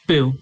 Boo.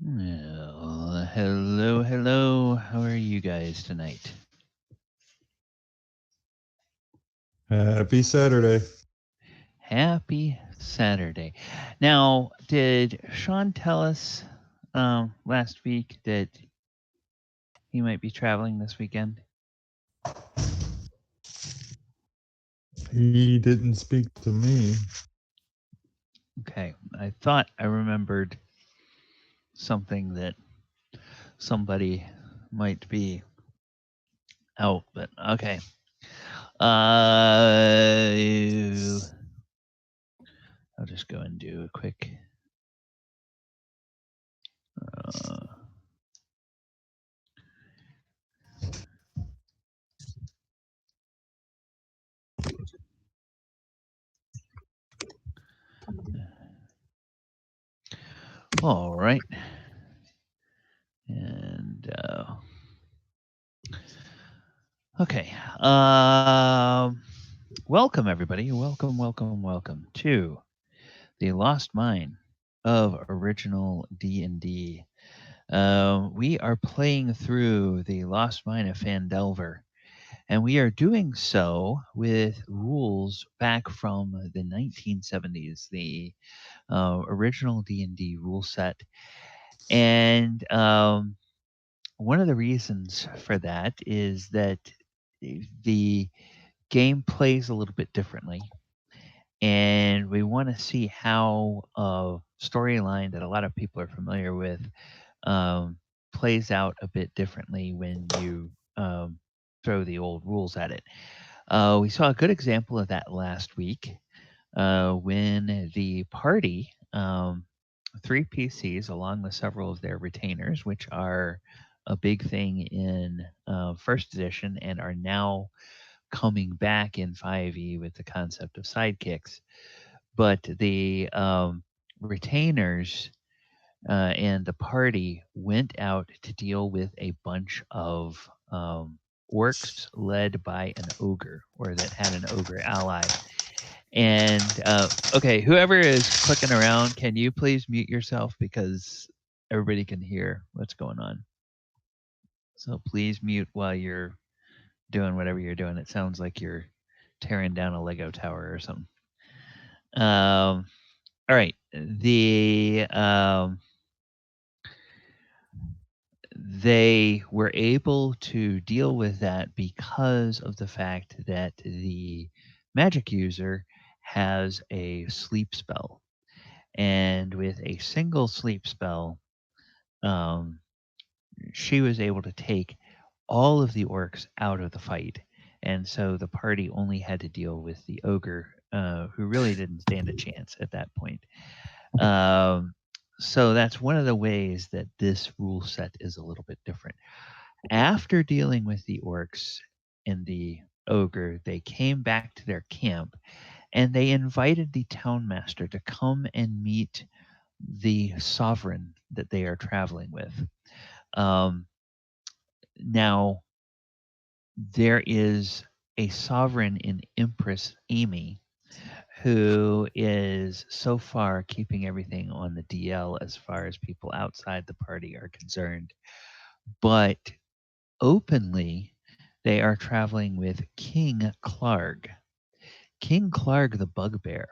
Well, hello, hello. How are you guys tonight? Happy Saturday. Happy Saturday. Now, did Sean tell us last week that he might be traveling this weekend? He didn't speak to me. Okay, I thought I remembered something that somebody might be out, but okay. I'll just go and do a quick. Uh, all right. And okay. Welcome everybody. Welcome to the Lost Mine of original D&D. We are playing through the Lost Mine of Phandelver, and we are doing so with rules back from the 1970s, the original D&D rule set. And one of the reasons for that is that the game plays a little bit differently, and we want to see how a storyline that a lot of people are familiar with um, plays out a bit differently when you throw the old rules at it. We saw a good example of that last week when the party, 3 PCs, along with several of their retainers, which are a big thing in first edition and are now coming back in 5e with the concept of sidekicks. But the retainers and the party went out to deal with a bunch of orcs led by an ogre, or that had an ogre ally. And okay, whoever is clicking around, can you please mute yourself because everybody can hear what's going on. So please mute while you're doing whatever you're doing. It sounds like you're tearing down a Lego tower or something. All right. They were able to deal with that because of the fact that the magic user has a sleep spell. And with a single sleep spell, um, she was able to take all of the orcs out of the fight. And so the party only had to deal with the ogre, who really didn't stand a chance at that point. Um, so that's one of the ways that this rule set is a little bit different. After dealing with the orcs and the ogre, they came back to their camp and they invited the town master to come and meet the sovereign that they are traveling with. Um, Now, there is a sovereign in Empress Amy who is so far keeping everything on the DL as far as people outside the party are concerned. But openly, they are traveling with King Clark. King Clark the Bugbear.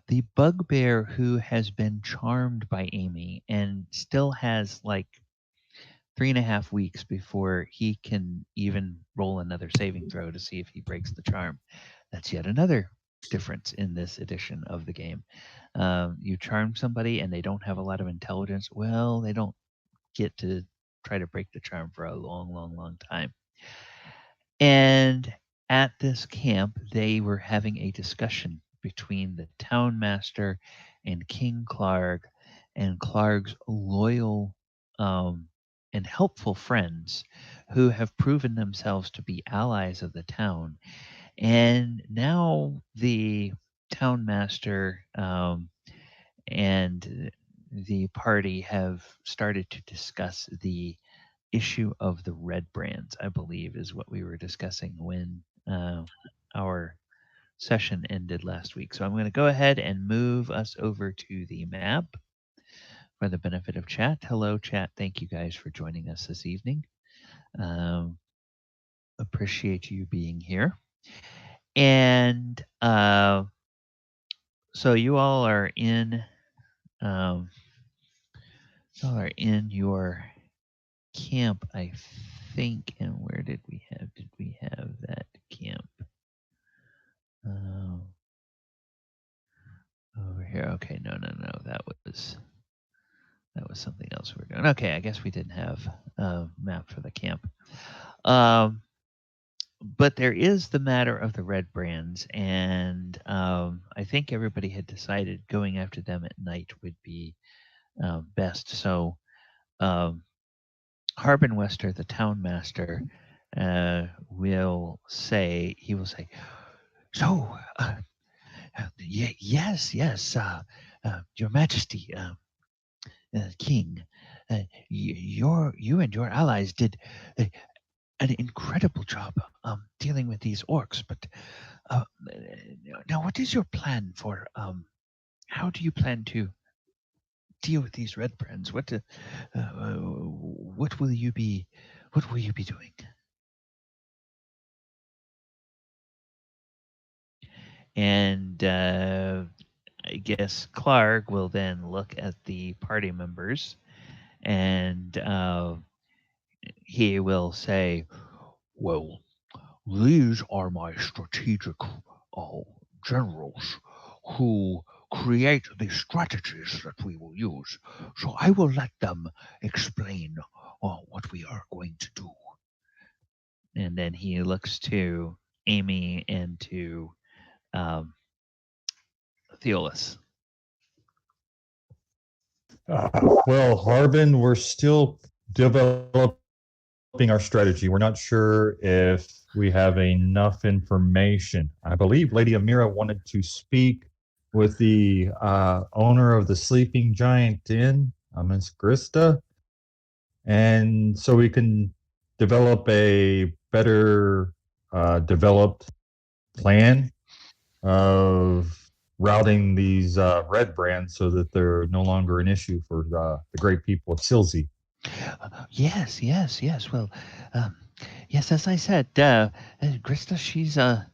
The Bugbear who has been charmed by Amy and still has like 3.5 weeks before he can even roll another saving throw to see if he breaks the charm. That's yet another difference in this edition of the game. You charm somebody and they don't have a lot of intelligence. Well, they don't get to try to break the charm for a long time. And at this camp, they were having a discussion between the town master and King Clark and Clark's loyal and helpful friends who have proven themselves to be allies of the town. And now the town master and the party have started to discuss the issue of the Redbrands, I believe, is what we were discussing when our session ended last week. So I'm going to go ahead and move us over to the map for the benefit of chat. Hello, chat. Thank you guys for joining us this evening. Um, appreciate you being here. And so you all are in. Um, you all are in your camp, I think. And where did we have? Did we have that camp? Over here. Okay, no. That was something else we were doing. Okay, I guess we didn't have a map for the camp. But there is the matter of the Redbrands, and I think everybody had decided going after them at night would be best. So Harbin Wester, the town master, will say, so yes, Your Majesty, King, you and your allies did an incredible job dealing with these orcs. But now, what is your plan for? How do you plan to deal with these Redbrands? What will you be? What will you be doing? And I guess Clark will then look at the party members, and he will say, "Well, these are my strategic generals who create the strategies that we will use. So I will let them explain what we are going to do." And then he looks to Amy and to Theolis. Well, Harbin, we're still developing our strategy. We're not sure if we have enough information. I believe Lady Amira wanted to speak with the owner of the Sleeping Giant Inn, Miss Grista, and so we can develop a better developed plan of routing these red brands so that they're no longer an issue for the great people of Silsey. Yes. Well, yes, as I said, Grista, she's a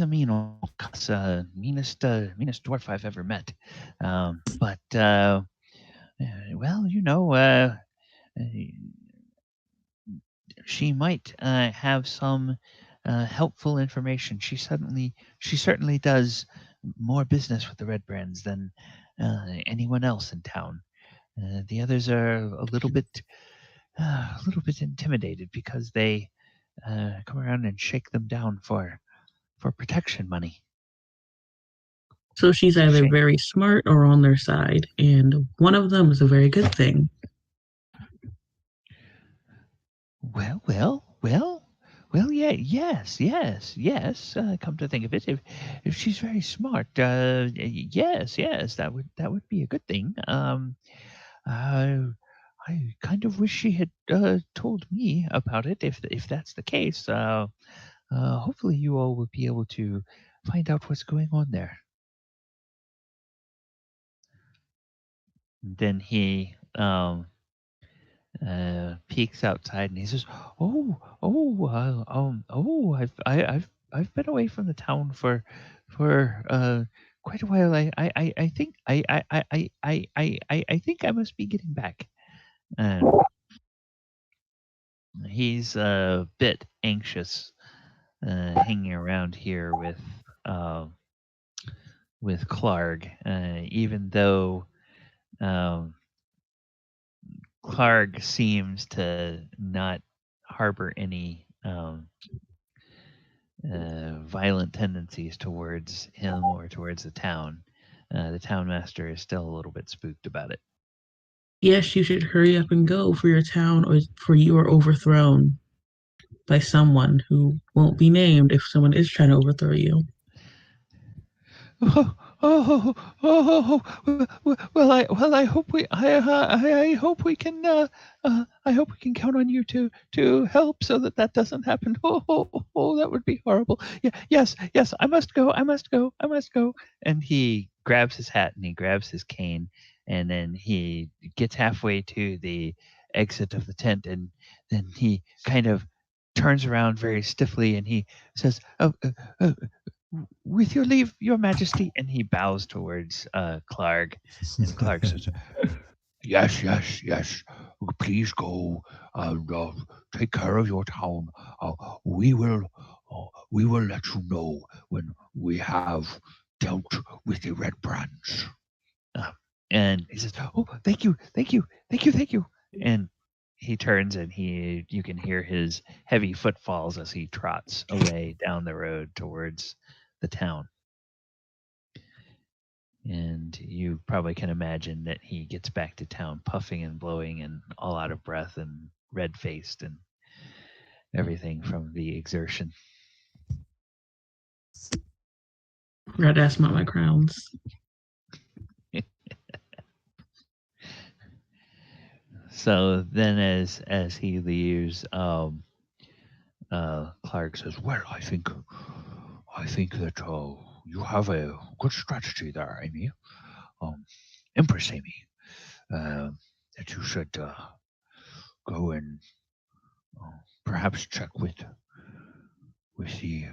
mean old cuss, meanest dwarf I've ever met. But well, she might have some helpful information. She certainly does more business with the Red Brands than anyone else in town. The others are a little bit intimidated because they come around and shake them down for protection money. So she's either very smart or on their side, and one of them is a very good thing. Well, yeah, yes. Come to think of it, if she's very smart, yes, that would be a good thing. I kind of wish she had told me about it. If that's the case, hopefully you all will be able to find out what's going on there. Then he peeks outside and he says, I've been away from the town for quite a while. I think I think I must be getting back." And he's a bit anxious hanging around here with Clark, even though Clark seems to not harbor any violent tendencies towards him or towards the town. The town master is still a little bit spooked about it. Yes, you should hurry up and go, for your town or for you are overthrown by someone who won't be named if someone is trying to overthrow you. Well, I hope I hope we can I hope we can count on you to help so that doesn't happen. That would be horrible. Yeah, yes, I must go. And he grabs his hat and he grabs his cane And then he gets halfway to the exit of the tent, and then he kind of turns around very stiffly, and he says, with your leave, your majesty. And he bows towards Clark, and Clark says, yes, yes, yes. Please go and take care of your town. We will let you know when we have dealt with the Redbrands. Uh, and he says, "Oh, thank you, thank you, thank you, thank you." And he turns, and you can hear his heavy footfalls as he trots away down the road towards the town. And you probably can imagine that he gets back to town puffing and blowing and all out of breath and red faced and everything from the exertion. Forgot to ask about my crowns. So then, as he leaves, Clark says, "Well, I think that you have a good strategy there, Amy. Empress Amy. That you should go and perhaps check with the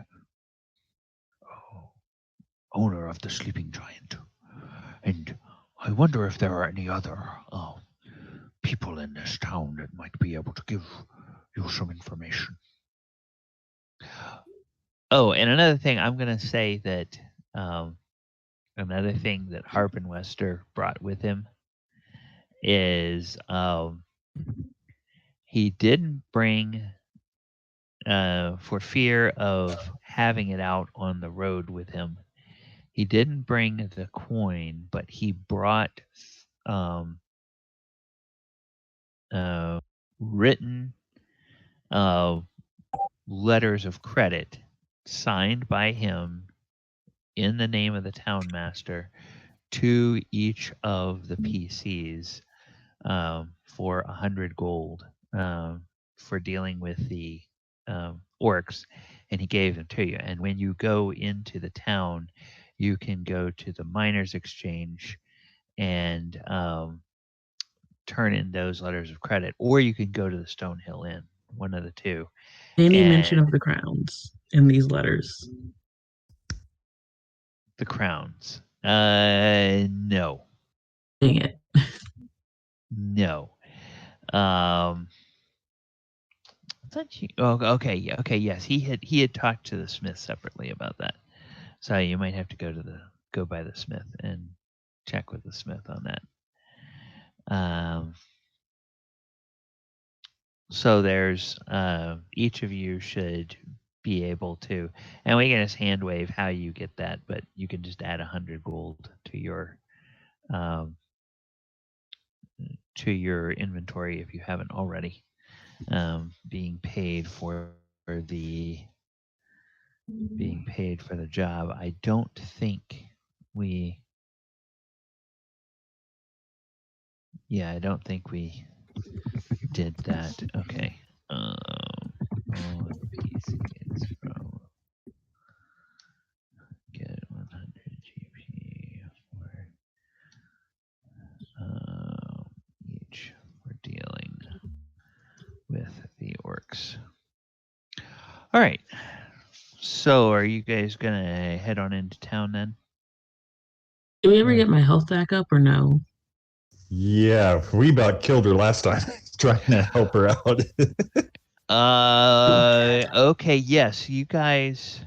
owner of the sleeping giant. And I wonder if there are any other people in this town that might be able to give you some information." Oh, and another thing I'm going to say that another thing that Harpenwester brought with him is he didn't bring, for fear of having it out on the road with him, he didn't bring the coin, but he brought written letters of credit signed by him in the name of the town master to each of the PCs for 100 gold for dealing with the orcs, and he gave them to you. And when you go into the town, you can go to the miners' exchange and turn in those letters of credit, or you can go to the Stonehill Inn, one of the two. Any And mention of the crowns in these letters? the crowns. No. Dang it. No. Okay, yes. He had talked to the smith separately about that. So you might have to go by the smith and check with the smith on that. So there's each of you should be able to, and we can just hand wave how you get that, but you can just add 100 gold to your inventory if you haven't already, being paid for the job. I don't think we did that. Okay. All PCs from get 100 GP for each for dealing with the orcs. All right. So, are you guys gonna head on into town then? Did we ever get my health back up or no? Yeah, we about killed her last time trying to help her out. Okay, yes, you guys.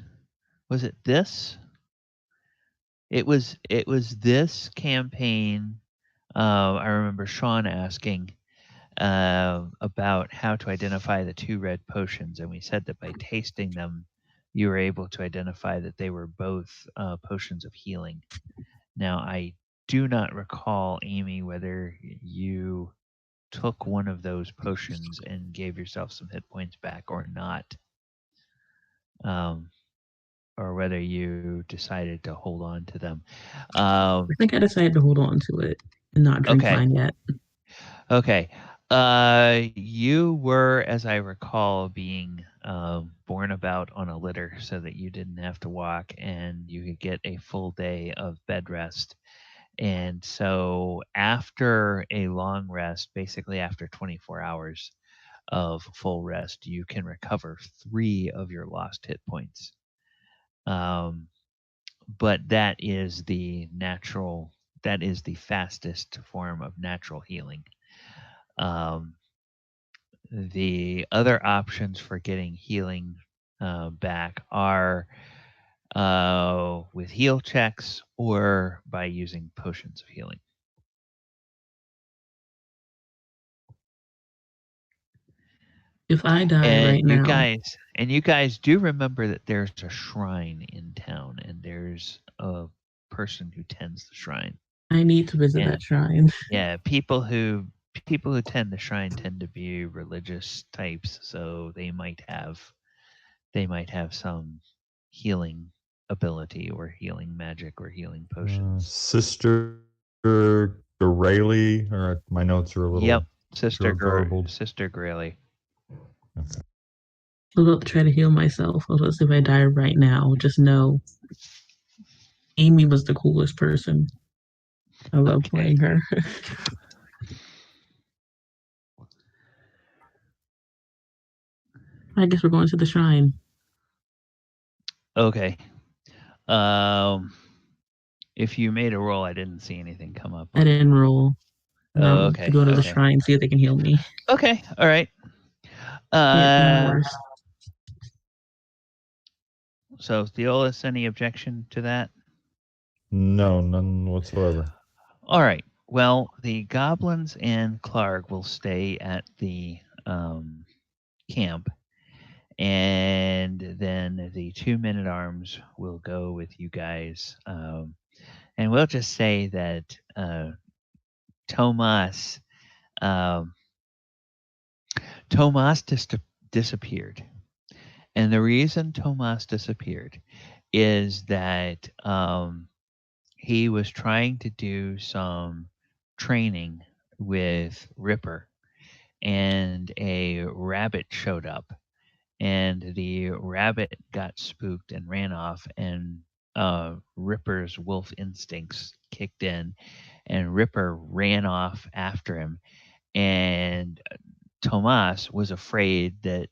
Was it this? It was this campaign. I remember Sean asking about how to identify the two red potions, and we said that by tasting them, you were able to identify that they were both potions of healing. Now, I do not recall, Amy, whether you took one of those potions and gave yourself some hit points back or not, or whether you decided to hold on to them. I think I decided to hold on to it and not drink mine yet. Okay. You were, as I recall, being borne about on a litter so that you didn't have to walk and you could get a full day of bed rest. And so after a long rest, basically after 24 hours of full rest, you can recover 3 of your lost hit points. But that is the fastest form of natural healing. The other options for getting healing back are with heal checks or by using potions of healing. If I die And right you now, guys do remember that there's a shrine in town, and there's a person who tends the shrine. I need to visit that And shrine. yeah, people who tend the shrine tend to be religious types, so they might have some healing ability or healing magic or healing potions. Sister Garayli, or my notes are a Yep, little Sister garbled. Grayli. Okay. I'm about to try to heal myself. Let's if I die right now, just know Amy was the coolest person. I love playing her. I guess we're going to the shrine. Okay. If you made a roll, I didn't see anything come up. I didn't roll. Oh, To okay. go to the Okay. shrine, see if they can heal me. Okay. All right. Can't be worse. So, Theolis, any objection to that? No, none whatsoever. All right. Well, the goblins and Clark will stay at the camp, and then the 2 men-at-arms will go with you guys. And we'll just say that Tomas disappeared. And the reason Tomas disappeared is that he was trying to do some training with Ripper, and a rabbit showed up, and the rabbit got spooked and ran off, and Ripper's wolf instincts kicked in, and Ripper ran off after him, and Tomas was afraid that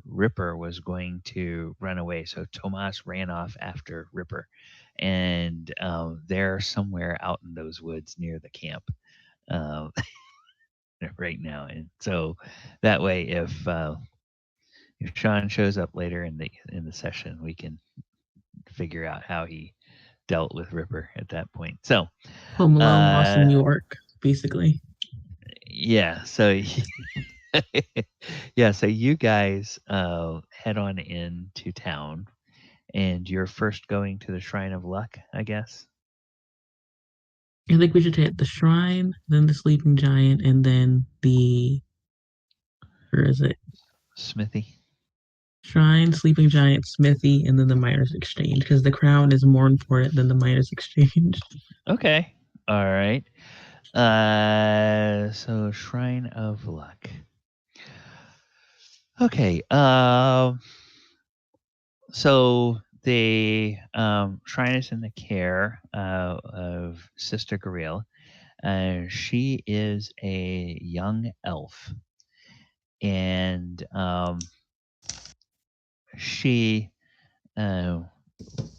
Ripper was going to run away, so Tomas ran off after Ripper, and they're somewhere out in those woods near the camp uh, right now. And so that way, if Shaun shows up later in the session, we can figure out how he dealt with Ripper at that point. So Home Alone lost in New York, basically. Yeah. So yeah. So you guys head on into town, and you're first going to the Shrine of Luck, I guess. I think we should hit the shrine, then the sleeping giant, and then where is it? Smithy. Shrine, sleeping giant, smithy, and then the miners' exchange, because the crown is more important than the miners' exchange. Okay. All right. So Shrine of Luck. Okay. So the shrine is in the care of Sister Garil. She is a young elf, and she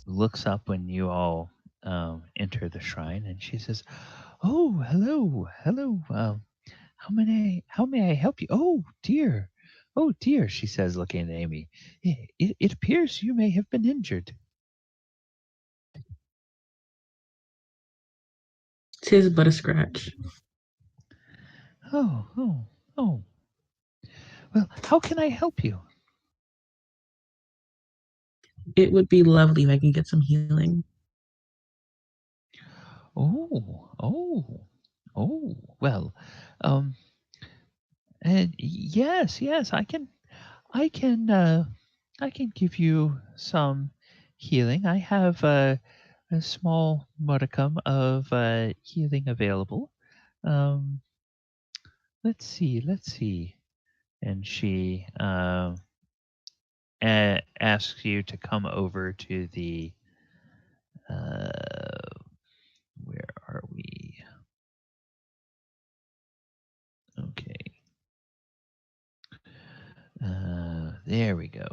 looks up when you all enter the shrine, and she says, "Oh, hello, hello. How may I help you? Oh dear," she says, looking at Amy. It appears you may have been injured." 'Tis but a scratch. Oh. Well, how can I help you? It would be lovely if I can get some healing. Oh. Well, um, and yes, I can, I can give you some healing. I have a small modicum of healing available. Um, let's see. And she asks you to come over to the, uh, where There we go.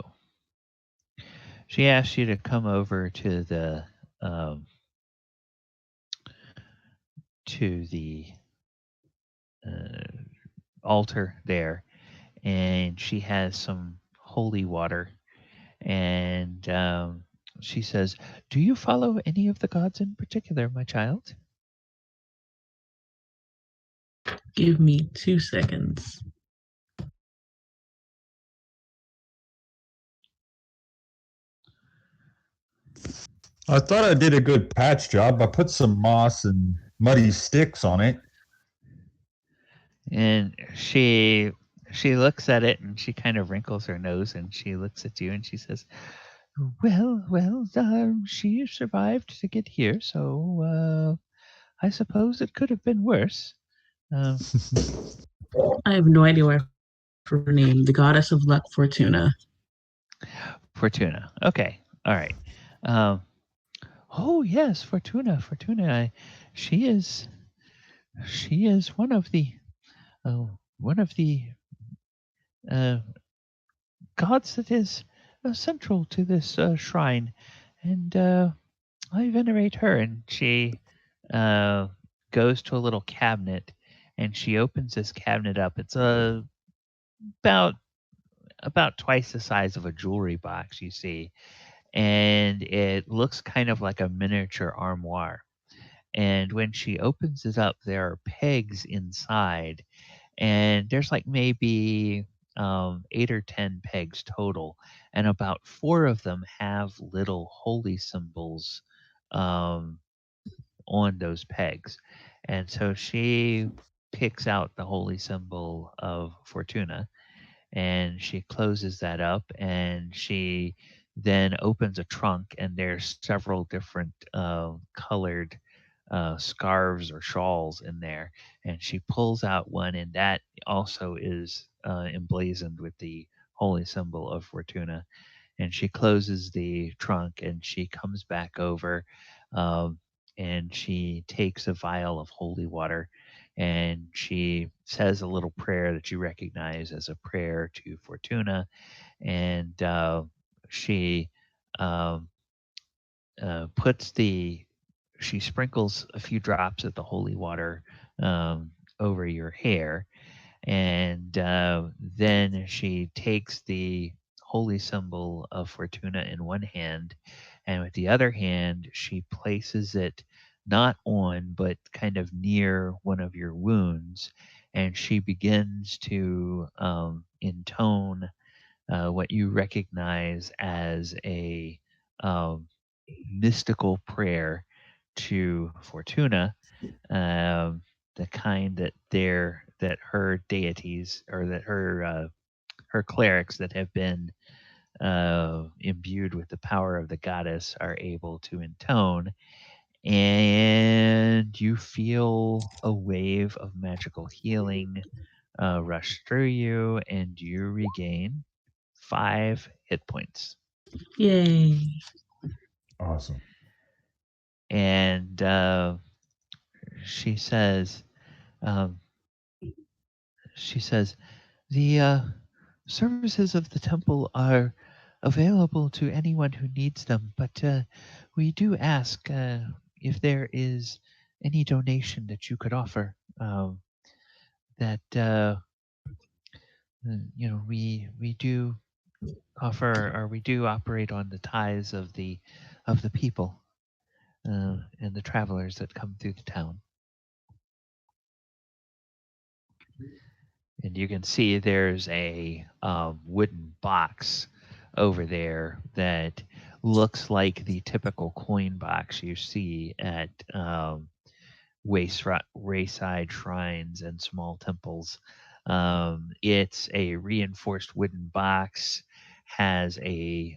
She asked you to come over um, to the uh, altar there, and she has some holy water, and she says, "Do you follow any of the gods in particular, my child?" Give me 2 seconds. I thought I did a good patch job. I put some moss and muddy sticks on it. And she looks at it and she kind of wrinkles her nose and she looks at you and she says, well, she survived to get here, so I suppose it could have been worse. Um, I have no idea why her name, the goddess of luck, Fortuna. Fortuna. Okay. All right. Um, oh yes, Fortuna. Fortuna. She is. She is one of the uh, gods that is central to this shrine, and I venerate her. And she uh, goes to a little cabinet, and she opens this cabinet up. It's about about twice the size of a jewelry box, you see, and it looks kind of like a miniature armoire. And when she opens it up, there are pegs inside, and there's like maybe 8 or 10 pegs total, and about 4 of them have little holy symbols um, on those pegs. And so she picks out the holy symbol of Fortuna, and she closes that up, and she then opens a trunk, and there's several different colored scarves or shawls in there, and she pulls out one, and that also is emblazoned with the holy symbol of Fortuna. And she closes the trunk, and she comes back over, um, and she takes a vial of holy water, and she says a little prayer that you recognize as a prayer to Fortuna, and she um, puts the she sprinkles a few drops of the holy water um, over your hair, and then she takes the holy symbol of Fortuna in one hand, and with the other hand, she places it not on, but kind of near one of your wounds, and she begins to intone what you recognize as a um, mystical prayer to Fortuna, the kind that her deities or that her clerics that have been imbued with the power of the goddess are able to intone, and you feel a wave of magical healing rush through you, and you regain 5 hit points. Yay. Awesome. And she says, um, she says, the services of the temple are available to anyone who needs them, but we do ask if there is any donation that you could offer. That we do offer, or we do operate on the ties of the people and the travelers that come through the town. And you can see there's a wooden box over there that looks like the typical coin box you see at wayside shrines and small temples. It's a reinforced wooden box, has a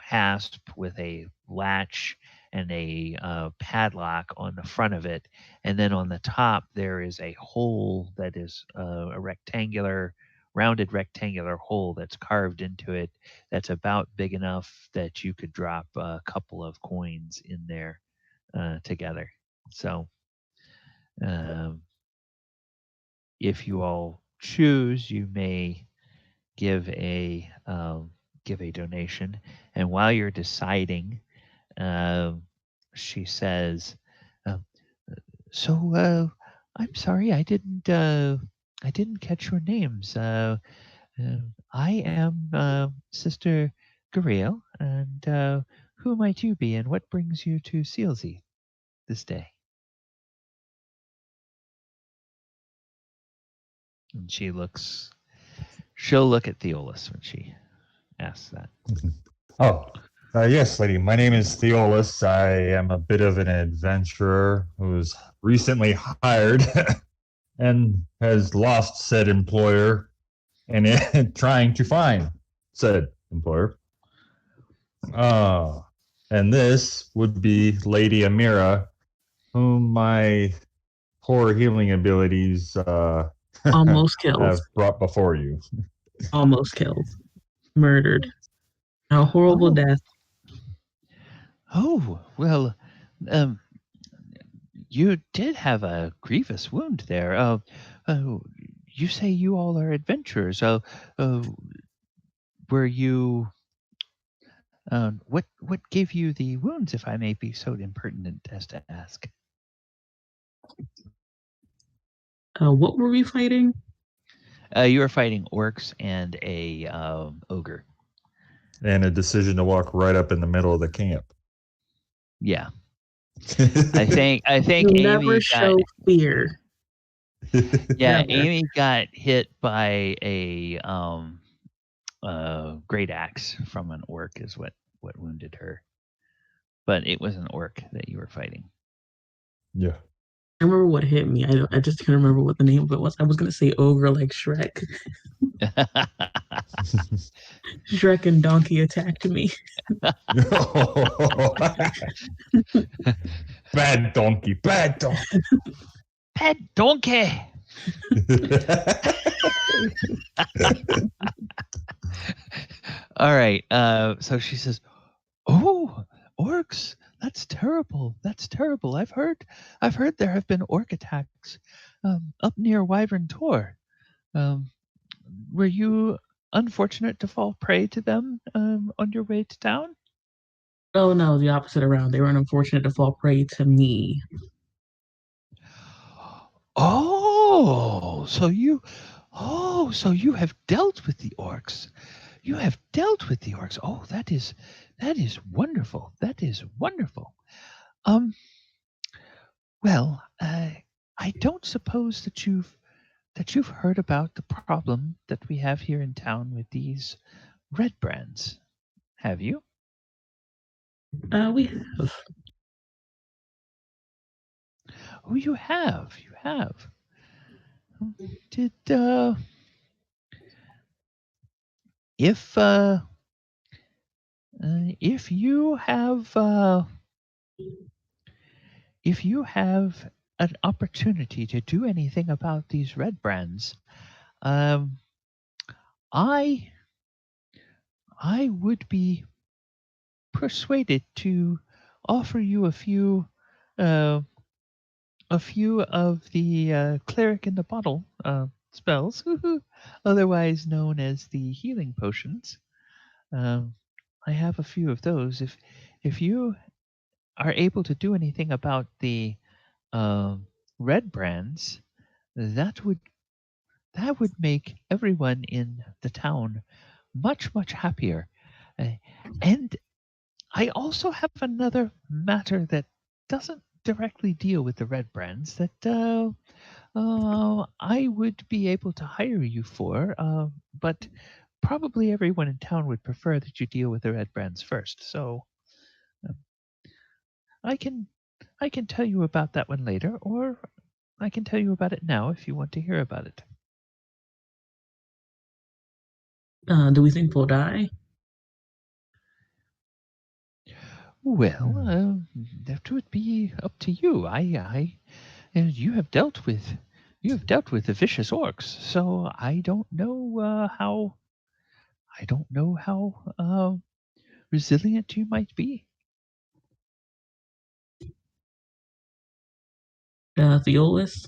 hasp with a latch and a padlock on the front of it. And then on the top, there is a hole that is a rounded rectangular hole that's carved into it that's about big enough that you could drop a couple of coins in there together. So um, if you all choose, you may give a donation. And while you're deciding, she says, um, "So I'm sorry, I didn't catch your names. I am Sister Guriel, and who might you be, and what brings you to Sealsea this day?" And she'll look at Theolis when she asks that. Oh, yes, lady. My name is Theolis. I am a bit of an adventurer who was recently hired and has lost said employer and trying to find said employer. And this would be Lady Amira, whom my poor healing abilities Almost killed. have brought before you. Almost killed. Murdered. A horrible death. Oh, well, um, you did have a grievous wound there. You say you all are adventurers. Were you? What gave you the wounds, if I may be so impertinent as to ask? What were we fighting? You were fighting orcs and a ogre. And a decision to walk right up in the middle of the camp. Yeah, I think You Amy never show fear. Yeah, Never. Amy got hit by a great axe from an orc is what wounded her. But it was an orc that you were fighting. Yeah. I remember what hit me. I just can't remember what the name of it was. I was gonna say ogre like Shrek. Shrek and Donkey attacked me. Bad donkey, bad donkey. Bad donkey. All right. So she says, "Oh, orcs! That's terrible. That's terrible. I've heard there have been orc attacks up near Wyvern Tor. Were you unfortunate to fall prey to them on your way to town?" Oh no, the opposite around. They were unfortunate to fall prey to me. Oh, so you have dealt with the orcs. You have dealt with the orcs. Oh, that is wonderful. That is wonderful. Well, I don't suppose that you've heard about the problem that we have here in town with these Redbrands, have you? We have. Oh, you have. You have. Did if if you have an opportunity to do anything about these red brands, um, I would be persuaded to offer you uh, a few of the cleric in the bottle spells, otherwise known as the healing potions. Um, I have a few of those. If you are able to do anything about the red brands, that would make everyone in the town much happier. Uh, and I also have another matter that doesn't directly deal with the red brands that I would be able to hire you for, but probably everyone in town would prefer that you deal with the red brands first. So um, I can tell you about that one later, or I can tell you about it now if you want to hear about it. Do we think we'll die? Well, that would be up to you. You have dealt with the vicious orcs, so I don't know how resilient you might be. Theolis?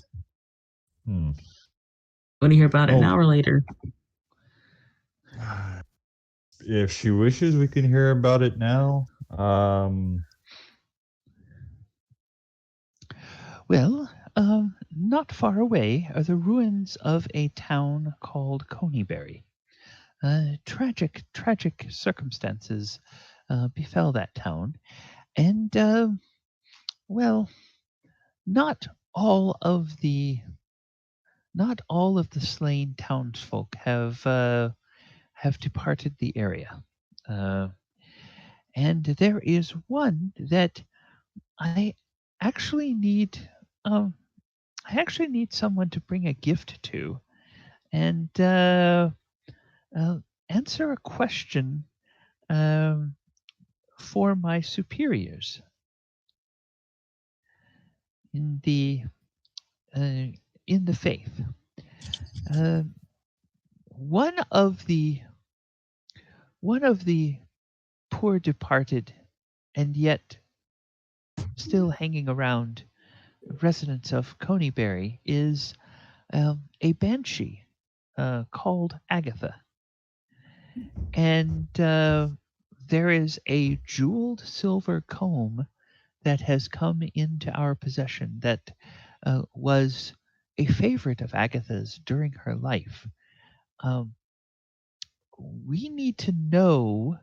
Want to hear about it now or later? If she wishes, we can hear about it now. Well, not far away are the ruins of a town called Coneyberry. Tragic, tragic circumstances befell that town, and well, not all of the not all of the slain townsfolk have departed the area, uh, and there is one that I actually need. Um, I actually need someone to bring a gift to, and uh, answer a question um, for my superiors in the uh, in the faith. Uh, one of the one of the poor departed, and yet still hanging around residents of Coneyberry is a banshee called Agatha, and there is a jeweled silver comb that has come into our possession that was a favorite of Agatha's during her life. Um, we need to know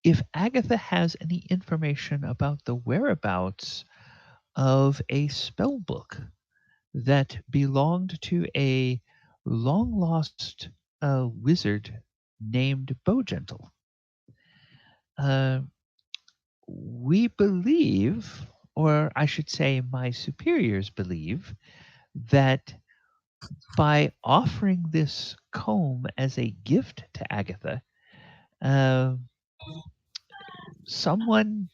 if Agatha has any information about the whereabouts of a spell book that belonged to a long lost wizard named Bowgentle. Uh, we believe, or I should say, my superiors believe, that by offering this comb as a gift to Agatha, uh, someone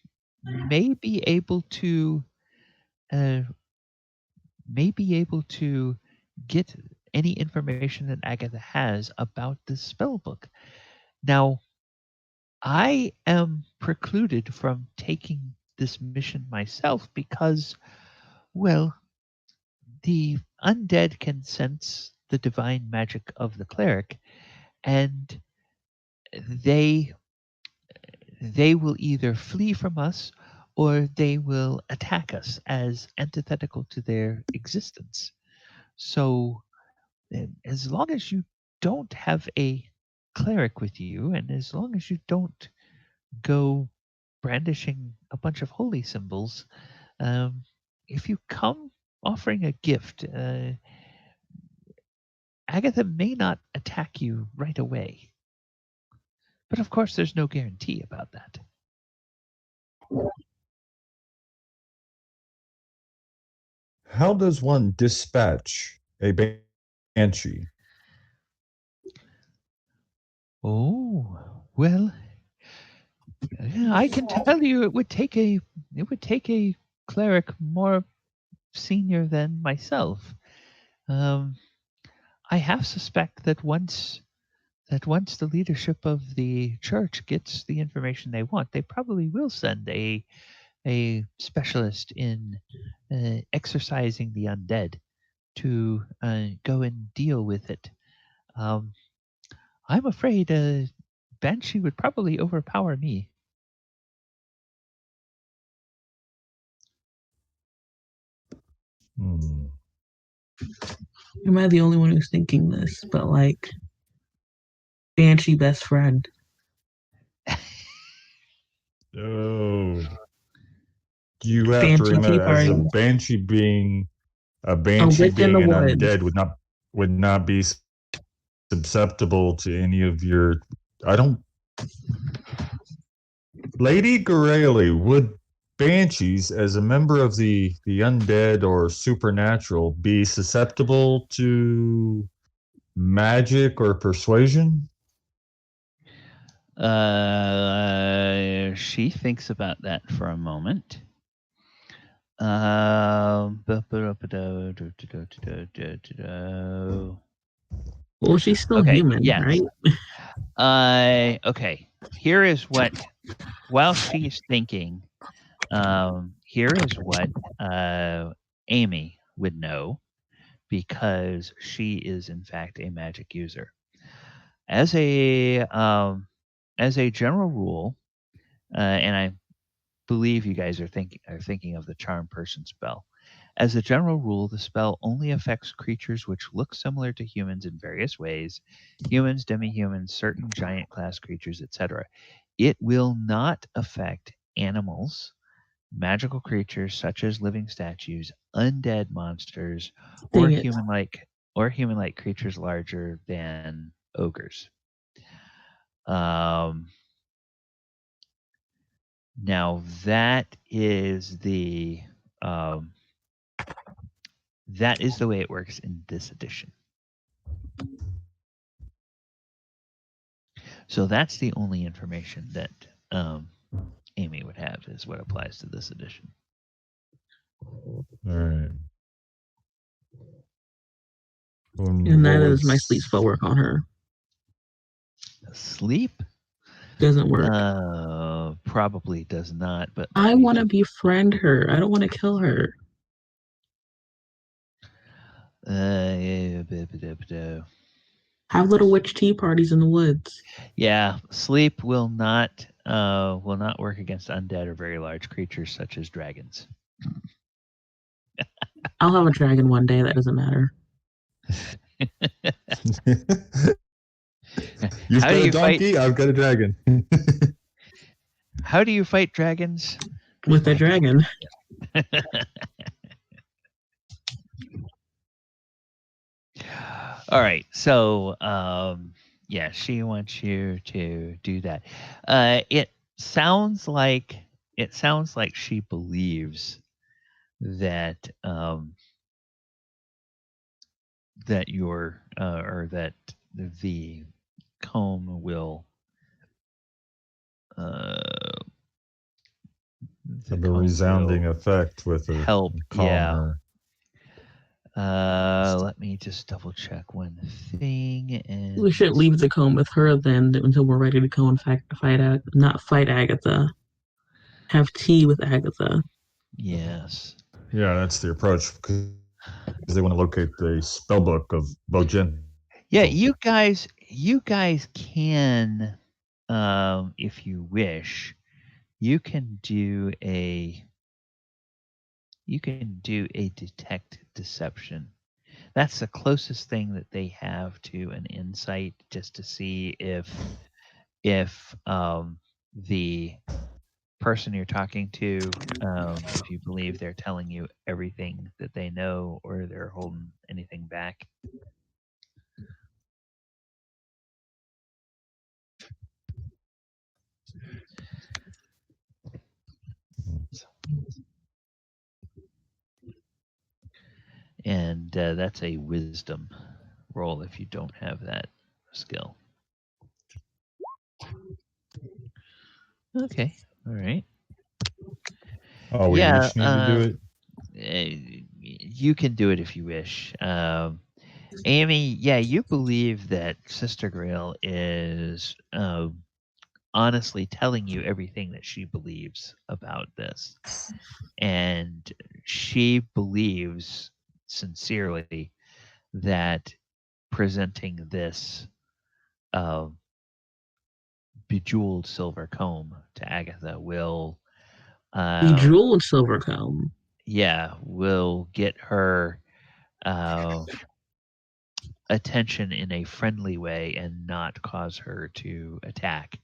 may be able to uh, get any information that Agatha has about this spell book. Now, I am precluded from taking this mission myself because, well, the undead can sense the divine magic of the cleric, and they they will either flee from us or they will attack us as antithetical to their existence. So, as long as you don't have a cleric with you, and as long as you don't go brandishing a bunch of holy symbols, um, if you come offering a gift, Agatha may not attack you right away. But of course, there's no guarantee about that. How does one dispatch a banshee? Oh, well, yeah, I can tell you it would take a cleric more senior than myself. Um, I half suspect that once the leadership of the church gets the information they want, they probably will send a specialist in exorcising the undead to go and deal with it. Um, I'm afraid Banshee would probably overpower me. Hmm. Am I the only one who's thinking this? But like, Banshee best friend. Oh, you have to Banshee tea remember, as party. a A banshee witch in being the an woods. undead would not be susceptible to any of your. I don't. Lady Gareli, would banshees, as a member of the undead or supernatural, be susceptible to magic or persuasion? She thinks about that for a moment. Well, she's still Okay, human, yes. right? Okay. Here is what, while she's thinking, here is what Amy would know, because she is in fact a magic user. As a general rule, and I believe you guys are thinking of the charm person spell. As a general rule, the spell only affects creatures which look similar to humans in various ways: humans, demi-humans, certain giant class creatures, etc. It will not affect animals, magical creatures such as living statues, undead monsters, or Dang it. human-like creatures larger than ogres. Um, Now that is the way it works in this edition. So that's the only information that Amy would have, is what applies to this edition. All right. And neither does my sleep spell work on her. Sleep? Doesn't work. Probably does not, but I want to befriend her. I don't want to kill her. Have little witch tea parties in the woods. Yeah, sleep will not work against undead or very large creatures such as dragons. I'll have a dragon one day. That doesn't matter. You've got a donkey, I've got a dragon. How do you fight dragons? With a dragon. All right. So, yeah, she wants you to do that. It sounds like she believes that that your or that the comb will have a resounding effect with her. Help. Calm her. Let me just double check one thing. And We should leave the comb with her then until we're ready to go and not fight Agatha. Have tea with Agatha. Yes. Yeah, that's the approach, because they want to locate the spell book of Bojen. Yeah, you guys can, if you wish, you can do a detect deception. That's the closest thing that they have to an insight, just to see if the person you're talking to, if you believe they're telling you everything that they know, or they're holding anything back. And that's a wisdom roll if you don't have that skill. Okay. All right. Oh, we each need to do it? You can do it if you wish. Amy, yeah, you believe that Sister Grail is honestly telling you everything that she believes about this. And she believes sincerely that presenting this bejeweled silver comb to Agatha will Bejeweled silver comb. Yeah, will get her attention in a friendly way and not cause her to attack.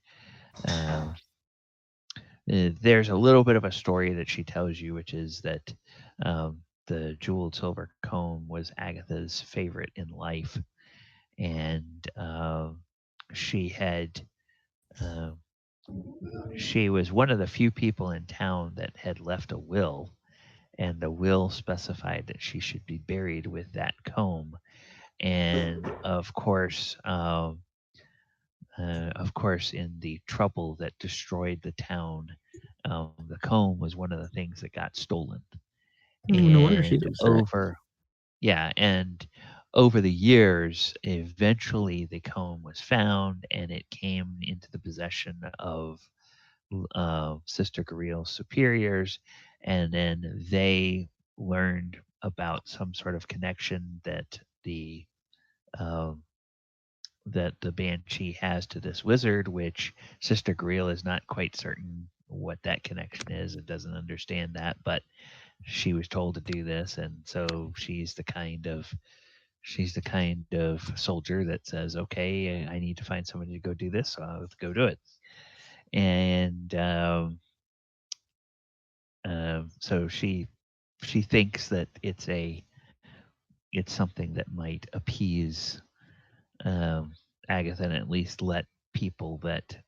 There's a little bit of a story that she tells you, which is that the jeweled silver comb was Agatha's favorite in life, and she was one of the few people in town that had left a will, and the will specified that she should be buried with that comb. And of course, in the trouble that destroyed the town, the comb was one of the things that got stolen. No wonder she does that. And over the years, eventually the comb was found, and it came into the possession of Sister Gabriel's superiors, and then they learned about some sort of connection that the banshee has to this wizard, which Sister Greel is not quite certain what that connection is and doesn't understand that, but she was told to do this, and so she's the kind of soldier that says, "Okay, I need to find somebody to go do this, so I'll go do it." And so she thinks that it's something that might appease Agatha and at least let people that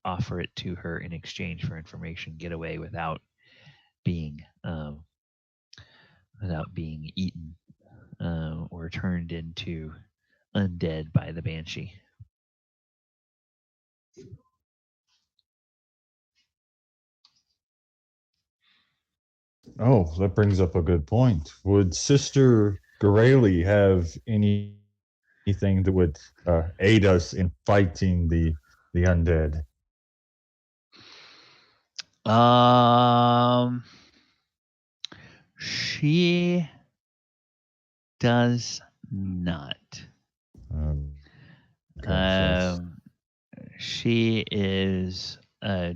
offer it to her in exchange for information get away without being eaten or turned into undead by the banshee. Oh, that brings up a good point. Would Sister Gareli have anything that would aid us in fighting the undead? She does not. She is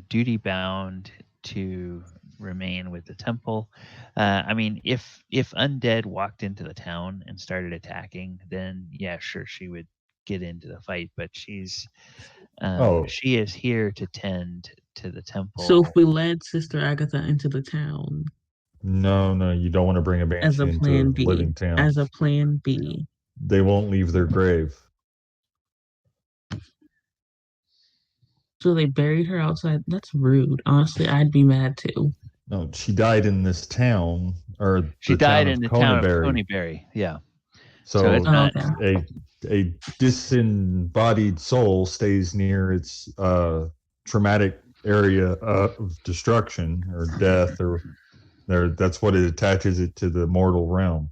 duty bound to remain with the temple. I mean, if undead walked into the town and started attacking, then yeah, sure, she would get into the fight. But she is here to tend to the temple. So if we led Sister Agatha into the town, no, you don't want to bring a as banshee a into plan a B, living town. as a plan B, they won't leave their grave. So they buried her outside. That's rude. Honestly, I'd be mad too. No, she died in this town, or she the died town in of the Coneyberry. town of Coneyberry. Yeah. So it's not a disembodied soul stays near its traumatic area of destruction or death, or that's what it attaches it to the mortal realm.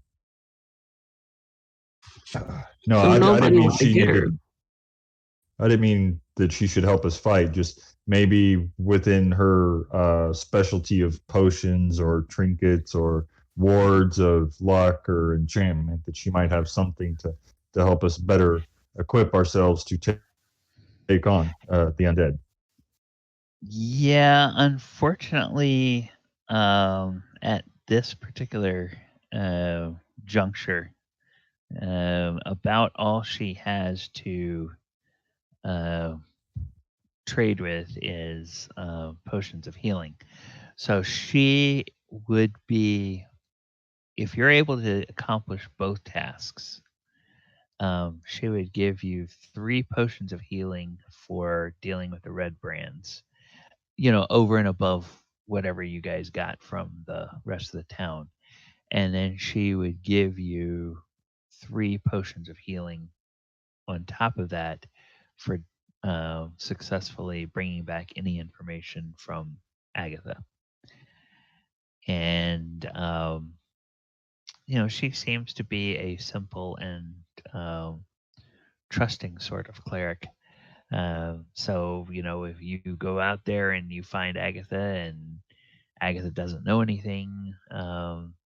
No, So I didn't mean wants to she get needed. her. I didn't mean that she should help us fight. Just maybe within her specialty of potions or trinkets or wards of luck or enchantment, that she might have something to help us better equip ourselves to take on the undead. Yeah, unfortunately, at this particular juncture, about all she has to trade with is potions of healing. So she would be, if you're able to accomplish both tasks, she would give you 3 potions of healing for dealing with the Redbrands, over and above whatever you guys got from the rest of the town. And then she would give you 3 potions of healing on top of that for successfully bringing back any information from Agatha. And, she seems to be a simple and trusting sort of cleric. So, if you go out there and you find Agatha and Agatha doesn't know anything,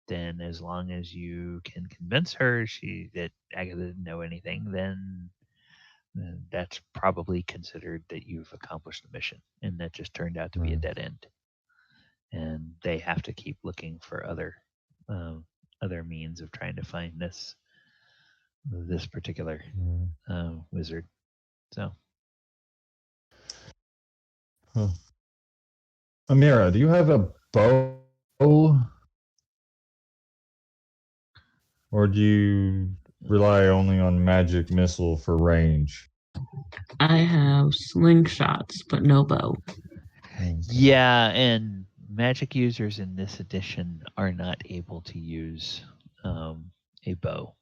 then as long as you can convince her that Agatha didn't know anything, then that's probably considered that you've accomplished the mission, and that just turned out to be a dead end. And they have to keep looking for other means of trying to find this particular wizard. So, Amira, do you have a bow, or do you rely only on magic missile for range? I have slingshots, but no bow. Yeah, and magic users in this edition are not able to use a bow.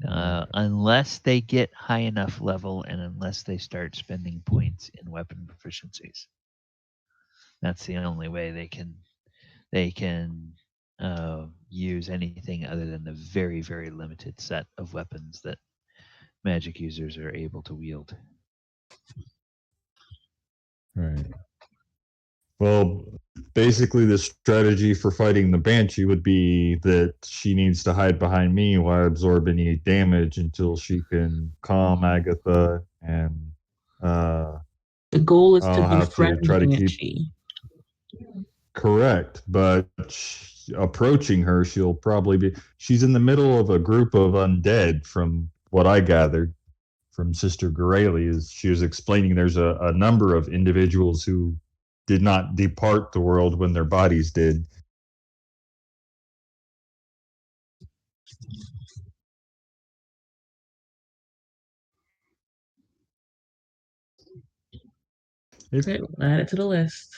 Unless they get high enough level and unless they start spending points in weapon proficiencies. That's the only way they can use anything other than the very, very limited set of weapons that magic users are able to wield. Right. Well, basically the strategy for fighting the Banshee would be that she needs to hide behind me while I absorb any damage until she can calm Agatha, and The goal is to I'll have to befriend try the to keep Banshee. correct. But approaching her, she'll probably be. She's in the middle of a group of undead, from what I gathered from Sister Gareli. Is she was explaining there's a number of individuals who did not depart the world when their bodies did. Okay, we'll add it to the list.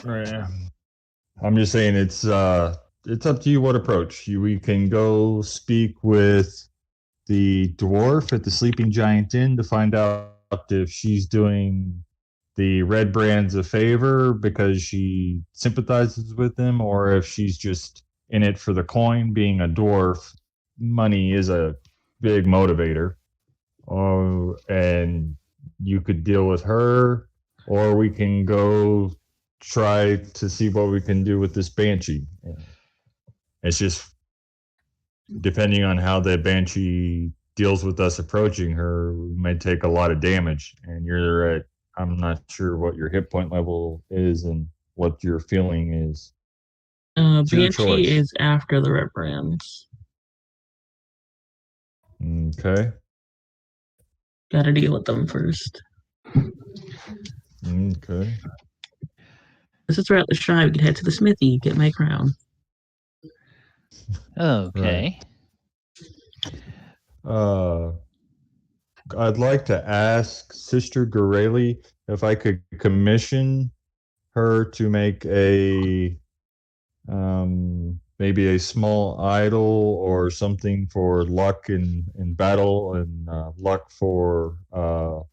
Right. I'm just saying it's up to you what approach. We can go speak with the dwarf at the Sleeping Giant Inn to find out if she's doing the Redbrands a favor because she sympathizes with them, or if she's just in it for the coin. Being a dwarf, money is a big motivator. Oh, and you could deal with her, or we can go try to see what we can do with this Banshee. It's just depending on how the Banshee deals with us approaching her, we may take a lot of damage. And you're at, I'm not sure what your hit point level is and what your feeling is. It's your Banshee choice. is after the Redbrands. Okay. Gotta deal with them first. Okay. This is throughout the shrine. We can head to the smithy, get my crown. Okay. I'd like to ask Sister Gareli if I could commission her to make a maybe a small idol or something for luck in battle, and luck for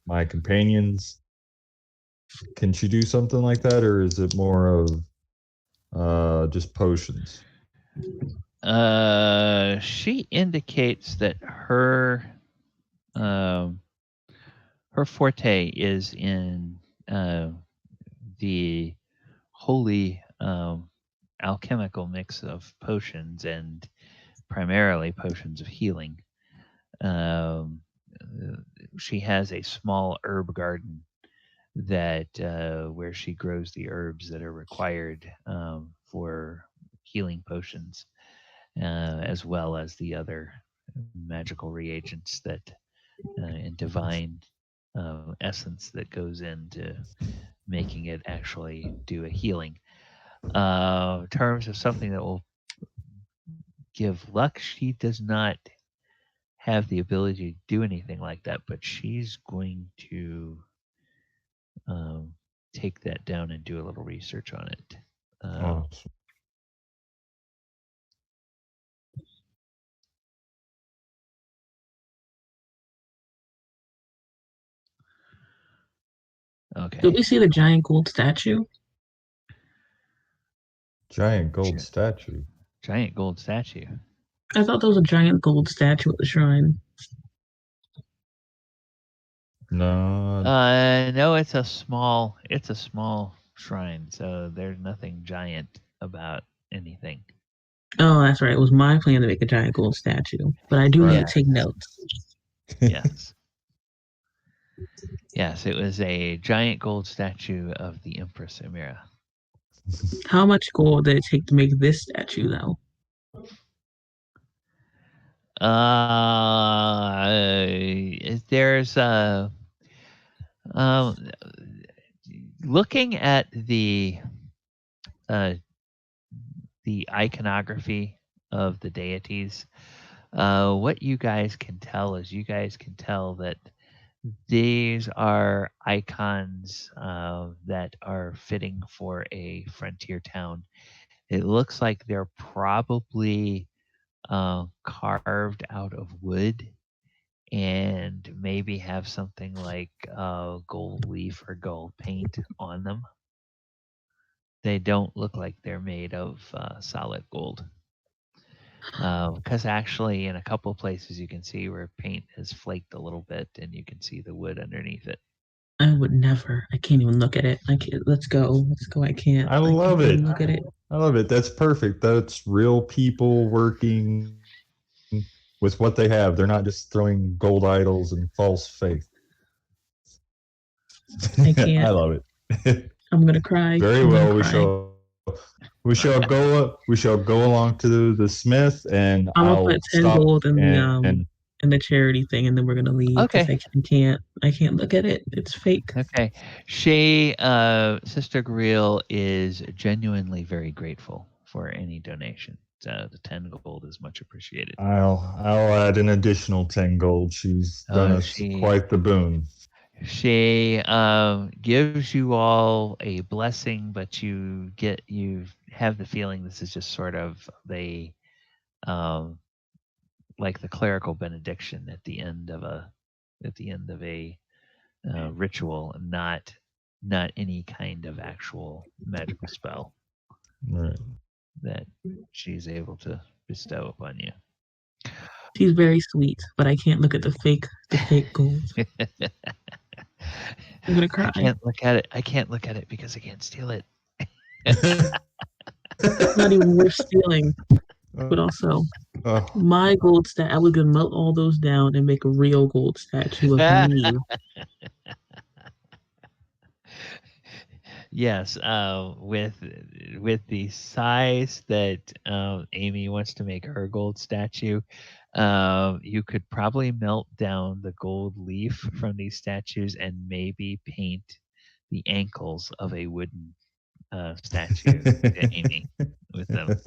my companions. Can she do something like that, or is it more of just potions? She indicates that her forte is in the holy alchemical mix of potions, and primarily potions of healing. She has a small herb garden that where she grows the herbs that are required for healing potions, as well as the other magical reagents that and divine essence that goes into making it actually do a healing. In terms of something that will give luck, she does not have the ability to do anything like that, but she's going to take that down and do a little research on it. Okay. Did we see the giant gold statue? Giant gold statue. Giant gold statue. I thought there was a giant gold statue at the shrine. No. No, it's a small shrine, so there's nothing giant about anything. Oh, that's right. It was my plan to make a giant gold statue, but I do need to take notes. Yes. Yes, it was a giant gold statue of the Empress Amira. How much gold did it take to make this statue, though? There's looking at the iconography of the deities, what you guys can tell is that these are icons that are fitting for a frontier town. It looks like they're probably carved out of wood and maybe have something like gold leaf or gold paint on them. They don't look like they're made of solid gold. Because actually, in a couple places, you can see where paint has flaked a little bit, and you can see the wood underneath it. I would never. I can't even look at it. I can't. Let's go. Let's go. I can't. I I love can't it. even look at it. I love it. That's perfect. That's real people working with what they have. They're not just throwing gold idols and false faith. I I can't. love it. I'm gonna cry. Very I'm gonna well. cry. We shall go along to the smith, and I'm gonna I'll put 10 stop gold and in the charity thing, and then we're gonna leave because Okay. I can't look at it. It's fake. Okay. Sister Griel is genuinely very grateful for any donation. The 10 gold is much appreciated. I'll add an additional 10 gold. She's done us quite the boon. She gives you all a blessing, but you have the feeling this is just sort of the like the clerical benediction at the end of a ritual, not any kind of actual magical spell Right. that she's able to bestow upon you. She's very sweet, but I can't look at the fake gold. I'm gonna cry. I can't look at it. I can't look at it because I can't steal it. It's not even worth stealing. But also, my gold I was gonna melt all those down and make a real gold statue of me. Yes, with the size that Amy wants to make her gold statue, you could probably melt down the gold leaf from these statues and maybe paint the ankles of a wooden statue to Amy with them.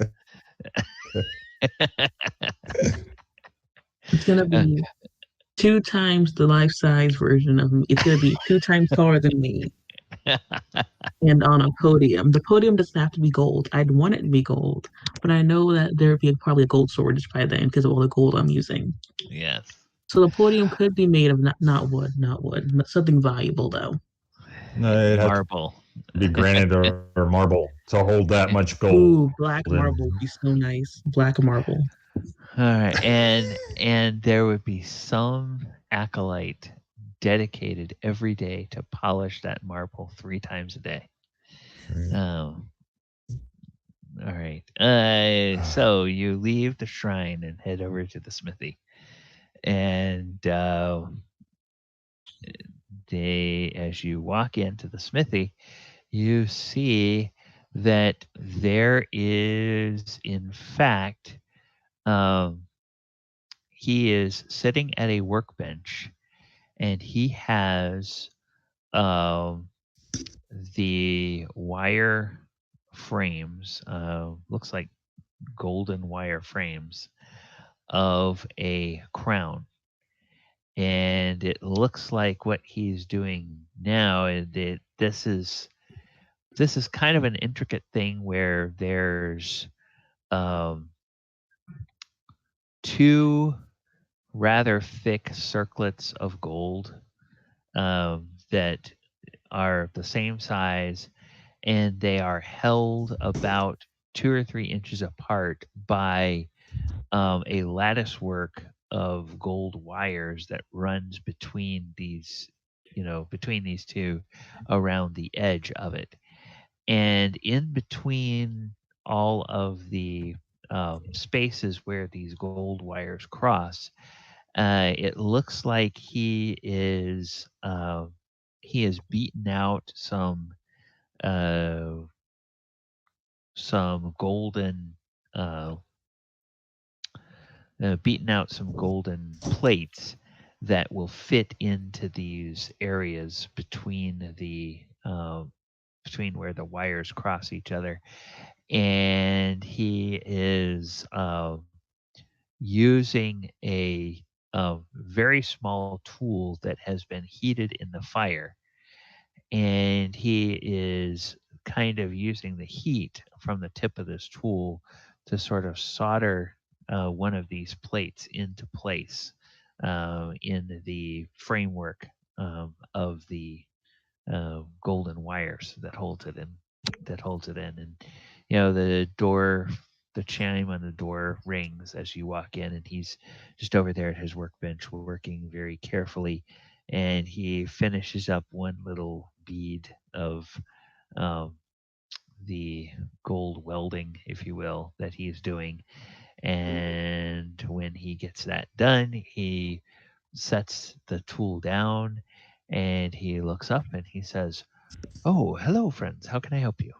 It's gonna be 2 times the life size version of me. It's gonna be 2 times taller than me. And on a podium. The podium doesn't have to be gold. I'd want it to be gold, but I know that there'd be probably a gold shortage by then because of all the gold I'm using. Yes. So the podium could be made of not wood, but something valuable though. No, it Marble. be granite or marble to hold that much gold. Ooh, black marble would be so nice. Black marble. All right, and there would be some acolyte dedicated every day to polish that marble 3 times a day. All right. So you leave the shrine and head over to the smithy, and as you walk into the smithy, you see that there is, in fact, he is sitting at a workbench, and he has the wire frames, looks like golden wire frames of a crown. And it looks like what he's doing now is this is kind of an intricate thing where there's 2 rather thick circlets of gold that are the same size, and they are held about 2 or 3 inches apart by a lattice work of gold wires that runs between these, between these 2 around the edge of it. And in between all of the spaces where these gold wires cross, it looks like he has beaten out some golden plates that will fit into these areas between between where the wires cross each other. And he is using a very small tool that has been heated in the fire, and he is kind of using the heat from the tip of this tool to sort of solder one of these plates into place in the framework of the golden wires that holds it in. And the chime on the door rings as you walk in, and he's just over there at his workbench working very carefully. and he finishes up one little bead of the gold welding, if you will, that he's doing. And when he gets that done, he sets the tool down and he looks up and he says, "Oh, hello, friends. How can I help you?"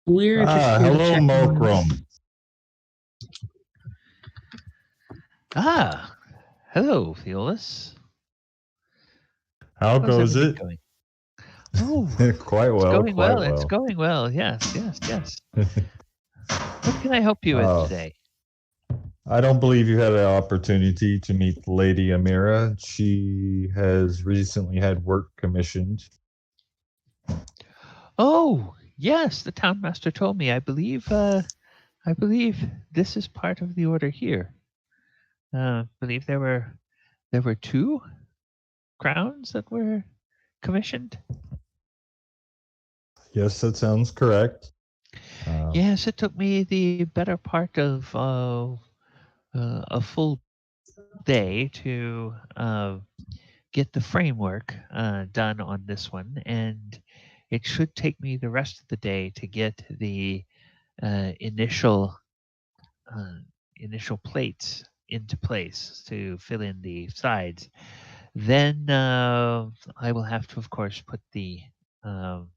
We're just here to Hello, check on. Mulcrum. Ah, hello, Theolis. How How's goes everything it? going? Oh, Quite it's well, going quite well. It's well. going well. Yes, yes, yes. What can I help you with today? I don't believe you had an opportunity to meet Lady Amira. She has recently had work commissioned. Oh, yes, the town master told me. I believe this is part of the order here. Believe there were 2 crowns that were commissioned. Yes, that sounds correct. Yes, it took me the better part of a full day to get the framework done on this one, and it should take me the rest of the day to get the initial plates into place to fill in the sides. Then I will have to, of course, put the um,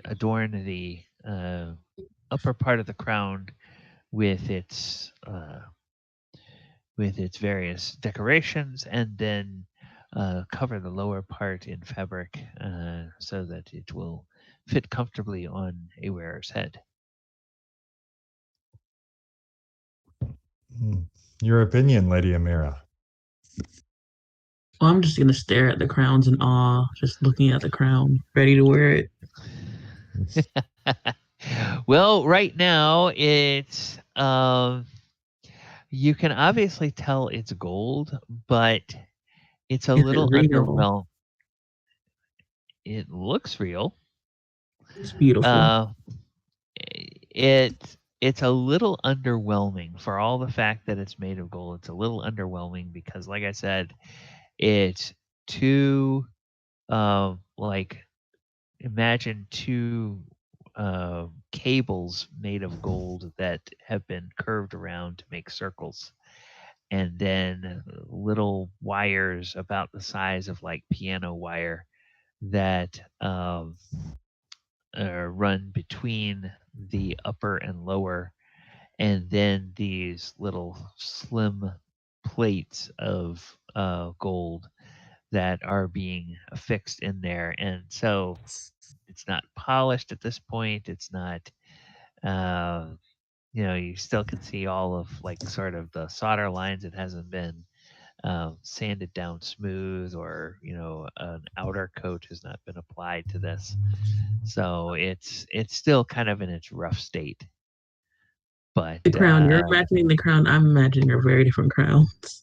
adorn the upper part of the crown with its various decorations, and then cover the lower part in fabric so that it will fit comfortably on a wearer's head. Your opinion, Lady Amira. Well, I'm just gonna stare at the crowns in awe, just looking at the crown, ready to wear it. Well, right now it's you can obviously tell it's gold, but it's a Is it little real? underwhelmed. It looks real. It's beautiful. Uh, it's a little underwhelming for all the fact that it's made of gold. It's a little underwhelming because, like I said, it's too like imagine 2 cables made of gold that have been curved around to make circles, and then little wires about the size of like piano wire that run between the upper and lower, and then these little slim plates of gold that are being affixed in there. And so it's not polished at this point. It's not, you still can see all of like sort of the solder lines. It hasn't been sanded down smooth, or an outer coat has not been applied to this. So it's still kind of in its rough state. But The crown, you're imagining the crown, I'm imagining are very different crowns.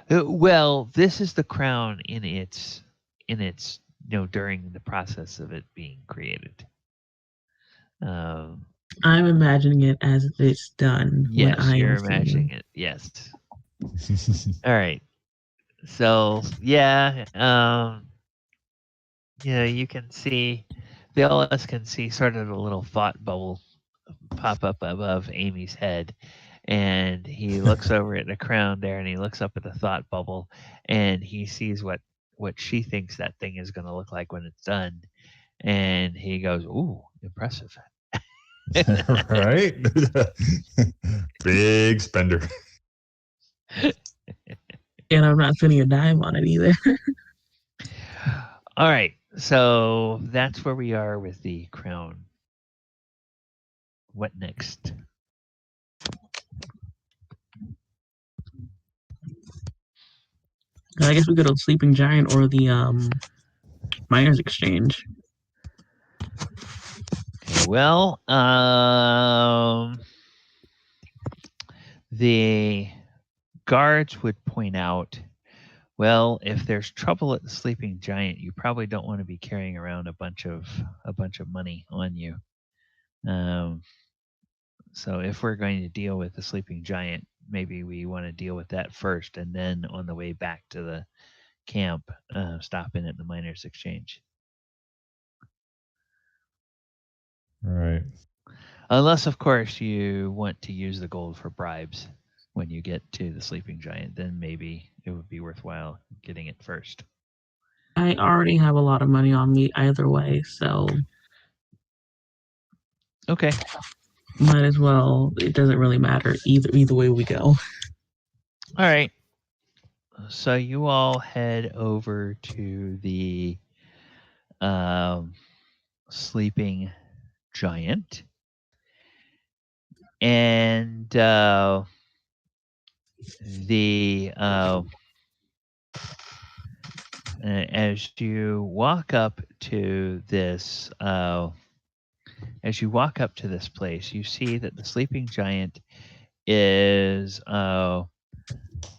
well, this is the crown in its during the process of it being created. I'm imagining it as it's done when Yes, I you're am imagining seeing. it. Yes. All right. So yeah, you can see, Theolis can see sort of a little thought bubble pop up above Amy's head, and he looks over at the crown there, and he looks up at the thought bubble, and he sees what she thinks that thing is going to look like when it's done, and he goes, "Ooh, impressive." Right? Big spender. And I'm not spending a dime on it either. All right, so that's where we are with the crown. What next? I guess we go to Sleeping Giant or the Miners Exchange. Okay, well, the guards would point out, well, if there's trouble at the Sleeping Giant, you probably don't want to be carrying around a bunch of money on you. So if we're going to deal with the sleeping giant, maybe we want to deal with that first, and then on the way back to the camp, stop in at the miners' exchange. Right. Unless, of course, you want to use the gold for bribes when you get to the sleeping giant, then maybe it would be worthwhile getting it first. I already have a lot of money on me either way, so Okay. might as well. It doesn't really matter either way we go. All right. So you all head over to the sleeping giant, and the as you walk up to this place, you see that the sleeping giant is a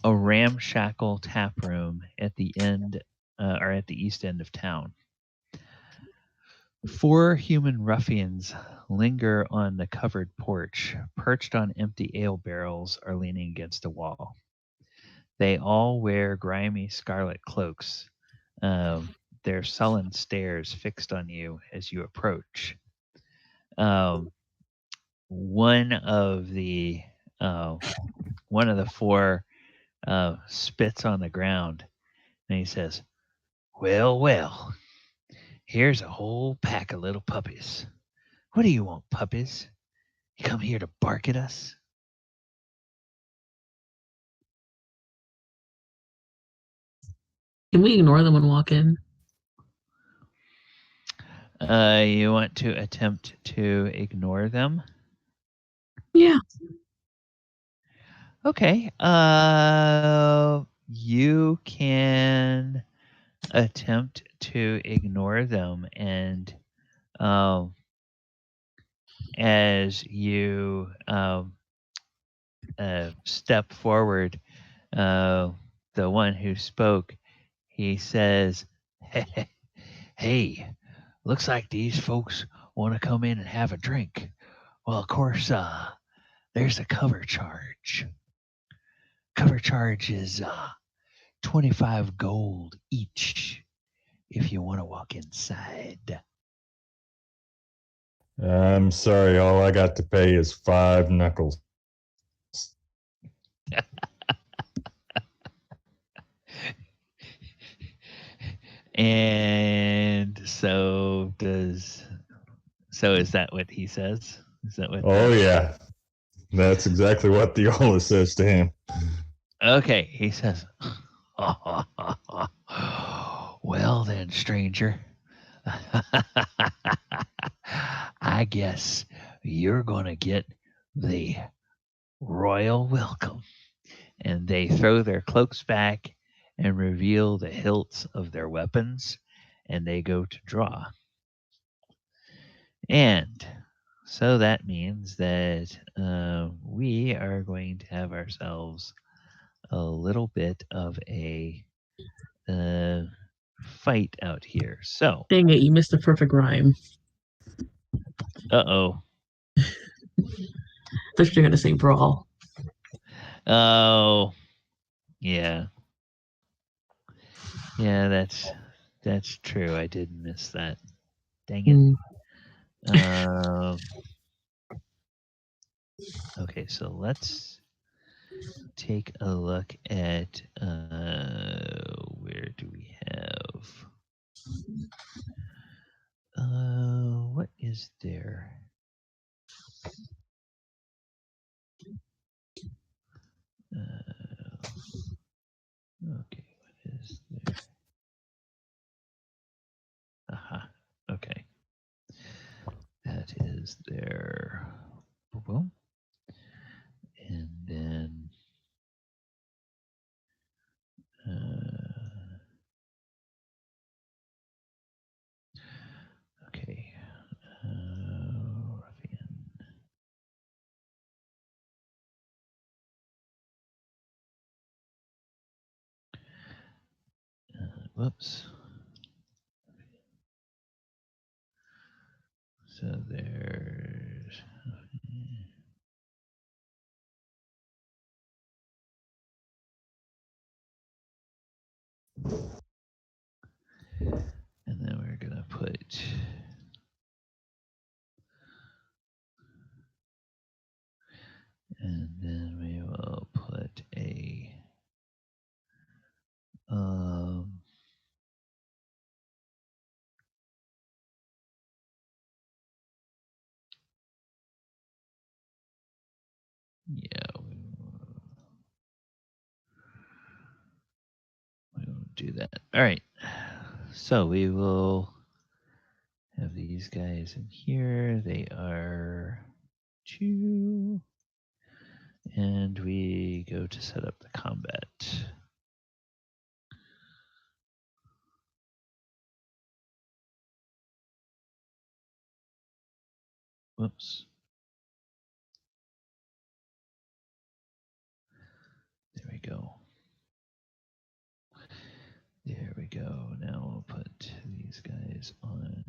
ramshackle tap room at the end or at the east end of town. 4 human ruffians linger on the covered porch, perched on empty ale barrels or leaning against a wall. They all wear grimy scarlet cloaks, their sullen stares fixed on you as you approach. Um, one of the uh, one of the 4 spits on the ground, and he says, "Well, well, here's a whole pack of little puppies. What do you want, puppies? You come here to bark at us?" Can we ignore them and walk in? You want to attempt to ignore them? Yeah. Okay. You can attempt to ignore them, and as you step forward, the one who spoke, he says, "Hey, looks like these folks want to come in and have a drink. Well, of course, there's a cover charge. Cover charge is 25 gold each if you want to walk inside." I'm sorry, all I got to pay is 5 knuckles. And is that what he says? Is that what? Oh, yeah. That's exactly what Theolis says to him. Okay, he says, "Well then, stranger, I guess you're going to get the royal welcome." And they throw their cloaks back and reveal the hilts of their weapons, and they go to draw. And so that means that we are going to have ourselves a little bit of a fight out here. So, Dang it, you missed the perfect rhyme. uh-oh. They're gonna say brawl. Oh, yeah. Yeah, that's true. I did miss that. Dang it. Okay, so let's take a look at where do we have what is there? Okay, what is there? Aha. Okay. That is there. Boom. And then okay. Ruffian. Whoops. So there's And then we're going to put and then we will put a yeah, we will do that. All right. So we will have these guys in here. They are 2. And we go to set up the combat. Whoops. There we go. There we go. Now we'll put these guys on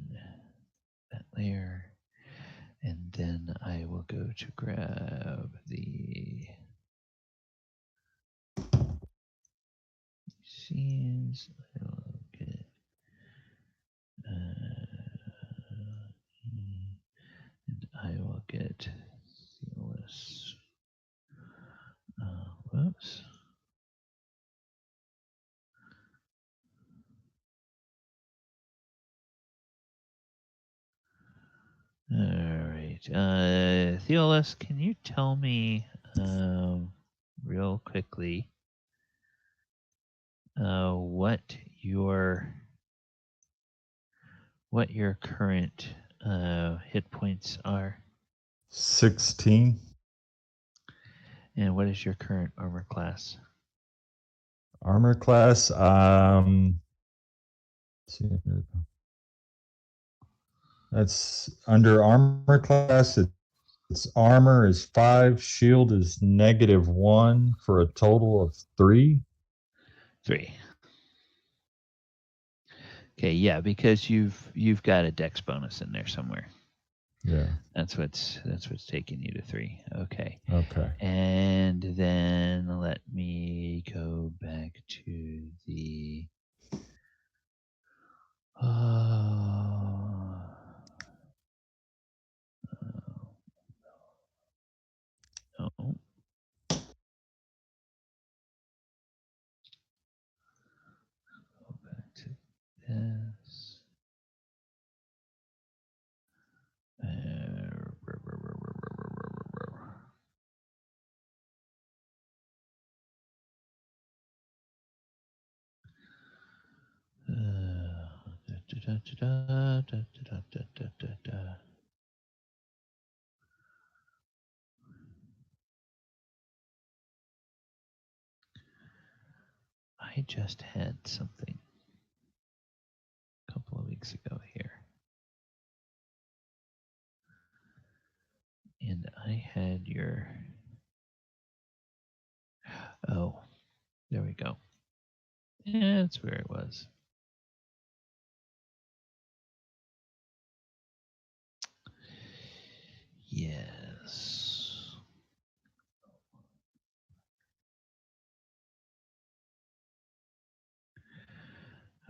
that layer. And then I will go to grab the scenes. I will get and I will get Theolis. Whoops. All right. Theolis, can you tell me real quickly what your current hit points are? 16. And what is your current armor class? Armor class, let's see. That's under armor class. Its armor is 5, shield is -1 for a total of 3. 3. Okay, yeah, because you've got a dex bonus in there somewhere. Yeah. That's what's taking you to 3. Okay. Okay. And then let me go back to the oh. Go back to this. I just had something a couple of weeks ago here. And I had your... Oh, there we go. Yeah, that's where it was. Yes.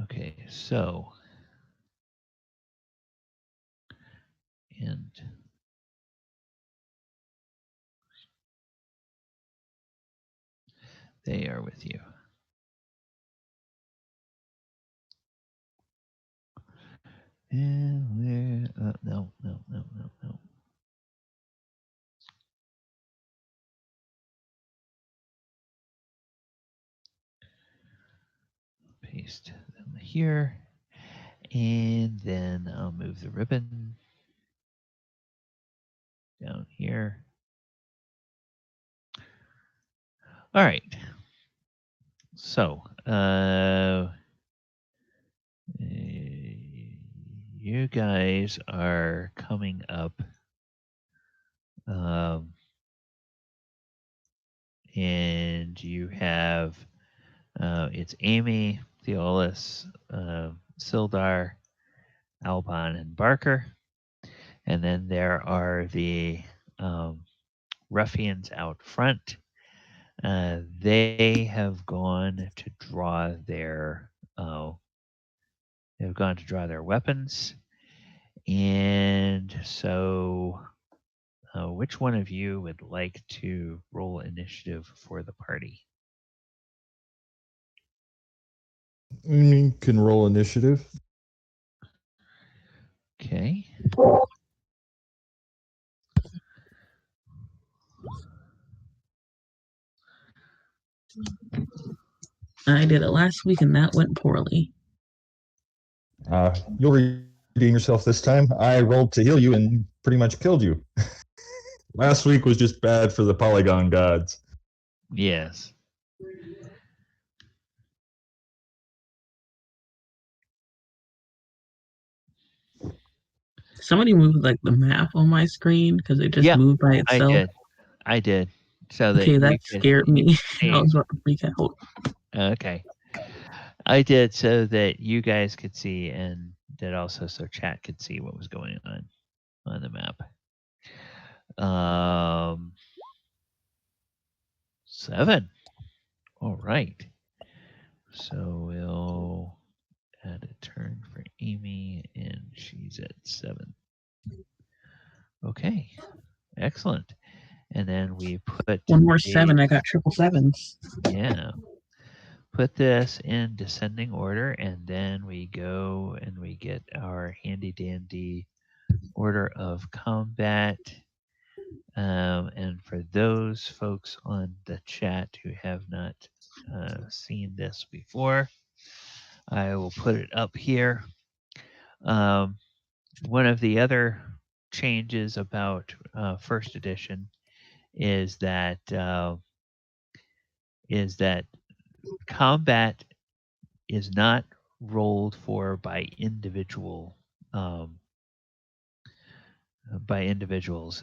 Okay, so... And... They are with you. And where... no. Paste them here. And then I'll move the ribbon down here. All right. So, you guys are coming up, and you have it's Amy, Theolis, Sildar, Albon, and Barker, and then there are the ruffians out front. They have gone to draw their have gone to draw their weapons. And so, which one of you would like to roll initiative for the party? You can roll initiative. Okay. I did it last week and that went poorly. You'll redeem yourself this time. I rolled to heal you and pretty much killed you. Last week was just bad for the Polygon gods. Yes. Somebody moved like the map on my screen because it just moved by itself. I did. So that okay, that scared me. I was about to freak out. Okay. I did so that you guys could see, and that also so chat could see what was going on the map. 7. All right. So we'll add a turn for Amy, and she's at 7. Okay. Excellent. And then we put one more 7. I got 777s. Yeah. Put this in descending order, and then we go and we get our handy dandy order of combat. And for those folks on the chat who have not seen this before, I will put it up here. One of the other changes about first edition is that combat is not rolled for by individuals.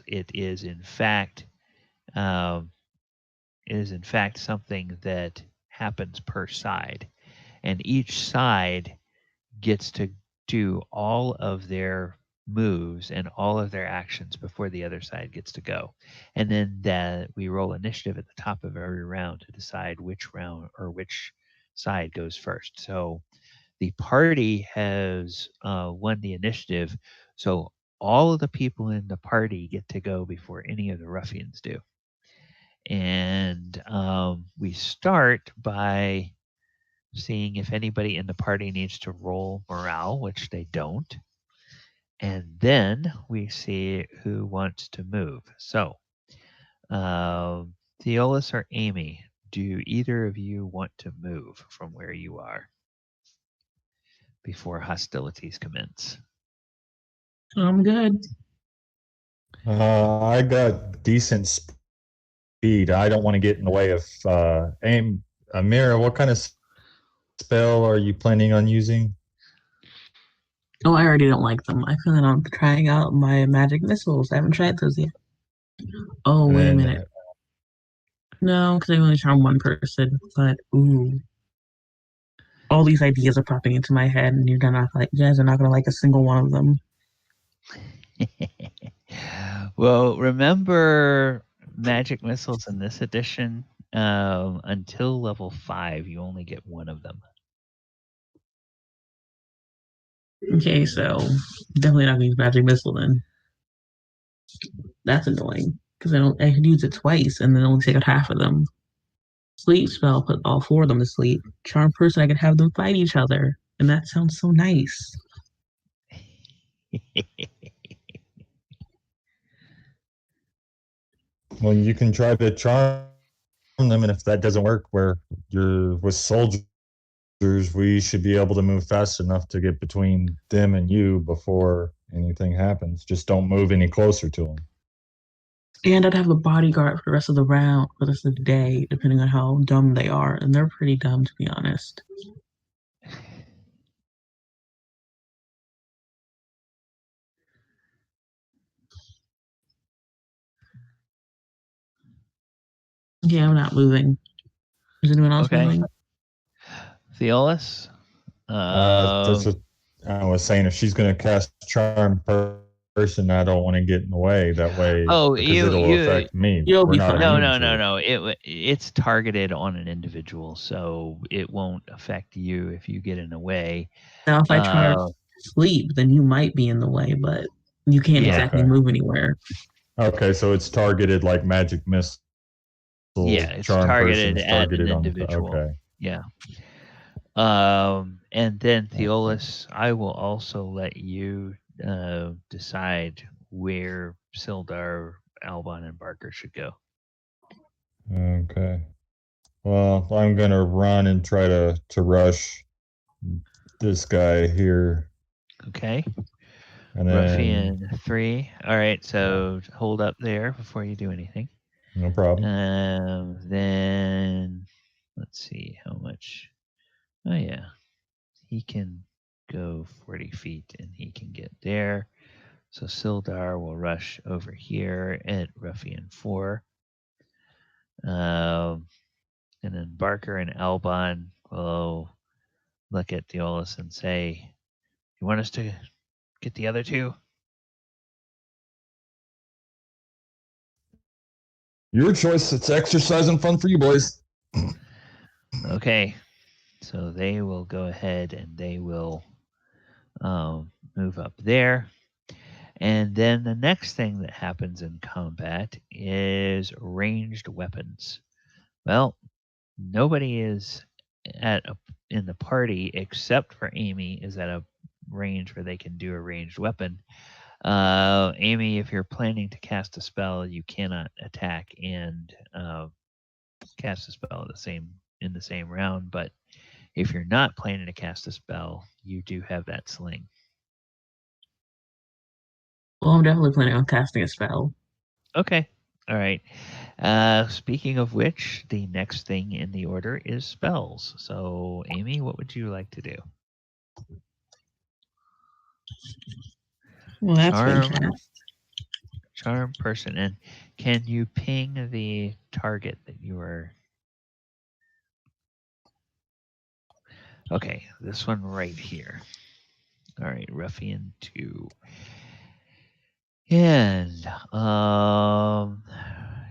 It is in fact something that happens per side, and each side gets to do all of their moves and all of their actions before the other side gets to go. And then we roll initiative at the top of every round to decide which round or which side goes first. So the party has won the initiative. So all of the people in the party get to go before any of the ruffians do. And we start by seeing if anybody in the party needs to roll morale, which they don't. And then we see who wants to move. So, Theolis or Amy, do either of you want to move from where you are before hostilities commence? I'm good. I got decent speed. I don't want to get in the way of aim. Amira, what kind of spell are you planning on using? Oh, I already don't like them. I plan on trying out my magic missiles. I haven't tried those yet. Oh, wait a minute. No, because I only charm one person. But ooh, all these ideas are popping into my head, and you guys are not gonna like a single one of them. Well, remember magic missiles in this edition. Until level 5, you only get one of them. Okay, so definitely not gonna use magic missile then. That's annoying because I could use it twice and then only take out half of them. Sleep spell, put all 4 of them to sleep. Charm person, I could have them fight each other, and that sounds so nice. Well, you can try to charm them, and if that doesn't work, where you're with soldiers, we should be able to move fast enough to get between them and you before anything happens. Just don't move any closer to them. And I'd have a bodyguard for the rest of the round, for the rest of the day, depending on how dumb they are. And they're pretty dumb, to be honest. Yeah, I'm not moving. Is anyone else moving? Theolis? That's what I was saying. If she's going to cast Charm person. I don't want to get in the way that way because it'll affect me. You'll We're be not fine. immune to it. No. It's targeted on an individual, so it won't affect you if you get in the way. Now, if I try to sleep, then you might be in the way, but you can't exactly move anywhere. Okay, so it's targeted like magic missile. Yeah, it's charm targeted person is at targeted an on individual. okay. Yeah. And then Theolis, I will also let you decide where Sildar, Albon, and Barker should go. Okay. Well, I'm gonna run and try to rush this guy here. Okay. And then Ruffian 3. All right, so hold up there before you do anything. No problem. Then let's see how much. Oh yeah, he can go 40 feet and he can get there. So Sildar will rush over here at Ruffian 4. And then Barker and Albon will look at Theolis and say, "You want us to get the other two?" Your choice. It's exercise and fun for you boys. Okay. So they will go ahead and they will move up there. And then the next thing that happens in combat is ranged weapons. Well, nobody is in the party except for Amy is at a range where they can do a ranged weapon. Amy, if you're planning to cast a spell, you cannot attack and cast a spell in the same round. But if you're not planning to cast a spell, you do have that sling. Well, I'm definitely planning on casting a spell. Okay. All right. Speaking of which, the next thing in the order is spells. So, Amy, what would you like to do? Well, that's fantastic. Charm person. And can you ping the target that you are... Okay, this one right here. All right, Ruffian 2. And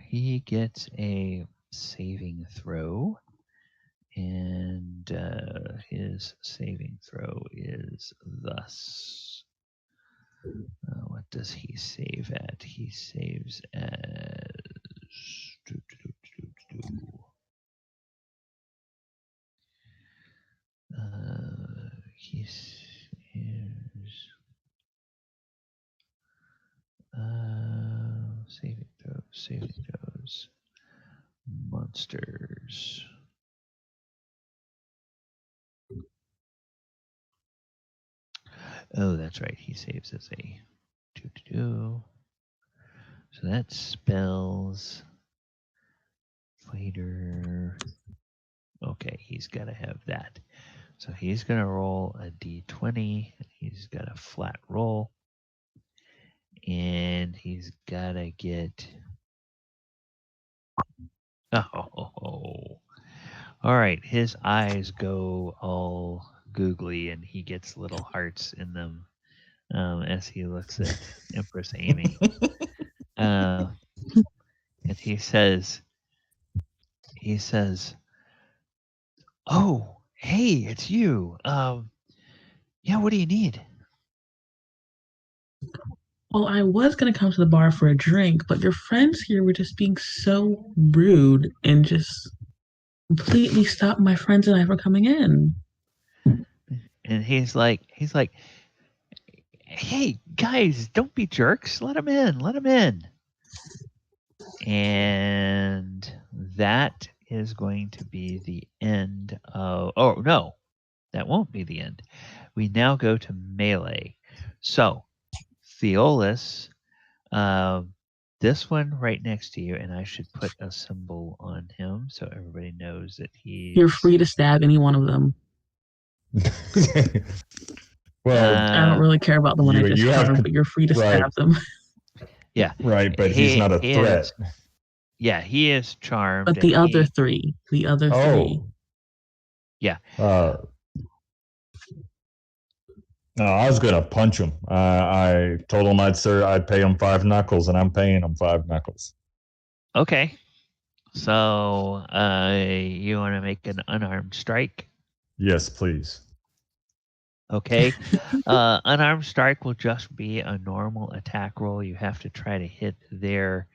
he gets a saving throw. And his saving throw is thus. What does he save at? He saves as... he saves... saving throws. Monsters. Oh, that's right. He saves as a 2. So that spells fighter. Okay, he's got to have that. So he's going to roll a d20. He's got a flat roll. And he's got to get... Oh. All right, his eyes go all googly and he gets little hearts in them as he looks at Empress Amy. And he says, "Oh, hey, it's you. Yeah, what do you need?" Well, I was going to come to the bar for a drink, but your friends here were just being so rude and just completely stopped my friends and I from coming in. And he's like, "Hey, guys, don't be jerks. Let him in. And that is going to be the end of... Oh, no, that won't be the end. We now go to melee. So, Theolis, this one right next to you, and I should put a symbol on him so everybody knows that he's... You're free to stab any one of them. Well, I don't really care about the one I just charmed, but you're free to stab them. Yeah. Right, but he's not a threat. He is charmed. But the other three. Yeah. No, I was gonna punch him. I told him I'd pay him 5 knuckles, and I'm paying him 5 knuckles. Okay. So you want to make an unarmed strike? Yes, please. Okay. Unarmed strike will just be a normal attack roll. You have to try to hit their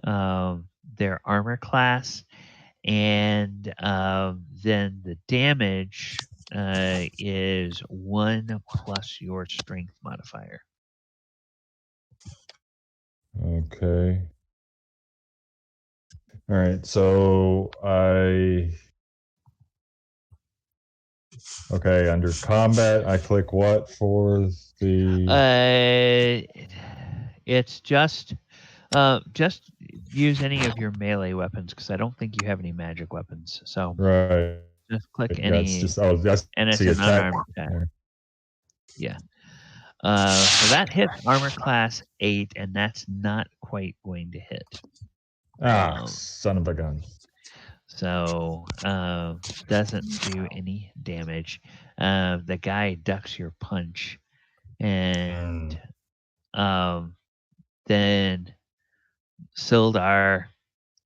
armor class, and then the damage is 1 plus your strength modifier. Okay. All right. So okay, under combat, I click what for the It's just use any of your melee weapons, because I don't think you have any magic weapons. So right. just click Yeah, it's any, just and it's the an attack. unarmed attack. Yeah. So that hits armor class 8, and that's not quite going to hit. Son of a gun. So doesn't do any damage. The guy ducks your punch, and then Sildar,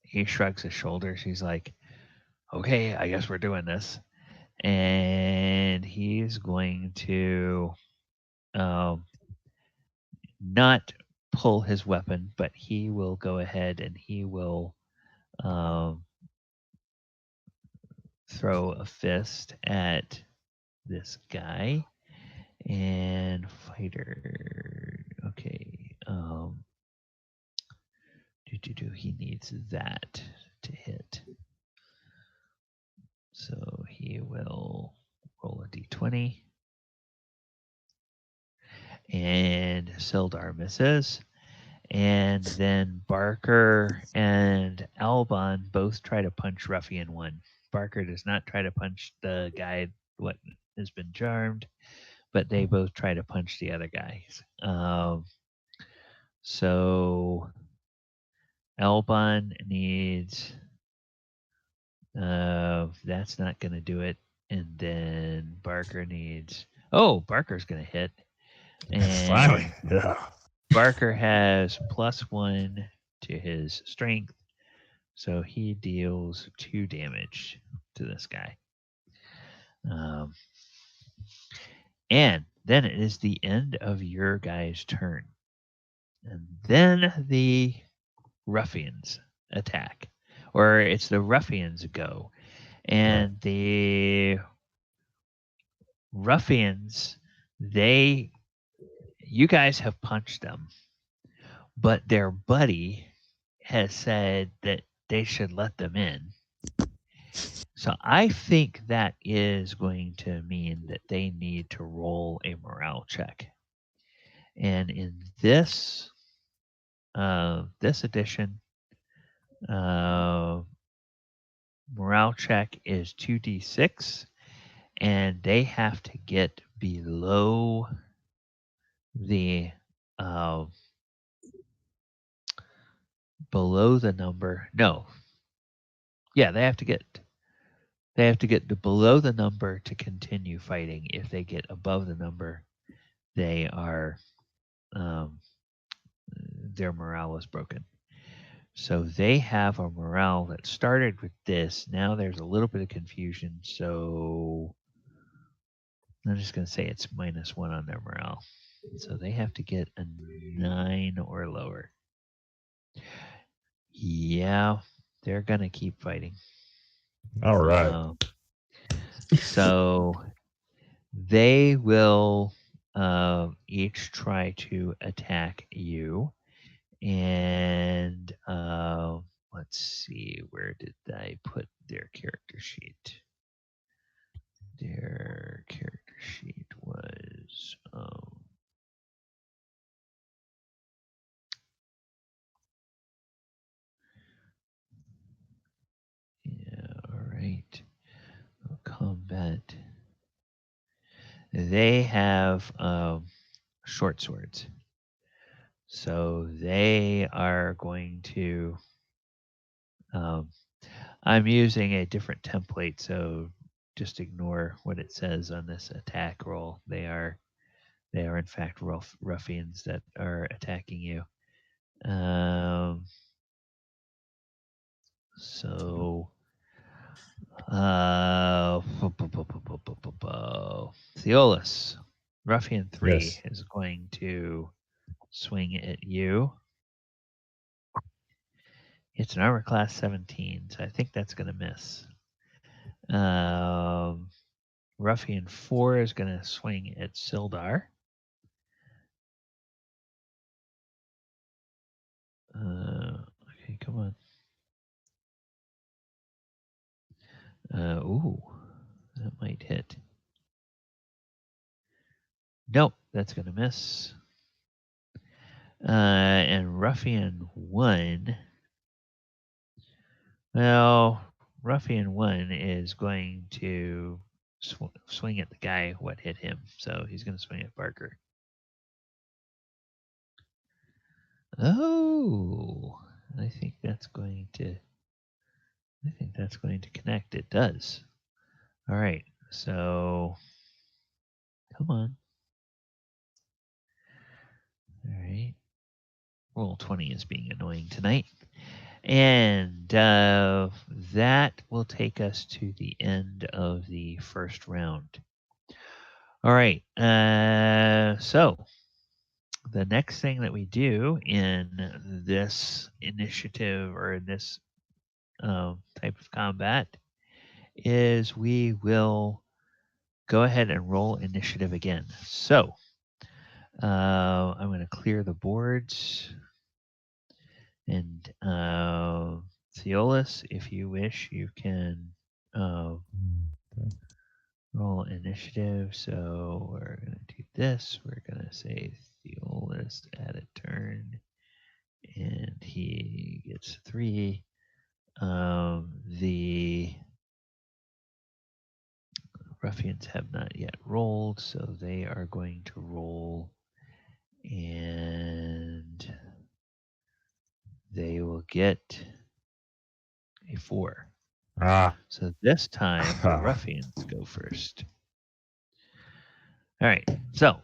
he shrugs his shoulders. He's like, "Okay, I guess we're doing this," and he's going to not pull his weapon, but he will go ahead and he will throw a fist at this guy. And fighter, okay. He needs that to hit. So he will roll a d20. And Sildar misses. And then Barker and Albon both try to punch Ruffian 1. Barker does not try to punch the guy what has been charmed, but they both try to punch the other guys. So Albon needs that's not going to do it. And then Barker needs Barker's going to hit. And finally, yeah. Barker has +1 to his strength, so he deals 2 damage to this guy. And then it is the end of your guy's turn. And then the ruffians attack. Or it's the ruffians go. And the ruffians, you guys have punched them, but their buddy has said that they should let them in. So I think that is going to mean that they need to roll a morale check. And in this edition, morale check is 2d6, and they have to get below the number. No. Yeah, they have to get below the number to continue fighting. If they get above the number, they are their morale is broken. So they have a morale that started with this. Now there's a little bit of confusion. So I'm just going to say it's -1 on their morale. So they have to get a 9 or lower. Yeah, they're going to keep fighting. All right. So they will each try to attack you. And let's see, where did I put their character sheet? Their character sheet was yeah, all right. Combat. They have short swords. So they are going to I'm using a different template, so just ignore what it says on this attack roll. They are They are in fact ruffians that are attacking you. So, Theolis, Ruffian 3 Yes. is going to swing at you. It's an armor class 17, so I think that's going to miss. Ruffian 4 is going to swing at Sildar. Okay, come on. Ooh, that might hit. Nope, that's going to miss. And Ruffian 1. Well, Ruffian 1 is going to swing at the guy what hit him. So he's going to swing at Barker. Oh, I think that's going to connect. It does. All right. So come on. All right. Roll 20 is being annoying tonight. And that will take us to the end of the first round. All right. So the next thing that we do in this initiative or in this type of combat is we will go ahead and roll initiative again. So I'm going to clear the boards. And Theolis, if you wish, you can roll initiative. So we're going to do this. We're going to say Theolis add a turn. And he gets 3. The ruffians have not yet rolled, so they are going to roll. And they will get a 4. So this time, the ruffians go first. All right. So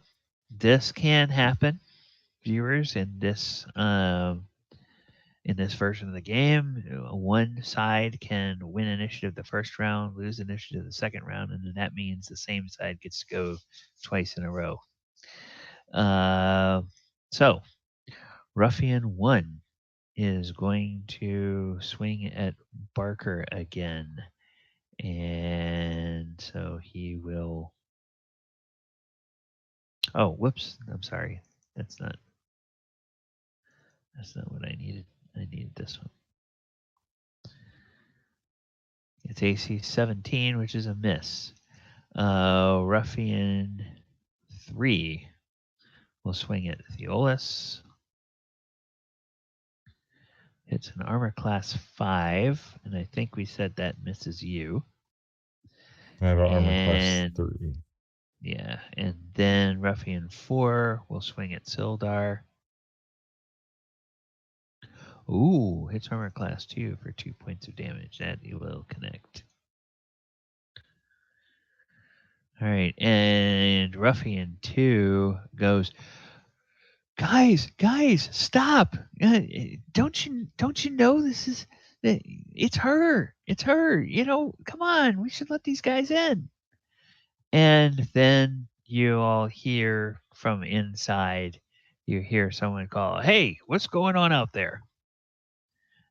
this can happen, viewers, in this version of the game. One side can win initiative the first round, lose initiative the second round, and then that means the same side gets to go twice in a row. So Ruffian 1 is going to swing at Barker again. And so he will. Oh, whoops. I'm sorry. That's not what I needed. I needed this one. It's AC 17, which is a miss. Ruffian 3 will swing at Theolis. It's an armor class 5, and I think we said that misses you. I have an armor class 3. Yeah, and then Ruffian 4 will swing at Sildar. Ooh, hits armor class 2 for 2 points of damage. That will connect. All right, and Ruffian 2 goes, guys, stop! Don't you know this is? It's her. You know, come on, we should let these guys in. And then you all hear from inside. You hear someone call, "Hey, what's going on out there?"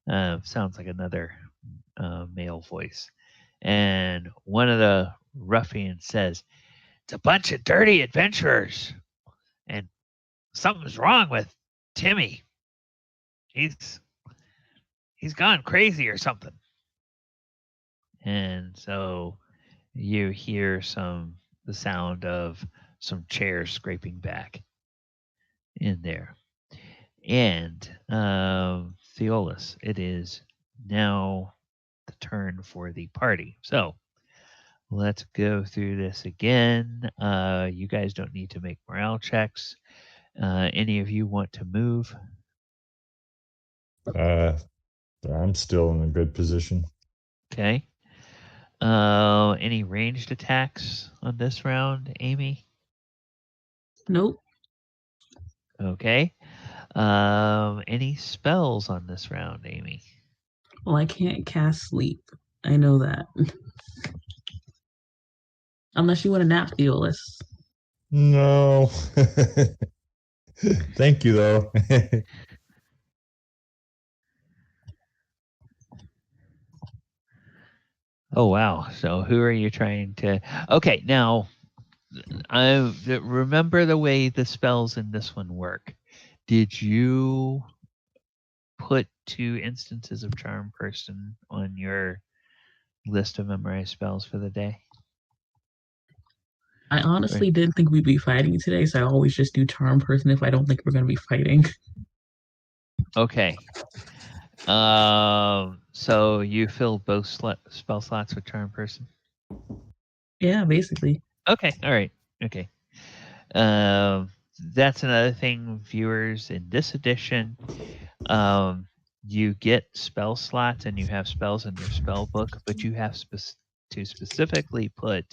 Sounds like another male voice. And one of the ruffians says, "It's a bunch of dirty adventurers, and something's wrong with Timmy. He's gone crazy or something." And so you hear the sound of some chairs scraping back in there. And Theolis, it is now the turn for the party. So let's go through this again. You guys don't need to make morale checks. Any of you want to move? I'm still in a good position. Okay. Any ranged attacks on this round, Amy? Nope. Okay. Any spells on this round, Amy? Well, I can't cast sleep. I know that. Unless you want to nap, Theolis. No. Thank you, though. Oh wow. So who are you trying to? Okay, now I remember the way the spells in this one work. Did you put 2 instances of Charm Person on your list of memorized spells for the day? I honestly didn't think we'd be fighting today, so I always just do Charm Person if I don't think we're going to be fighting. Okay. So you fill both spell slots with Charm Person? Yeah, basically. Okay. All right. Okay. That's another thing, viewers. In this edition, you get spell slots and you have spells in your spell book, but you have to specifically put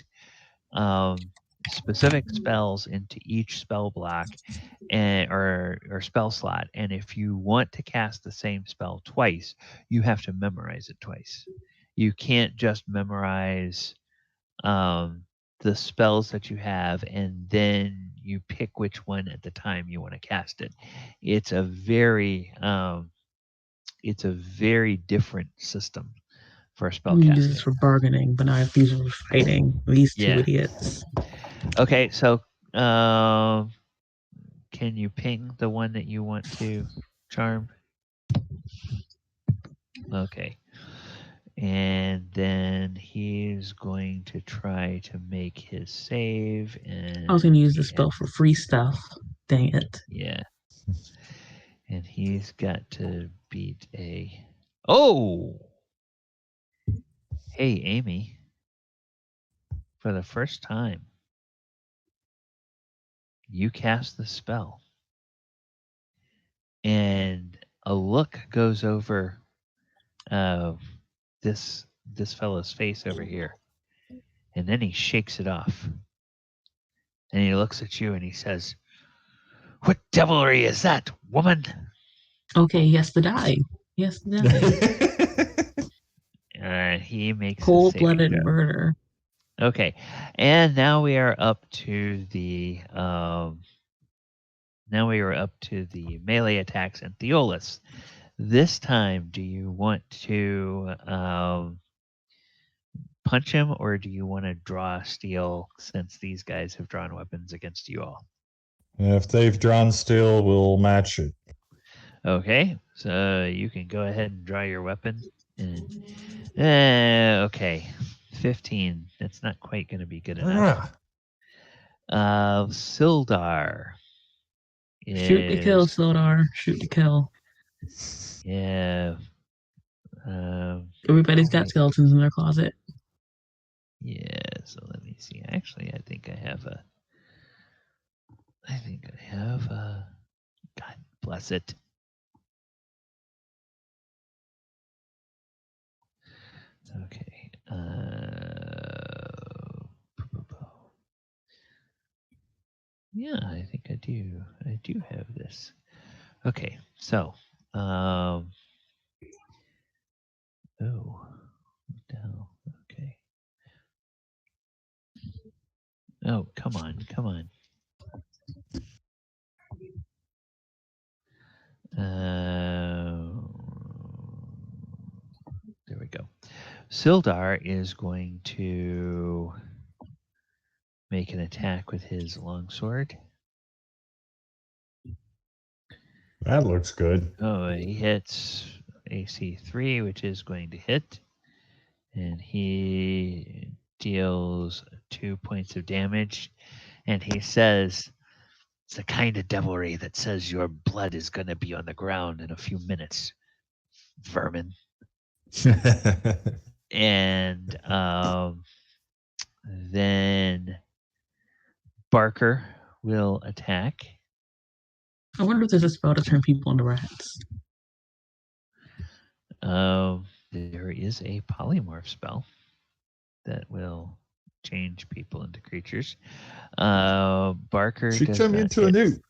specific spells into each spell block or spell slot. And if you want to cast the same spell twice, you have to memorize it twice. You can't just memorize the spells that you have and then you pick which one at the time you want to cast it. It's a very different system for spell You use casting. this for bargaining, but not if these are fighting. These two Yeah. idiots. Okay, so can you ping the one that you want to charm? Okay. And then he's going to try to make his save. And I was going to use the spell for free stuff. Dang it. Yeah. And he's got to beat a. Oh! Hey, Amy. For the first time, you cast the spell. And a look goes over this fellow's face over here. And then he shakes it off. And he looks at you and he says, "What devilry is that, woman?" Okay, yes, the die. Yes, the die. He makes cold-blooded murder. Okay, and now we are up to the melee attacks and Theolis. This time, do you want to punch him, or do you want to draw steel since these guys have drawn weapons against you all? If they've drawn steel, we'll match it. Okay, so you can go ahead and draw your weapon. And okay, 15. That's not quite going to be good enough. Sildar. Shoot to kill, Sildar. Shoot to kill. Yeah. Everybody's got skeletons in their closet. Yeah, so let me see. Actually, I think I have a. God bless it. Okay. Yeah, I think I do. I do have this. Okay, so. Oh. What the hell? Okay. Oh, come on. There we go. Sildar is going to make an attack with his longsword. That looks good. Oh, he hits AC 3, which is going to hit. And he deals 2 points of damage. And he says, "It's the kind of devilry that says your blood is going to be on the ground in a few minutes, vermin." And then Barker will attack. I wonder if there's a spell to turn people into rats. There is a polymorph spell that will change people into creatures. Barker She does turned me not into hit. a newt.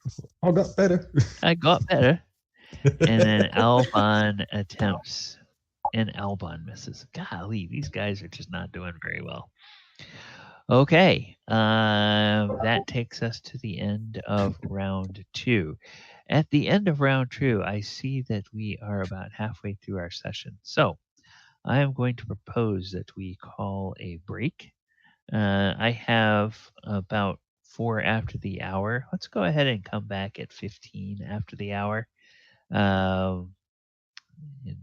I got better. I got better. And then Albon attempts, and Albon misses. Golly, these guys are just not doing very well. Okay, that takes us to the end of round 2. At the end of round 2, I see that we are about halfway through our session. So I am going to propose that we call a break. I have about 4 after the hour. Let's go ahead and come back at 15 after the hour. And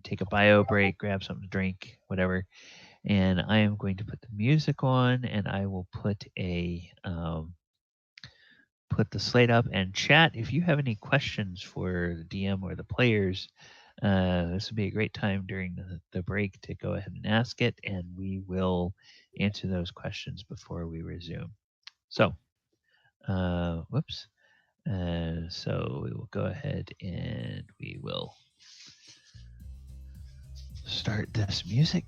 take a bio break, grab something to drink, whatever. And I am going to put the music on, and I will put the slate up and chat. If you have any questions for the DM or the players, this would be a great time during the break to go ahead and ask it, and we will answer those questions before we resume. So, whoops. So we will go ahead and we will start this music.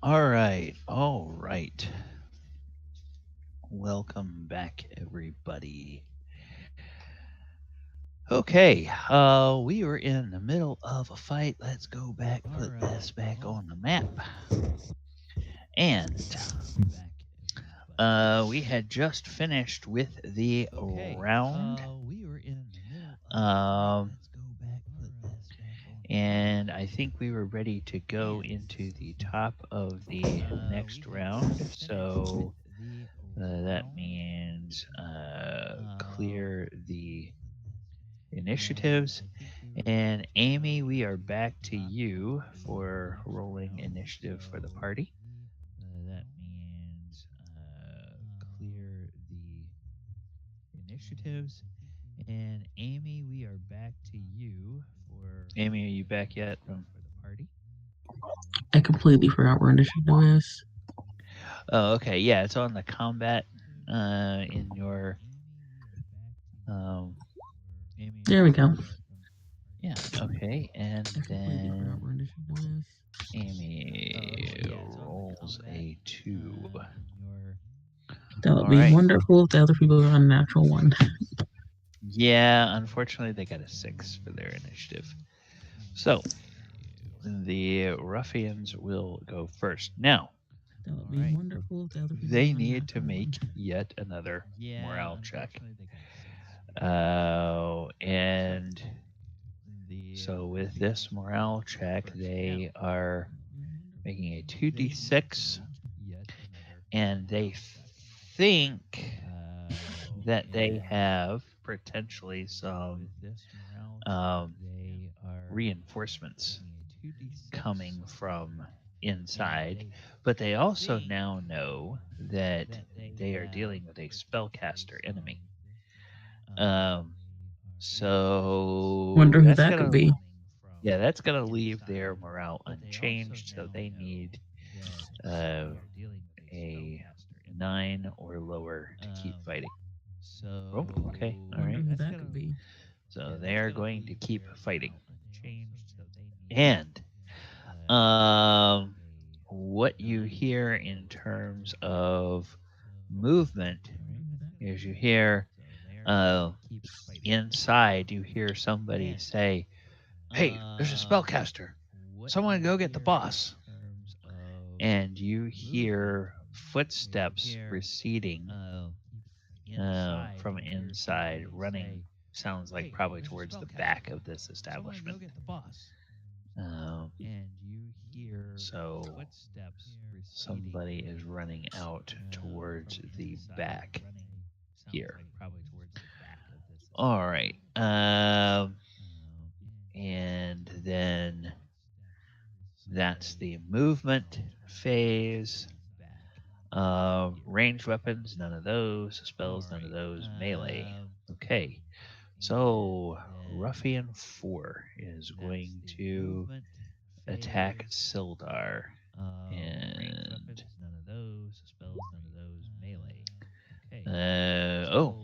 All right. All right. Welcome back, everybody. Okay. We were in the middle of a fight. Let's go back, put this back on the map. And we had just finished with the round. Um, and I think we were ready to go into the top of the next round. So that means clear the initiatives. And Amy, we are back to you for rolling initiative for the party. That means clear the initiatives. And Amy, we are back to you for. Amy, are you back yet for the party? I completely forgot where initiative is. Oh, okay. Yeah, it's on the combat in your. Um, There we go. Yeah. Okay. And I completely forgot then where initiative is. Amy rolls a 2. That would All be right. wonderful if the other people got a natural one. Yeah, unfortunately, they got a 6 for their initiative. So the ruffians will go first. Now, That would be wonderful if the other people they got a need to natural make one. yet another morale check. And so with this morale check, they are making a 2d6, and they think that they have potentially some reinforcements coming from inside, but they also now know that they are dealing with a spellcaster enemy. So Wonder who that could be. Yeah, that's gonna leave their morale unchanged. So they need uh, a 9 or lower to keep fighting. Oh, okay, all Wonder right. who that could be. So they are going to keep fighting. And um, what you hear in terms of movement is you hear uh, inside, you hear somebody say, "Hey, there's a spellcaster. Someone go get the boss." And you hear footsteps receding from inside, running. Sounds like probably towards the back of this establishment. So somebody is running out towards the back here. All right. And then that's the movement phase. Ranged weapons, none of those. Spells, none of those. Melee. Okay. So Ruffian 4 is going to attack Sildar. And oh,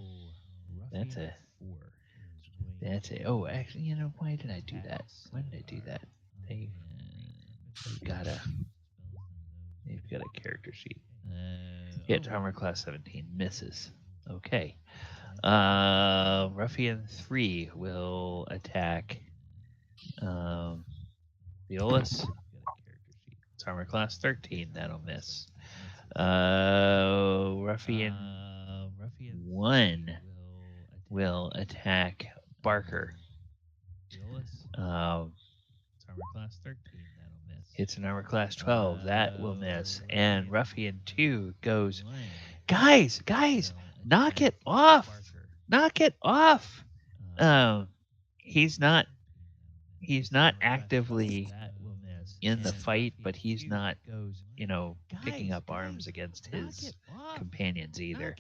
oh, actually, why did I do that? Why did I do that? They've got a character sheet. Hit armor class 17 misses. Okay. Ruffian 3 will attack Theolis. It's armor class 13. That'll miss. Ruffian 1 will attack Barker. Hits an armor class 12. That will miss. And Ruffian 2 goes, guys, knock it off. Knock it off. He's not actively in the fight, but he's not, picking up arms against his companions either.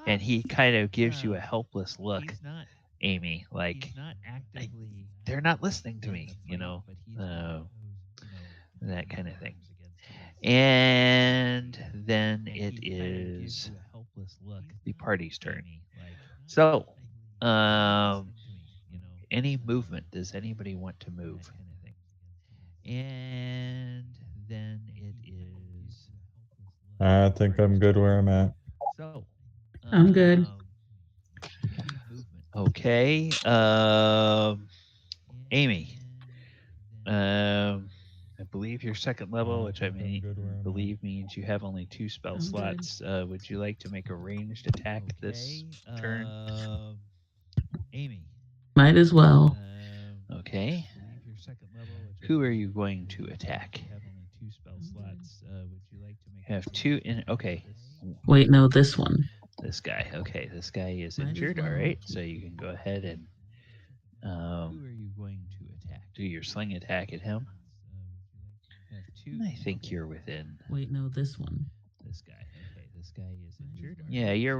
And he kind of gives you a helpless look, Amy, like they're not listening to me, that kind of thing. And then it is the party's turn. So, any movement? Does anybody want to move? And then it is I think I'm good where I'm at. So, I'm good. Okay. Amy. I believe you're second level, which I believe means you have only 2 spell I'm good. slots. Would you like to make a ranged attack this turn? Amy. Might as well. Okay. Who are you going to attack? Have 2 in. Okay. Wait, no, this one. This guy. Okay, this guy is Might as injured. All well. right, so you can go ahead and do your sling attack at him. I think you're within. Wait, no, this one. This guy. Okay, this guy is injured. Yeah, you're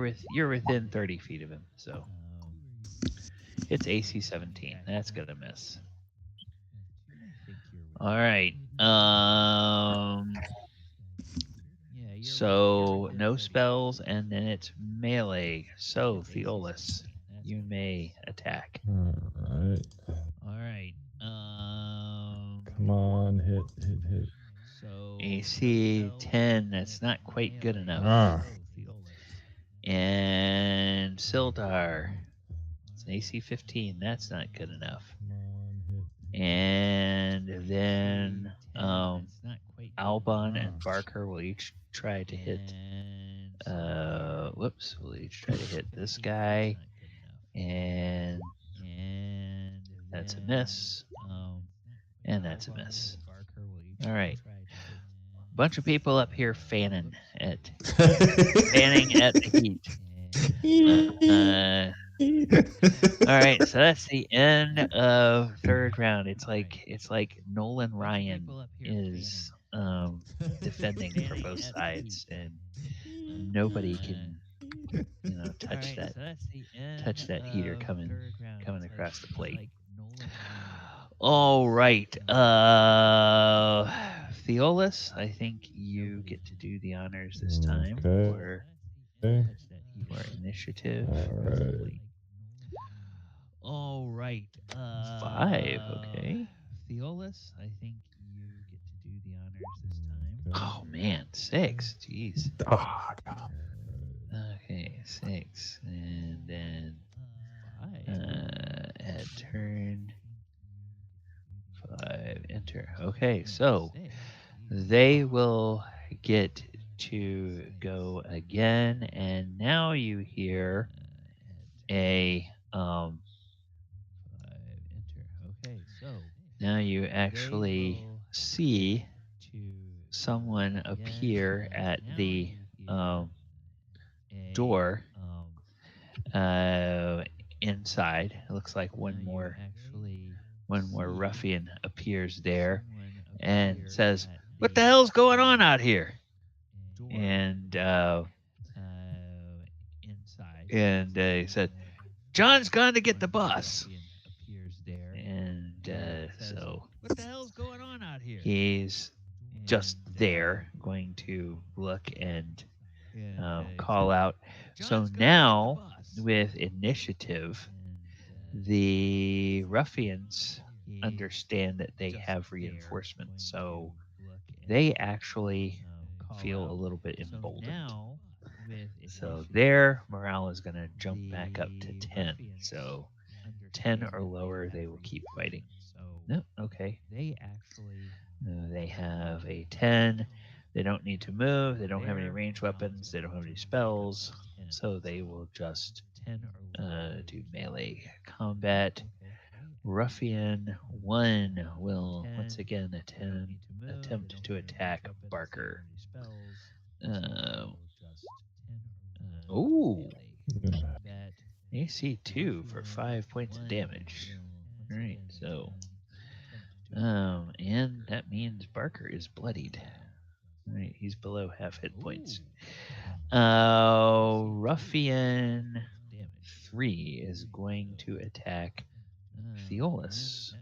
within 30 feet of him. So it's AC 17. That's gonna miss. All right. So no spells, and then it's melee. So Theolis, you may attack. All right. All right. Come on, hit. So AC 10. That's not quite good enough. Ah. And Sildar, it's an AC 15. That's not good enough. And then Albon and Barker will each try to hit. Will each try to hit this guy, and that's a miss, and that's a miss. All right, bunch of people up here fanning at the heat. All right, so that's the end of third round. It's like Nolan Ryan is defending for both sides, and nobody can touch that heater coming across the plate. All right, Theolis, I think you get to do the honors this time for initiative. All right. All right. 5. Okay. Theolis, I think you get to do the honors this time. Oh man, 6. Jeez. Oh, God. Okay, 6, and then 5. At turn 5, enter. Okay, so they will get to go again, and now you hear a now you actually see someone appear at the door inside. It looks like one more ruffian appears there and says, "What the hell's going on out here?" And he said, "John's gone to get the bus." And so what the hell's going on out here? He's just there, going to look and call out. So now, with initiative, the ruffians understand that they have reinforcements, so they actually feel a little bit emboldened. So their morale is going to jump back up to 10. So 10 or lower, they will keep fighting. No, okay. They have a 10. They don't need to move. They don't have any ranged weapons. They don't have any spells. So they will just do melee combat. Ruffian 1 will once again attempt to attack Barker. AC 2 for 5 points of damage. All right, so and that means Barker is bloodied. All right, he's below half hit points. Ruffian 3 is going to attack Theolis.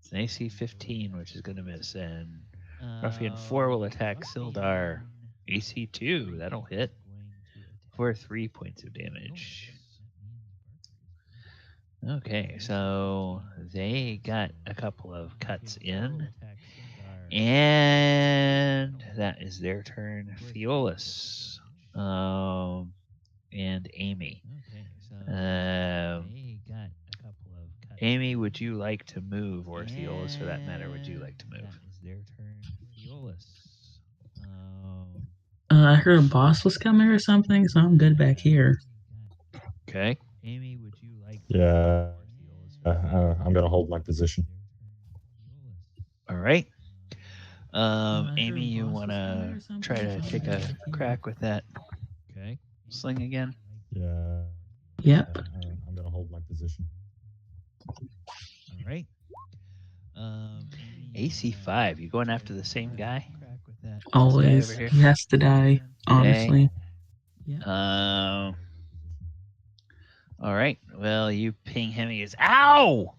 It's an AC 15, which is going to miss, and Ruffian 4 will attack Sildar. AC 2, that'll hit for 3 points of damage. Okay, so they got a couple of cuts in, And that is their turn. Theolis. And Amy. Amy, would you like to move, or Theolis, for that matter, would you like to move? I heard a boss was coming or something, so I'm good back here. Okay. Yeah, I'm gonna hold my position. All right. Amy, you want to try to take a crack with that sling again? Yeah. Yep. I'm gonna hold my position. All right. AC5. You going after the same guy? Always. This guy over here? He has to die, honestly. All right. Well, you ping him. He goes, "Ow!"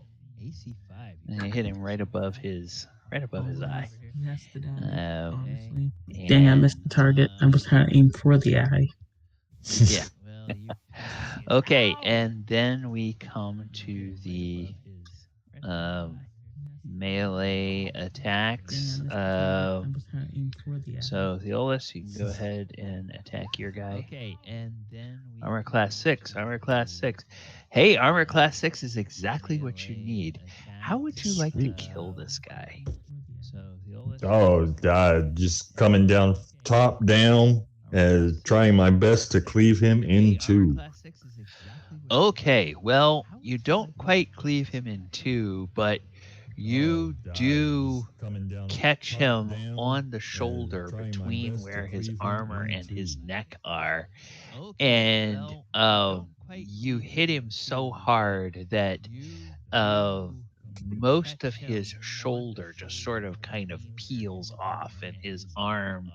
And you hit him right above his eye. He has to die, honestly. And, Dang, I missed the target. I was trying to aim for the eye. Yeah. Okay, and then we come to the melee attacks. So Theolis, you can go ahead and attack your guy. Okay, and then armor class 6. Armor class 6. Hey, armor class 6 is exactly what you need. How would you like to kill this guy? Oh God, just coming down top down, trying my best to cleave him in two. Okay, well, you don't quite cleave him in two, but you do catch him on the shoulder between where his armor and his neck are, and you hit him so hard that most of his shoulder just sort of kind of peels off, and his arm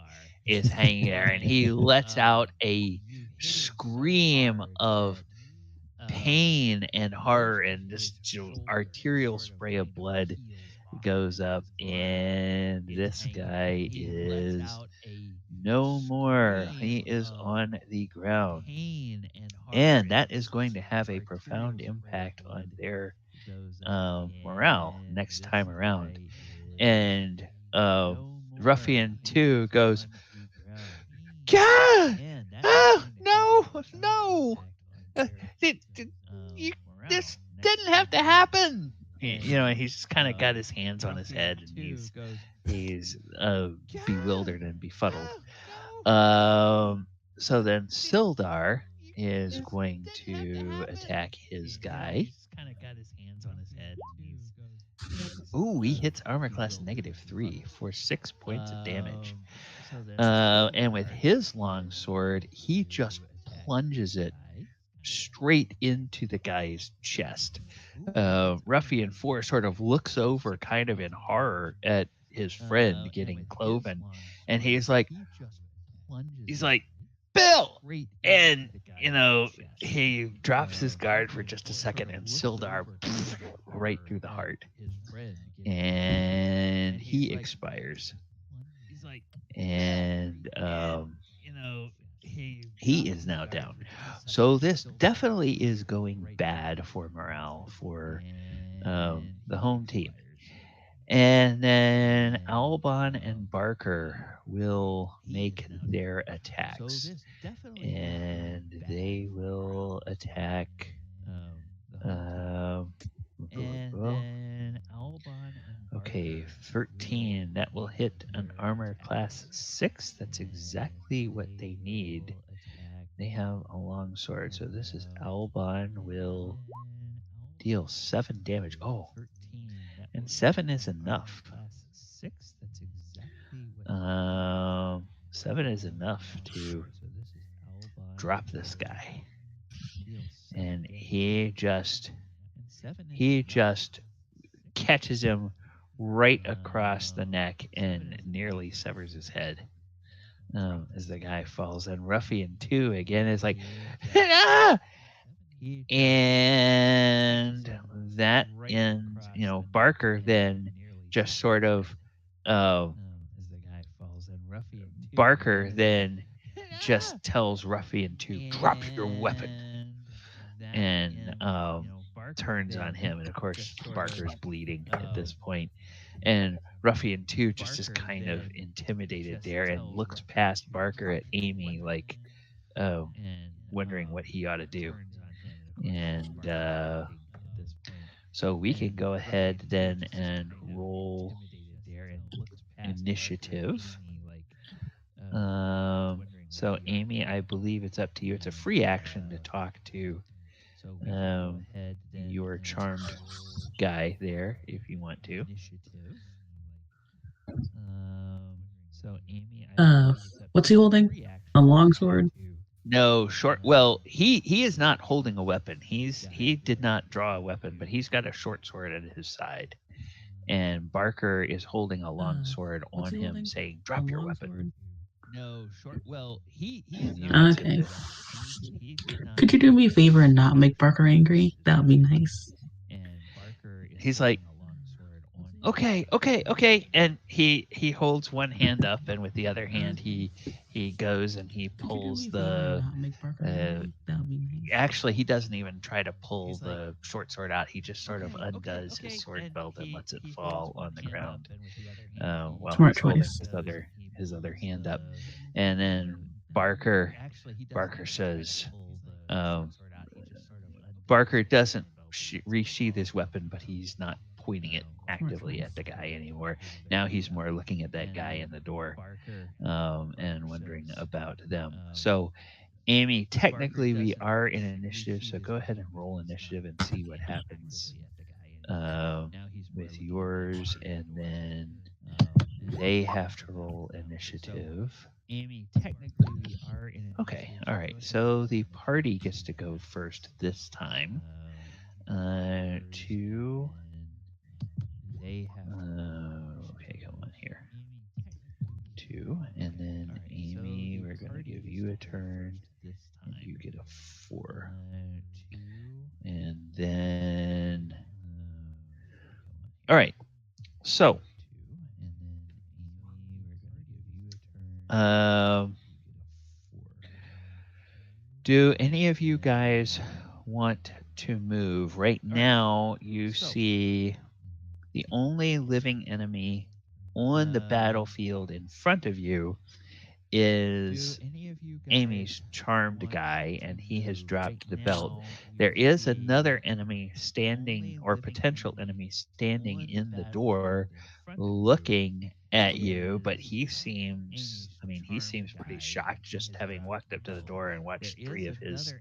is hanging there, and he lets out a scream of pain and horror, and just arterial spray of blood goes up, and this guy is no more. He is on the ground, and that is going to have a profound impact on their morale next time around. And Ruffian 2 goes, "God! No! This didn't have to happen." He's just kind of got his hands on his head, and he's bewildered and befuddled. So then Sildar is going to attack his guy. Ooh, he hits armor class -3 for 6 points of damage. And with his long sword, he just plunges it straight into the guy's chest. Ruffian 4 sort of looks over kind of in horror at his friend getting cloven, and he's like, "Bill!" And, he drops his guard for just a second, and Sildar right through the heart. And he expires. And he is now down. So this definitely is going bad for morale for the home team. And then Albon and Barker will make their attacks. And they will attack. Okay, 13. That will hit an armor class 6. That's exactly what they need. They have a long sword. So this is Albon will deal 7 damage. Oh, and 7 is enough. 7 is enough to drop this guy. And he just catches him right across the neck and nearly severs his head as the guy falls. And Ruffian 2 again is like, "Ah!" And that ends, Barker then just sort of, Barker then just tells Ruffian to drop your weapon. And turns on him, and of course Barker's bleeding at this point, and Ruffian 2 just is kind of intimidated there and looks past Barker at Amy like wondering what he ought to do. And so we can go ahead then and roll initiative. So Amy, I believe it's up to you. It's a free action to talk to your charmed guy there if you want to. What's he holding? A longsword? No, short. Well, he is not holding a weapon. He did not draw a weapon, but he's got a short sword at his side. And Barker is holding a long sword on him, holding? saying, "Drop your weapon." Sword? No, short. Well, he is not. Okay. Could you do me a favor and not make Barker angry? That would be nice. He's like, okay, and he holds one hand up, and with the other hand he goes and he pulls the. Actually, he doesn't even try to pull the short sword out. He just sort of undoes his sword belt and lets it fall on the ground while he's holding his other hand up. And then Barker says, Barker doesn't resheath his weapon, but he's not pointing it actively at the guy anymore. Now he's more looking at that guy in the door and wondering about them. So, Amy, technically we are in initiative, so go ahead and roll initiative and see what happens with yours, and then they have to roll initiative. Okay, all right. So the party gets to go first this time. Okay, come on here. 2, and then Amy, we're gonna give you a turn, and you get a 4. And then, all right. So, do any of you guys want to move? Right now, you see the only living enemy on the battlefield in front of you is Amy's charmed guy, and he has dropped the belt. There is another enemy standing, or potential enemy standing in the door looking at you, but he seems pretty shocked, just having walked up to the door and watched 3 of his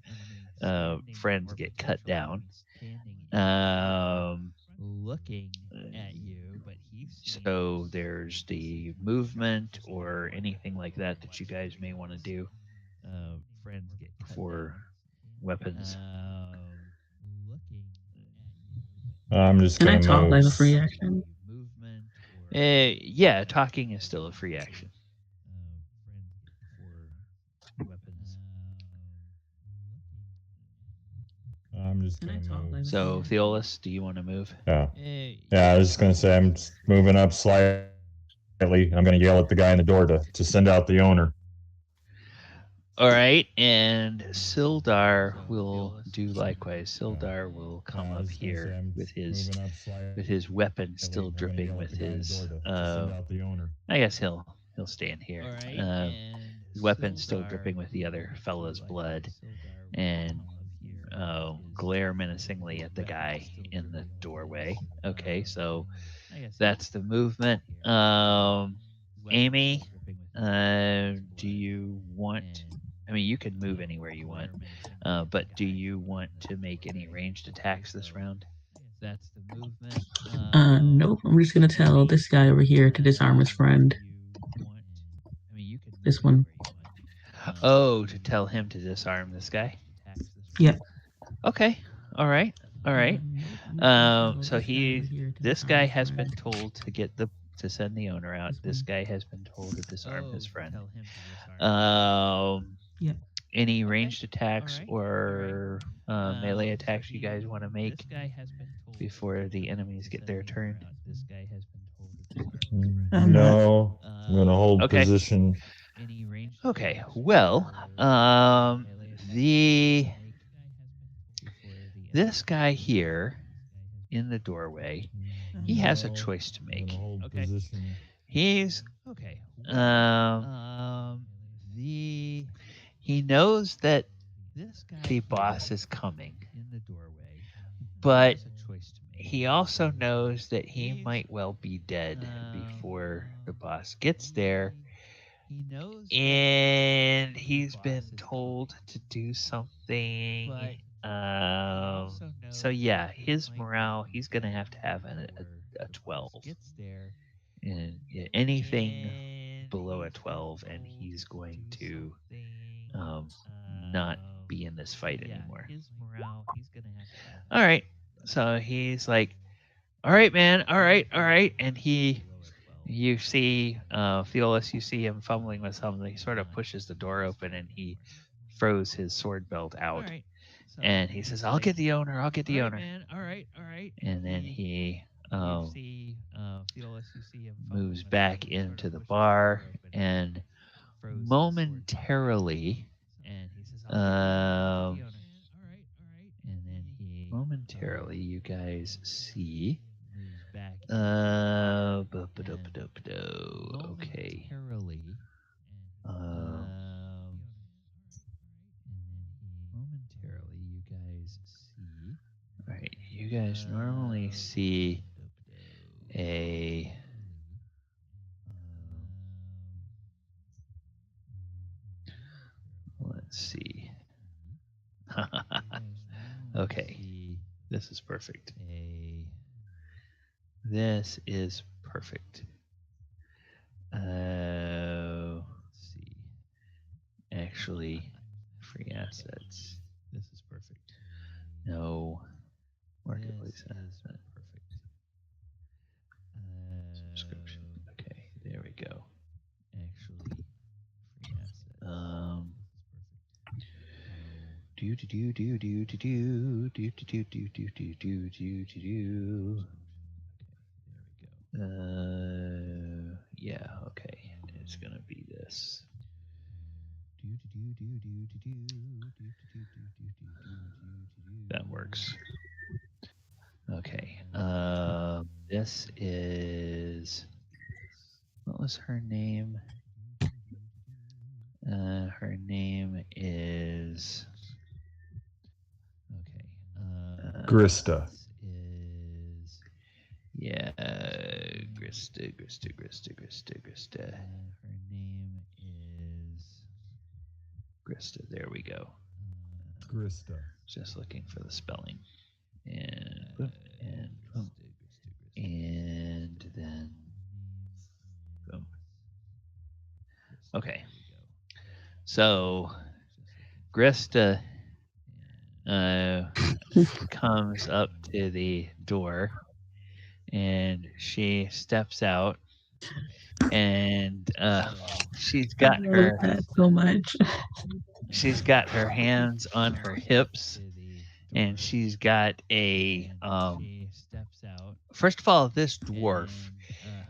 friends get cut down. So there's the movement or anything like that you guys may want to do for weapons. I'm just Can I gonna talk move. like a free action? Yeah, talking is still a free action. I'm just gonna move. So, Theolis, do you want to move? Yeah. I was just gonna say I'm just moving up slightly. I'm gonna yell at the guy in the door to send out the owner. All right, and Sildar will do likewise. Sildar will come up here with his weapon still dripping with his. I guess he'll stand here. His weapon still dripping with the other fellow's blood, and glare menacingly at the guy in the doorway. Okay, so that's the movement. Amy, do you want? I mean, you can move anywhere you want, but do you want to make any ranged attacks this round? Nope. I'm just gonna tell this guy over here to disarm his friend. This one. Oh, to tell him to disarm this guy? Yep. Okay. All right. So this guy has been told to send the owner out. This guy has been told to disarm his friend. Any ranged attacks or melee attacks you guys want to make before the enemies get their turn? No, I'm gonna hold position. this guy here in the doorway, he has a choice to make. He's he knows that the boss is coming, but he also knows that he might well be dead before the boss gets there, and he's been told to do something. So yeah, his morale, he's gonna have to have a 12, and anything below a 12, and he's going to um, not be in this fight anymore. All right, so he's like, all right, man, all right, and you see Theolis, you see him fumbling with something. He sort of pushes the door open and he throws his sword belt out. And he says, I'll get the owner, I'll get the owner. And then he moves back into the bar and momentarily you guys see okay. Momentarily, you guys see. All right, you guys normally see a. Let's see. Okay, this is perfect. This is perfect. Let's see. Actually, free assets. This is perfect. No. Marketplace asset. Perfect. Subscription. Okay, there we go. Actually, free asset. Do do do do do do do do do do do do do do do do. Yeah, okay. It's gonna be this. That works. Okay. This is. What was her name? Her name is. Okay. Grista. Yeah, Grista. Her name is Grista. There we go. Grista. Just looking for the spelling. And boom, and boom. And then boom. Okay. So Grista comes up to the door and she steps out and she's got I love her that so much. she's got her hands on her hips and she's got a first of all, this dwarf,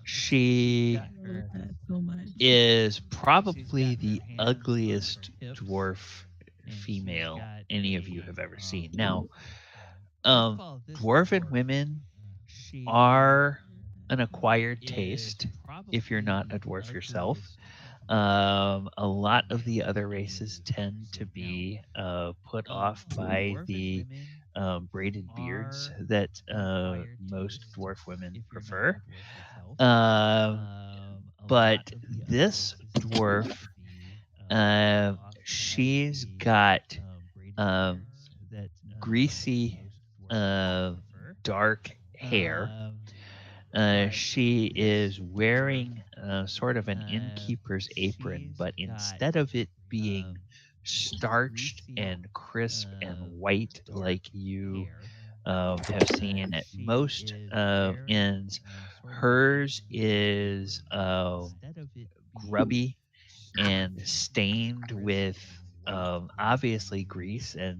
she I love that so much. is probably the ugliest dwarf female any of you have ever seen. Now, dwarven women are an acquired taste if you're not a dwarf yourself. A lot of the other races tend to be put off by the braided beards that most dwarf women prefer. But this dwarf, she's got um, greasy, dark hair. She is wearing sort of an innkeeper's apron, but instead of it being starched and crisp and white like you have seen at most inns, hers is grubby and stained with obviously grease, and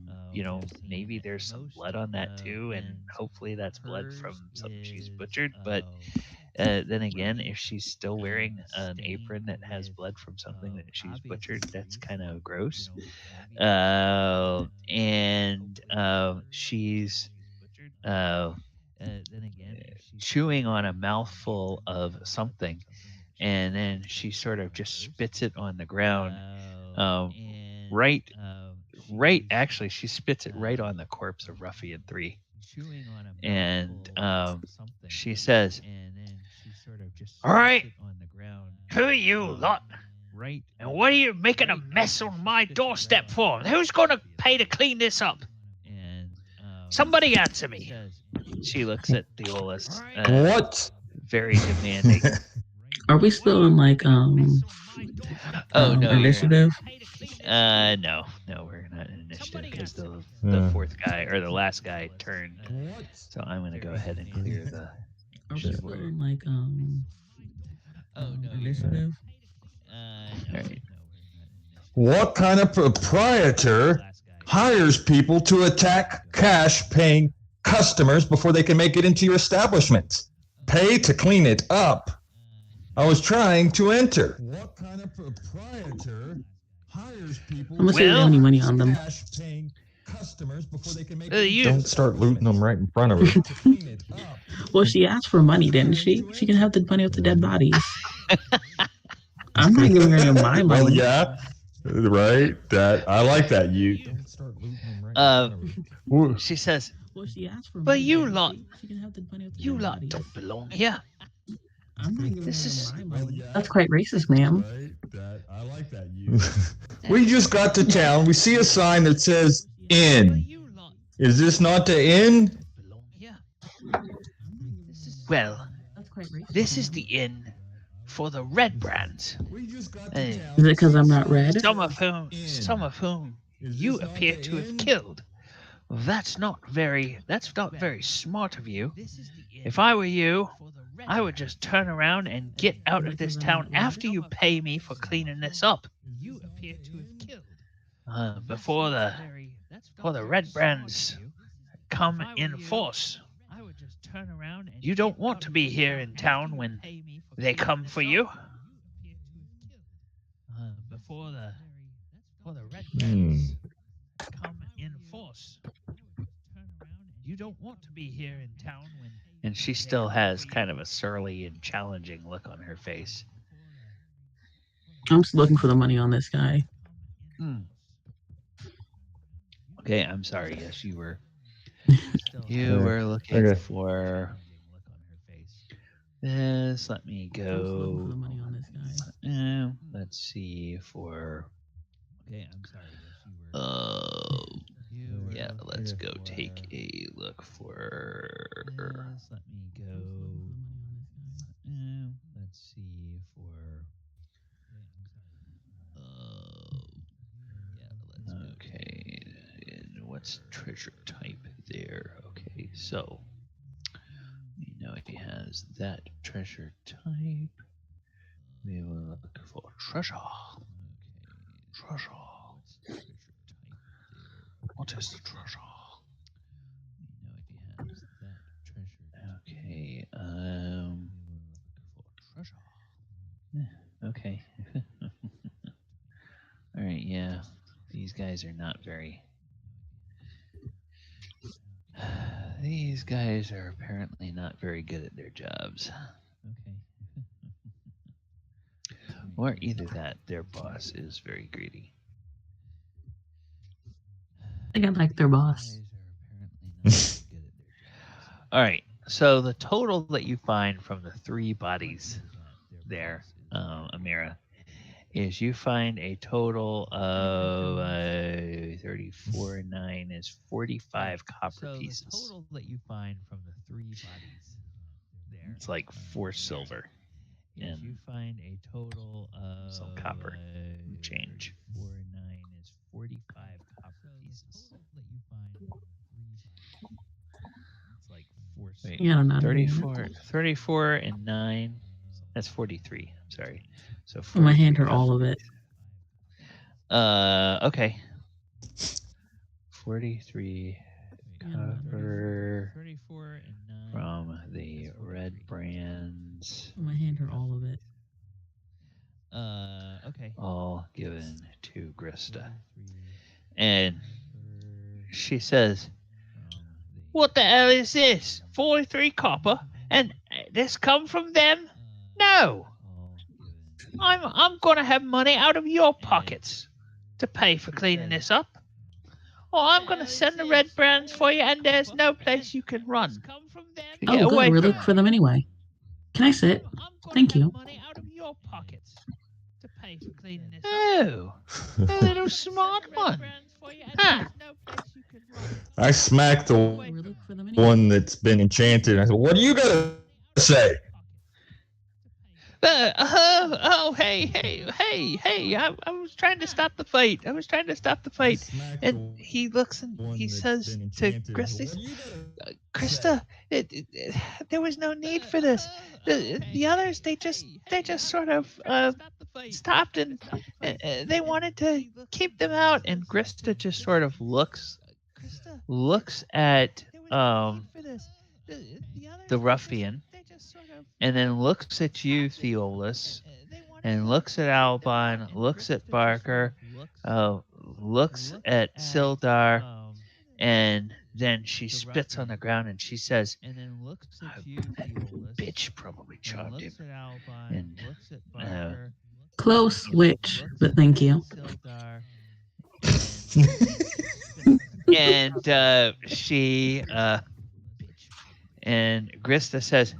maybe there's some blood on that too, and hopefully that's blood from something she's butchered, but Then again, if she's still wearing an apron that has blood from something that she's butchered, that's kind of gross. And she's chewing on a mouthful of something, and then she sort of just spits it on the ground. Right. Actually, she spits it right on the corpse of Ruffian 3. And she says, "All right, who are you lot? And what are you making a mess on my doorstep for? Who's going to pay to clean this up? Somebody answer me." She looks at Theolis, What? very demanding. Are we still in like Oh no, initiative? No, we're not in initiative because the fourth guy or the last guy turned. So I'm going to go ahead and clear the. Are we still in like initiative? All right. What kind of proprietor hires people to attack cash-paying customers before they can make it into your establishment? Pay to clean it up. I was trying to enter. What kind of proprietor hires people? I'm gonna see if they have any money on them. Cash-paying customers before they can make it. Don't start looting them right in front of her. Well, she asked for money, didn't she? She can have the money with the dead bodies. I'm not giving her my money. Well, yeah, right. That I like that. You. Don't start looting them right. She says, Well, she asked for money. "But you lot, she can have the money with the you dead lot bodies. don't belong here." I'm not giving This her is- my money. That's quite racist, ma'am. Right. I like that. You. We just got to town. We see a sign that says "Inn." Is this not the inn? Well, That's quite racist. this is the inn for the Redbrands, Is it because I'm not red? some of whom you appear to have killed. Well, that's not very smart of you. If I were you, I would just turn around and get out of this town after you pay me for cleaning this up. You appear to have killed before the Redbrands come in force. You don't want to be here in town when they come for you. Before the Redbrands come in force. You don't want to be here in town when. And she still has kind of a surly and challenging look on her face. I'm just looking for the money on this guy. Okay, I'm sorry. Yes, you were. You were looking for this. Let me I'm just looking for go. the money on this guy. Let's see for. Okay, I'm sorry. Yeah, let's go take a look for. Let me go. Let's see for. Okay, and what's treasure type there? Okay, so we know he has that treasure type. We will look for treasure. Treasure. What is the treasure? We know he has that treasure. Okay. Okay. All right. Yeah. These guys are not very. These guys are apparently not very good at their jobs. Okay. Or either that, their boss is very greedy. I think I like their boss. All right. So the total that you find from the 3 bodies there, Amira, is you find a total of 34 and 9 is 45 copper pieces. The total that you find from the 3 bodies there, it's like 4 silver. And you find a total of some copper change. 4 and 9 is 45 copper pieces. That you find it's like 4 silver. Yeah, I'm not 34 and 9. That's 43. I'm sorry. So I'm gonna hand her all of it. Okay. 43 copper from the Redbrands. hand her all of it. Okay. All given to Grista. And she says, "What the hell is this? 43 copper? And this come from them? No. I'm gonna have money out of your pockets to pay for cleaning this up. Or I'm gonna send the Redbrands for you, and there's no place you can run to get Oh, good. away We're from looking for them anyway. Can I sit? Thank you. Oh, a little smart one. Huh. I smacked the We're looking for them anyway. one that's been enchanted. I said, "What do you gotta say?" Hey! I was trying to stop the fight. And he looks and he says to Krista, "Krista, there was no need for this. The others, they just sort of stopped and they wanted to keep them out." And Krista just sort of looks at the ruffian, and then looks at you, Theolis, and looks at Albon, looks at Barker, looks at Sildar, and then she spits on the ground and she says, "That bitch probably charmed him." And Close witch, but thank you. and she and Grista says,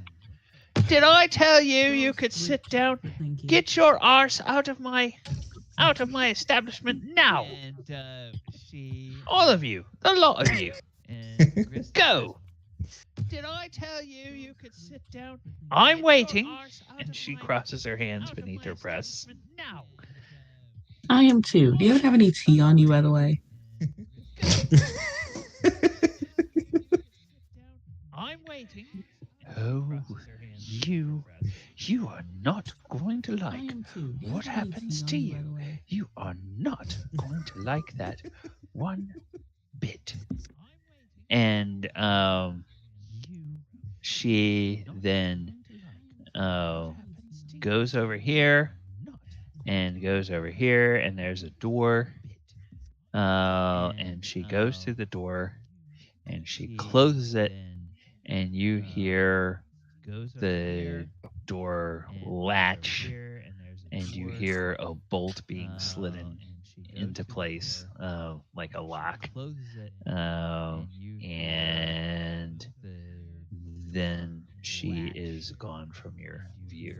"Did I tell you you could sit down? Get your arse out of my establishment now. All of you, the lot of you. Go." "Did I tell you you could sit down? I'm waiting." And she crosses her hands beneath her breasts. I am too. Do you have any tea on you, by the way? I'm waiting. Oh, you are not going to like what happens to you. You are not going to like that one bit. And she then goes over here and goes over here, and there's a door. And she goes through the door and she closes it, and you hear the door latch, and you hear a bolt being slidden into place, like a lock. And then she is gone from your view.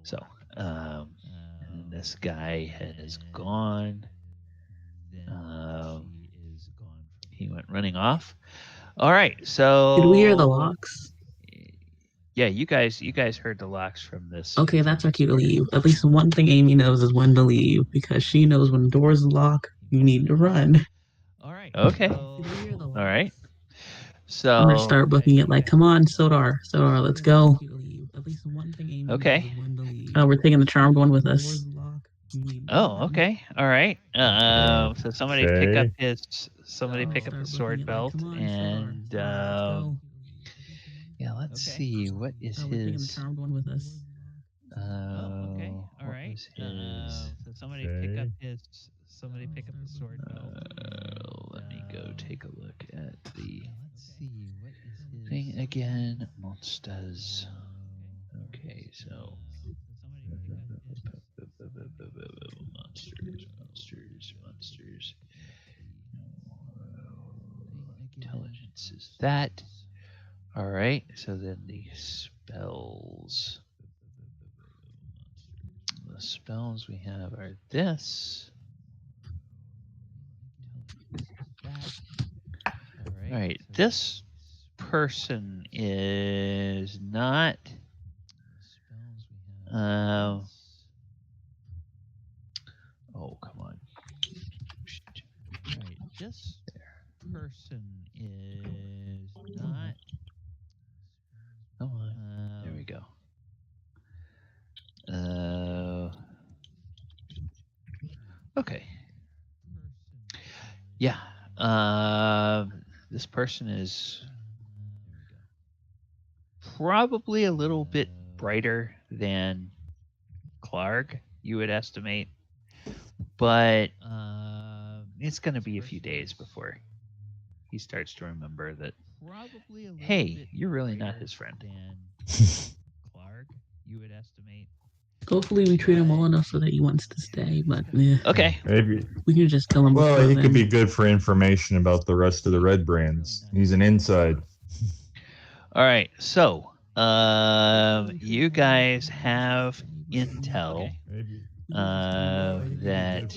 So, and this guy has gone. He went running off. All right, so Did we hear the locks? Yeah, you guys heard the locks from this. Okay, that's our cue to leave. At least one thing Amy knows is when to leave, because she knows when doors lock, you need to run. Okay. All right. So I'm gonna start booking it like, come on, ShaunR, let's go. Okay. We're taking the charmed one with us. Oh, okay. All right. So somebody pick up Okay. the sword belt, and yeah, let's see, what is his. Charmed one with us. Okay. All right. So somebody pick up Okay. the sword belt. Let me go take a look at the thing again. Monsters. Okay, so monsters. Intelligence is that. All right. So then the spells. The spells we have are this. All right. This person is not. Oh, come on. All right. This person is not. Come on. There we go. Okay. Yeah. This person is probably a little bit brighter than Clark, you would estimate, but it's going to be a few days before he starts to remember that, hey, you're really not his friend. Hopefully we treat him well enough so that he wants to stay, but yeah. Okay. Maybe. We can just kill him. Well, he could then. be good for information about the rest of the Redbrands. He's an inside. All right. So, you guys have intel that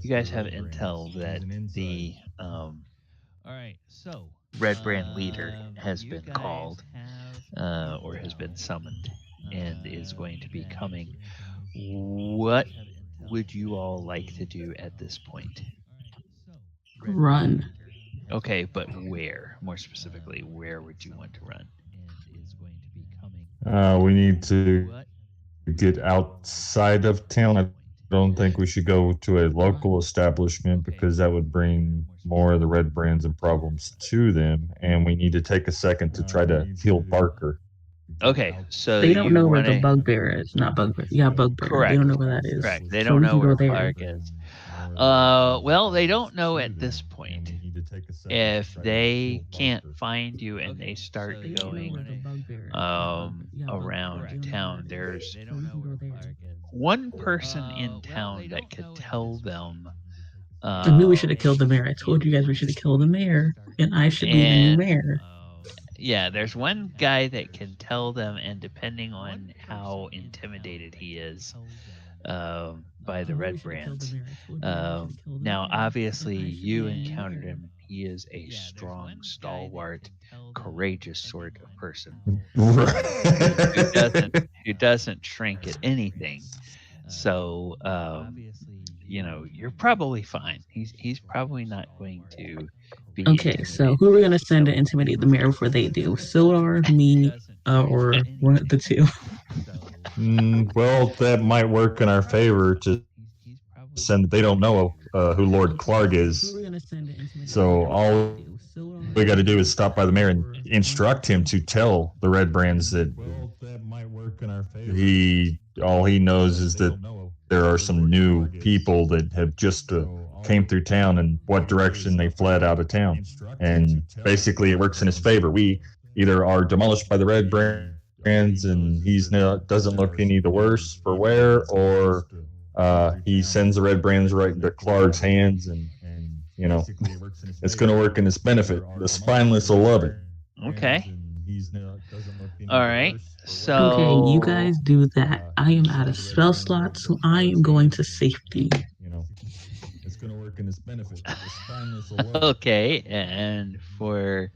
you guys have intel that the Redbrand leader has been called or has been summoned and is going to be coming. What would you all like to do at this point? Run. Okay, but where? More specifically, where would you want to run? We need to get outside of town. I don't think we should go to a local establishment because that would bring more of the Redbrands and problems to them. And we need to take a second to try to heal Barker. Okay, so they don't know where the wanna... bugbear is. Not bugbear. Yeah, bugbear. Correct. They don't know where that is. Correct. They So don't we know can where go there. Clark is. Well, they don't know at this point. If they can't find you and they start going around town, there's one person in town that could tell them. I knew we should have killed the mayor. I told you guys we should have killed the mayor, and I should be the new mayor. Yeah, there's one guy that can tell them, and depending on how intimidated he is by the Redbrands. Now, obviously, you encountered him. He is a strong, stalwart, courageous sort of person who doesn't shrink at anything. So, you're probably fine. He's probably not going to be. Okay, so who are we going to send to intimidate the mayor before they do? ShaunR, me, or one of the two? Well, that might work in our favor to send. They don't know who Lord Clark is. So all we got to do is stop by the mayor and instruct him to tell the Redbrands that all he knows is that there are some new people that have just came through town and what direction they fled out of town. And basically it works in his favor. We either are demolished by the Redbrands and doesn't look any the worse for wear, or he sends the Redbrands right into Clark's hands, and it's going to work in his benefit. The spineless will love it. Okay. All right. So okay, you guys do that. I am out of spell slots, so I am going to safety. It's going to work in his benefit. The spineless will love it. Okay, and for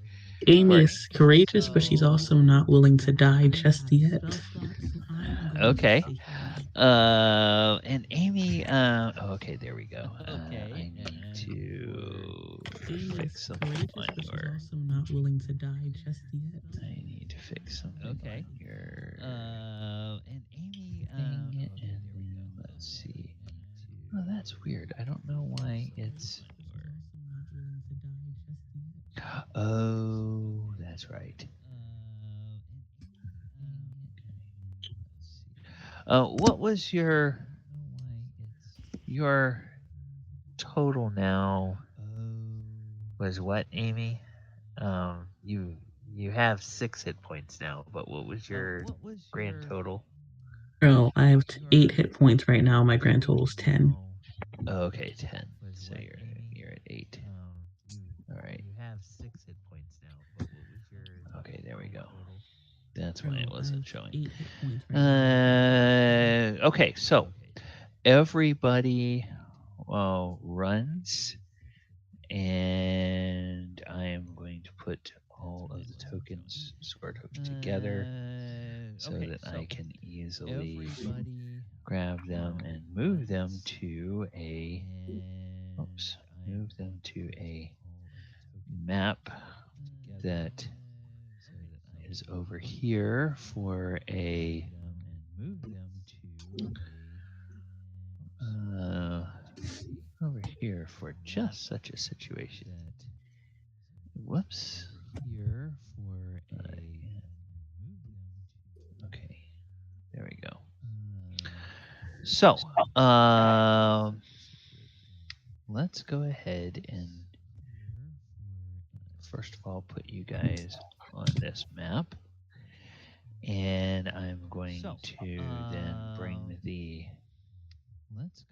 Amy is courageous, but she's also not willing to die just yet. Okay. And Amy, okay, there we go. I need to fix something on your. Also not willing to die just yet. I need to fix something on your. And Amy, and let's see. Oh, that's weird. I don't know why it's. Oh, that's right. What was your total now? Was what, Amy? You have 6 hit points now, but what was your grand total? Oh, I have 8 hit points right now. My grand total is 10. Oh, okay, 10. So you're at 8. All right. You have 6 hit points now. But what was your? Okay, there we go. That's why it wasn't showing. Okay, so everybody runs, and I am going to put all of the tokens sort of together so that I can easily grab them and move them to a map that is over here for a over here for just such a situation. Whoops. Here for a So, let's go ahead and first of all put you guys on this map. And I'm going to then bring the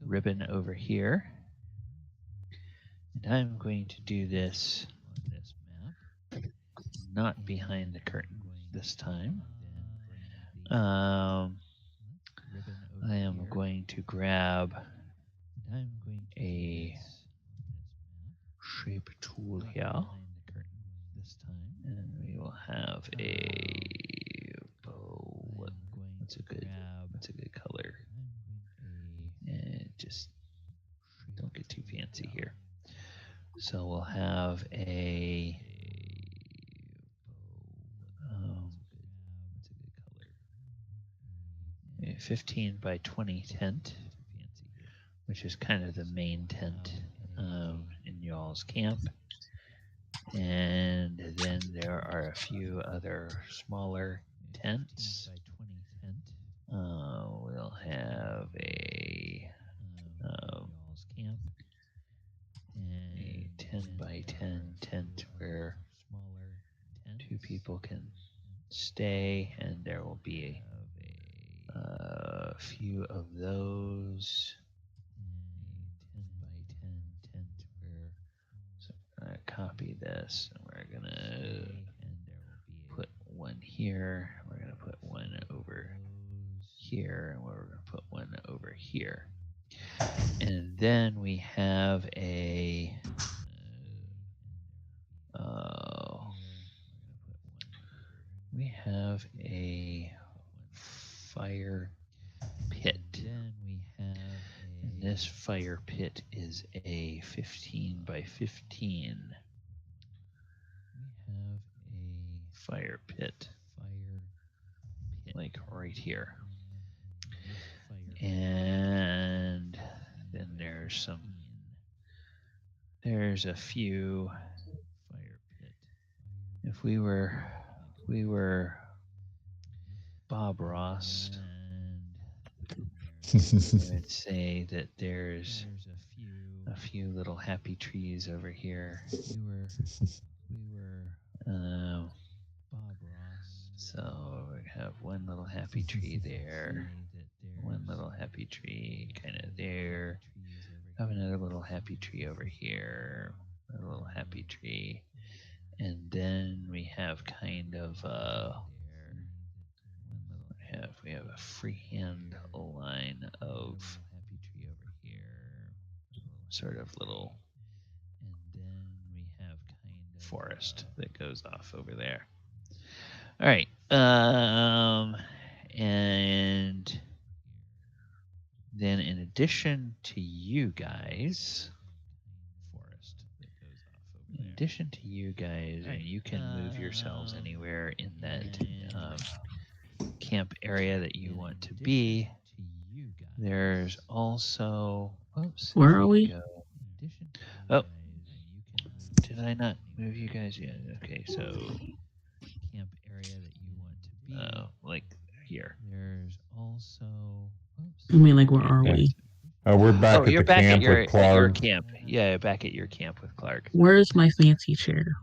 ribbon over here. And I'm going to do this not behind the curtain this time. I am going to grab a shape tool here. And we will have a what's a good color? And just don't get too fancy here. So we'll have a 15 by 20 tent, which is kind of the main tent in y'all's camp. And then there are a few other smaller tents. We'll have a 10 by 10 tent where 2 people can stay, and there will be a few of those. So I'm going to copy this, and we're going to put one here. We're going to put one over here, and we're going to put one over here. And then we have a fire pit. And this fire pit is a 15 by 15 fire pit, like right here. And then there's a few. If we were Bob Ross, I would say that there's a few little happy trees over here. So we have one little happy tree there, one little happy tree kind of there. Have another little happy tree over here, a little happy tree, and then we have kind of we have a freehand line of sort of little forest that goes off over there. All right, and then in addition to you guys, and you can move yourselves anywhere in that camp area that you want to be. There's also, oops, Where are we? go. Oh, did I not move you guys yet? Okay, so camp area that you want to be. Like here. There's also. I mean, like, where are we? We're back at you're the back camp at your, with Clark. at your camp. Yeah, back at your camp with Clark. Where's my fancy chair?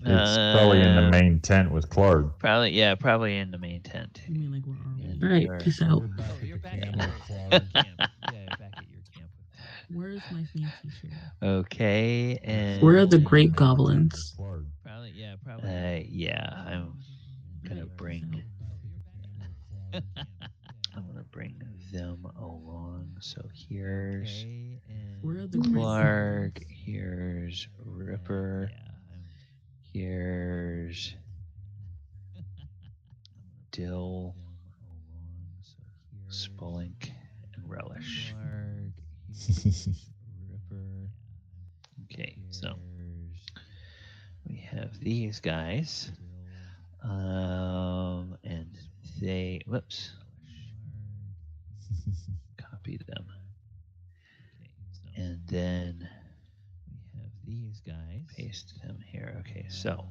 It's probably in the main tent with Clark. Probably in the main tent. I mean, like, where are we? All right, peace out. You're back at your camp. Yeah, back at your camp. Where's my fancy chair? Okay, and Where are the grape goblins? Probably. Yeah, I'm gonna bring. I'm gonna bring them along. So here's Where are the Clark. Here's Ripper. Here's Dill, Spelink, and Relish. Okay, so we have these guys, and they, whoops, copy them, and then we have these guys, paste them here. Okay, so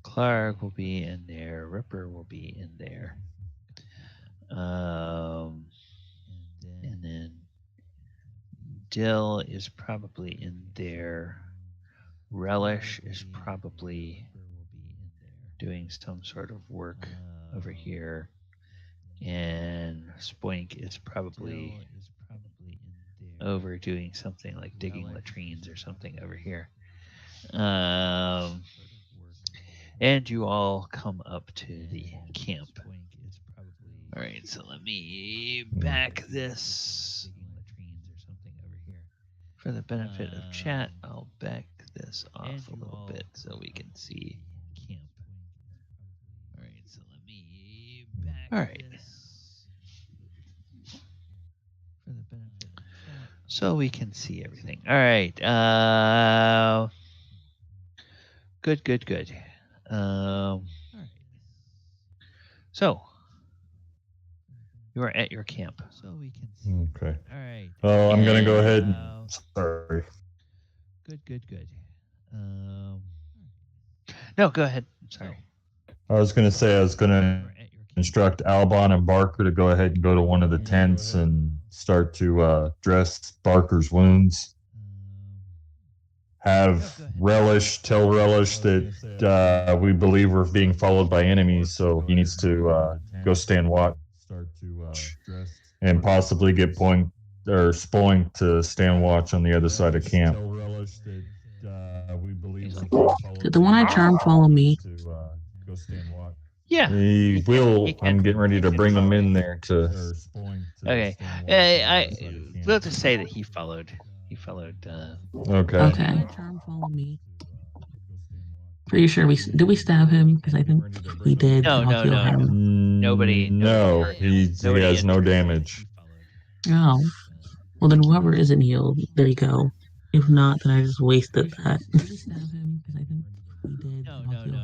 Clark will be in there, Ripper will be in there. Dill is probably in there. Relish is probably doing some sort of work over here. And Spoink is probably over doing something like digging latrines or something over here. And you all come up to the camp. All right, so let me back this. For the benefit of chat, I'll back this off a little bit so we can see. All right, so let me back. All right. So we can see everything. All right. Good. So you are at your camp. Okay. Well, I'm going to go ahead and. Sorry. Good. No, go ahead. I'm sorry. I was going to say I was going to instruct Albon and Barker to go ahead and go to one of the tents and start to dress Barker's wounds. Have Relish tell Relish that we believe we're being followed by enemies, so he needs to go stand watch and possibly get Spoink to stand watch on the other side of camp. Did the one I charmed follow me? Yeah. He will. I'm getting ready to bring him in there to. Okay. We'll just say that he followed. He followed. Okay. Okay. Charm follow me. Pretty sure did we stab him? Because I think if we did, No. I'll heal him. Nobody. No, hurt him. he has no injured him. damage. Oh. Well, then whoever isn't healed, there you go. If not, then I just wasted that. Did we stab him? Because I think if we did, I'll heal him.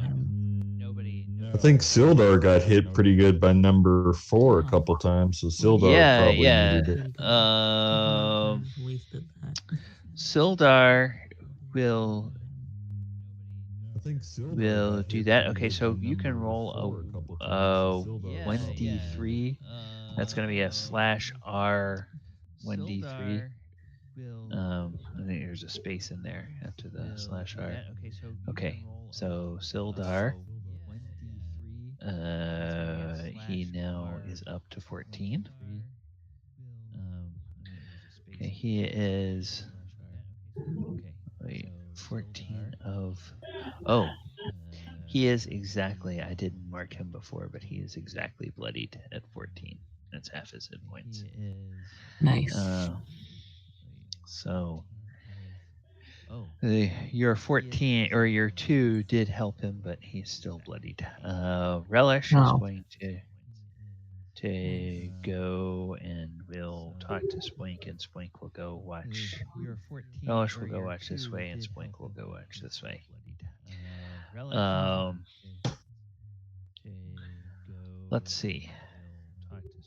I think Sildar got hit pretty good by number 4 a couple times, so Sildar probably needed it. Sildar will do that. Okay, so you can roll a 1d3. That's going to be a /R 1d3. I think there's a space in there after the /R. Okay, so Sildar, he now is up to 14. Okay, he is 14 of. Oh, he is exactly. I didn't mark him before, but he is exactly bloodied at 14. That's half his hit points. Nice. So your 14 or your 2 did help him, but he's still bloodied. Relish is going to go and we'll talk to Spoink, and Spoink will go watch. Relish will go watch this way, and Spoink will go watch this way. Let's see.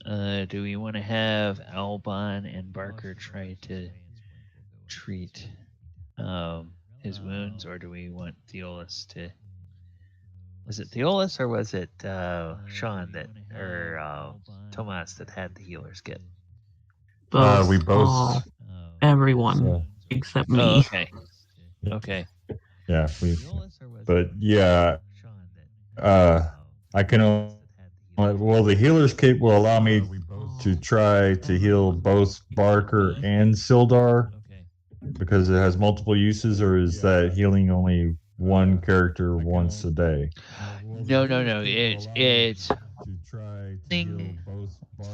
Do we want to have Albon and Barker try to treat his wounds, or do we want Theolis to? Was it Theolis or was it Shaun or Tomas that had the healer's kit? Both. We both. Everyone except me. Oh, okay. Okay. Yeah, but yeah, I can. Well, the healer's kit will allow me to try to heal both Barker and Sildar because it has multiple uses, or is that healing only one character once a day? No. It's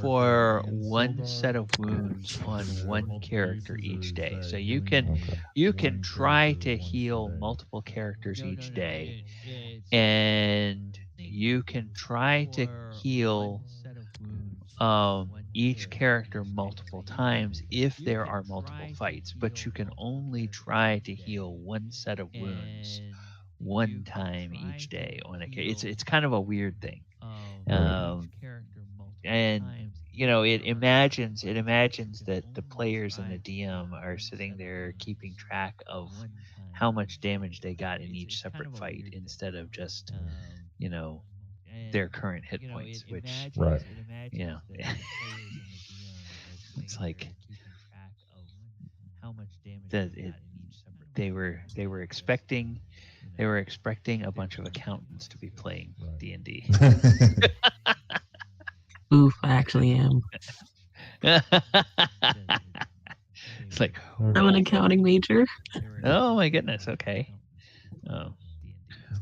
for one set of wounds on one character each day. So you can try to heal multiple characters each day, and you can try to heal each character multiple times if there are multiple fights, but you can only try to heal one set of wounds one time each day on a case. It's kind of a weird thing. And it imagines that the players and the DM are sitting there keeping track of how much damage they got in each separate fight instead of just their current hit points, which it's like they were expecting a bunch of accountants to be playing D&D. Oof, I actually am. It's like, I'm an accounting major. oh my goodness, okay. Oh.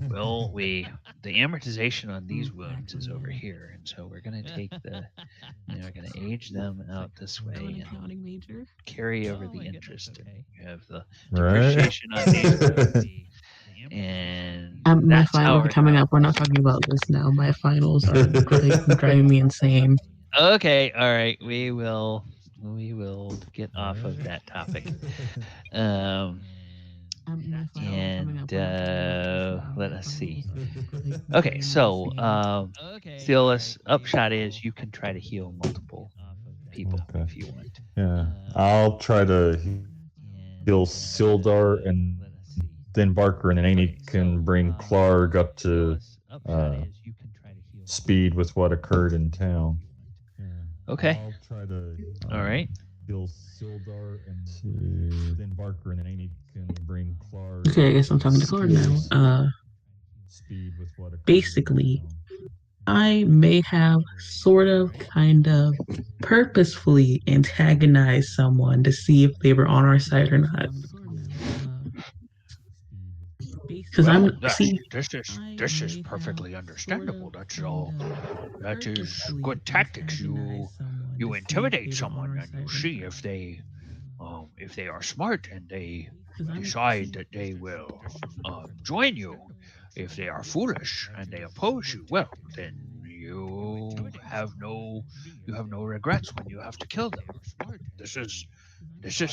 Well, the amortization on these wounds is over here, and so we're going to take we're going to age them out this way I'm an and accounting major. carry over the interest. And you have the Right. depreciation on these wounds, and My that's finals are coming up. We're not talking about this now. My finals are driving me insane. Okay, all right. We will get off of that topic. And let us see. Okay, so Theolis, upshot is you can try to heal multiple people if you want. Yeah, I'll try to heal Sildar and then Barker, and then Amy can bring Clark up to speed with what occurred in town. Okay. I'll try to. All right. Heal Sildar and then Barker, and then Amy can bring Clark. Okay, I guess I'm talking to Clark now. Speed with what occurred. Basically, I may have sort of, kind of, purposefully antagonized someone to see if they were on our side or not. Because this is perfectly understandable. That's all. That is good tactics. You intimidate someone and you see if they are smart and they decide that they will join you. If they are foolish and they oppose you, well, then you have no regrets when you have to kill them. This is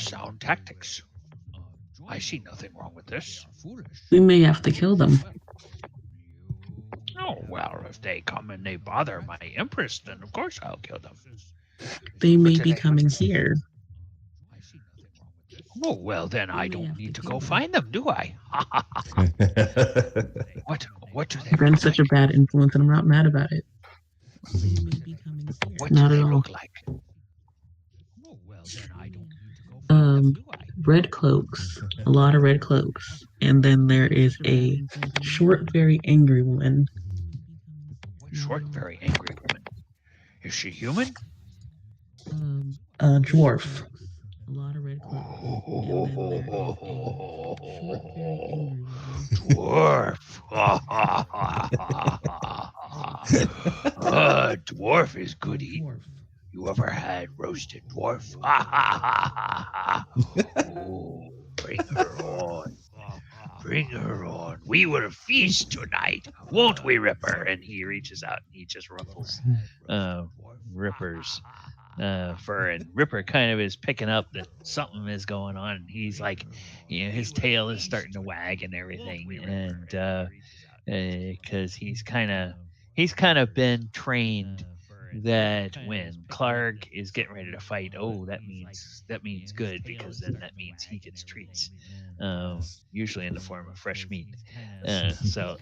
sound tactics. I see nothing wrong with this. we may have to kill them. Oh, well, if they come and they bother my empress, then of course I'll kill them. They may be coming here. Oh, well, then I don't need to go find them, do I? What do they I've been look such like? a bad influence, and I'm not mad about it. What Not do at they all. look like? Oh, well, then I don't need to go find them, do I? Red cloaks, a lot of red cloaks, and then there is a short, very angry woman. Short, very angry woman. Is she human? A dwarf. A lot of red Dwarf. Dwarf is good eating. You ever had roasted dwarf? Oh, bring her on. Bring her on. We will feast tonight, won't we, Ripper? And he reaches out and he just ruffles Ripper's fur, and Ripper kind of is picking up that something is going on. And he's like, his tail is starting to wag and everything, and because he's kind of been trained that when Clark is getting ready to fight, that means good, because then that means he gets treats, usually in the form of fresh meat. So.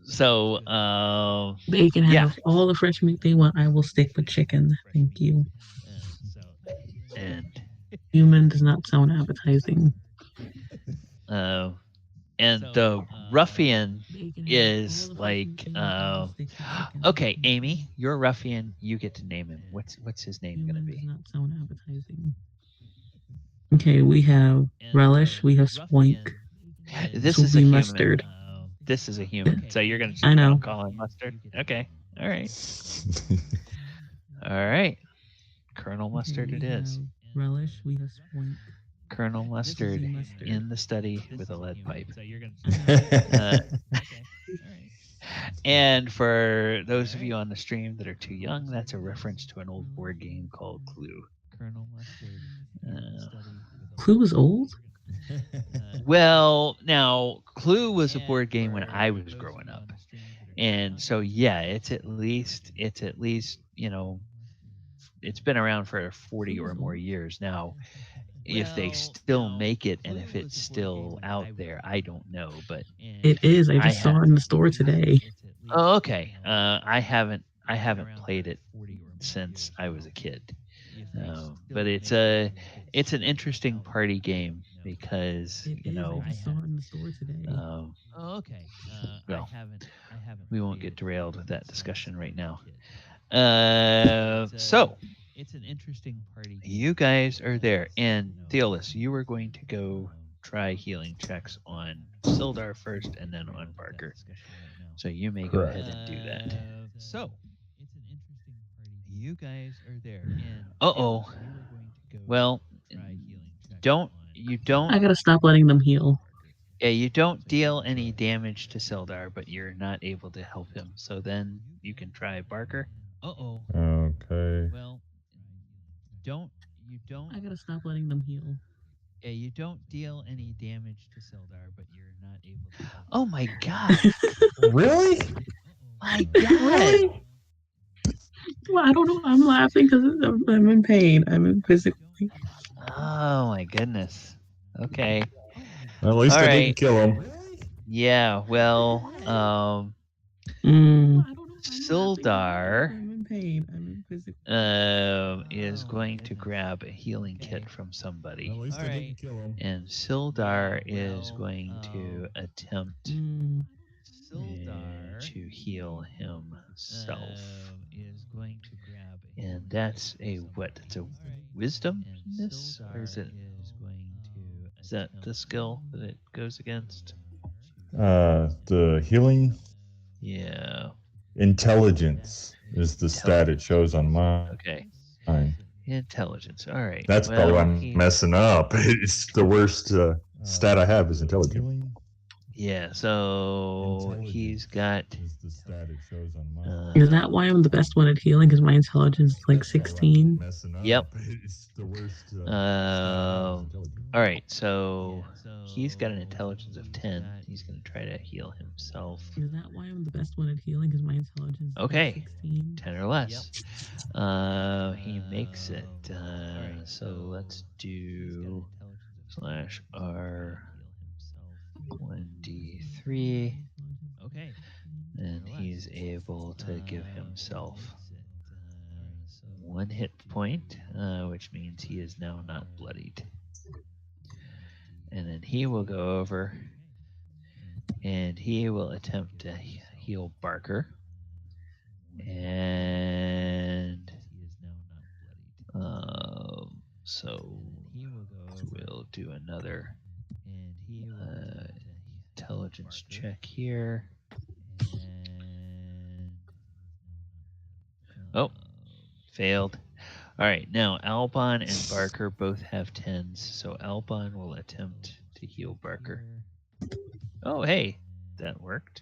So They can have all the fresh meat they want. I will stick with chicken. Thank you. And human does not sound appetizing. And the ruffian is like, okay, Amy, you're a ruffian. You get to name him. What's his name going to be? Does not sound appetizing. Okay, we have relish. We have spoink. This is a human. Mustard. This is a human. So you're going to call him Mustard? Okay. All right. All right. Colonel Mustard it is. Relish. We have spoink. Colonel Mustard in the study with a lead pipe. And for those of you on the stream that are too young, that's a reference to an old board game called Clue. Clue is old? Well, now, Clue was a board game when I was growing up. And so, yeah, it's at least, it's been around for 40 or more years now. If they still make it and if it's still out there, I don't know. But it is. I just saw it in the store today. Oh, okay. I haven't played it since I was a kid. But it's an interesting party game because It is. I just saw it in the store today. Well, we won't get derailed with that discussion right now. So you guys are there, and Theolis, you were going to go try healing checks on Sildar first, and then on Barker. So you may go ahead and do that. Uh-oh. Well, you don't. I gotta stop letting them heal. Yeah, you don't deal any damage to Sildar, but you're not able to help him. So then you can try Barker. Okay. I gotta stop letting them heal. Yeah, you don't deal any damage to Sildar, but you're not able to help. Oh my god. Really? My god. Really? Well, I don't know. I'm laughing because I'm in pain. I'm in physically. Oh my goodness. Okay. At least All I right. didn't kill him. Yeah, well, Sildar I'm in pain. I'm in physically. is going to grab a healing kit from somebody. At least I didn't kill him. And Sildar is going to attempt to heal himself. And that's a what? It's a wisdom in this? Or is that the skill that it goes against? The healing Yeah. intelligence is the stat it shows on mine. Okay. Intelligence. All right. That's probably why I'm messing up. It's the worst stat I have is intelligence. Yeah, so he's got. Is the stat it shows on mine. Is that why I'm the best one at healing? Because my intelligence is like 16. Yep. It's the worst. All right, so he's got an intelligence of 10. He's going to try to heal himself. Is that why I'm the best one at healing? Because my intelligence is Okay, like 16. 10 or less. He makes it. So let's do /R 1d3. And he's able to give himself 1 hit point, which means he is now not bloodied. And then he will go over and he will attempt to heal Barker. And so we'll do another intelligence check here. Oh, failed. All right, now Albon and Barker both have 10s, so Albon will attempt to heal Barker. Oh, hey, that worked.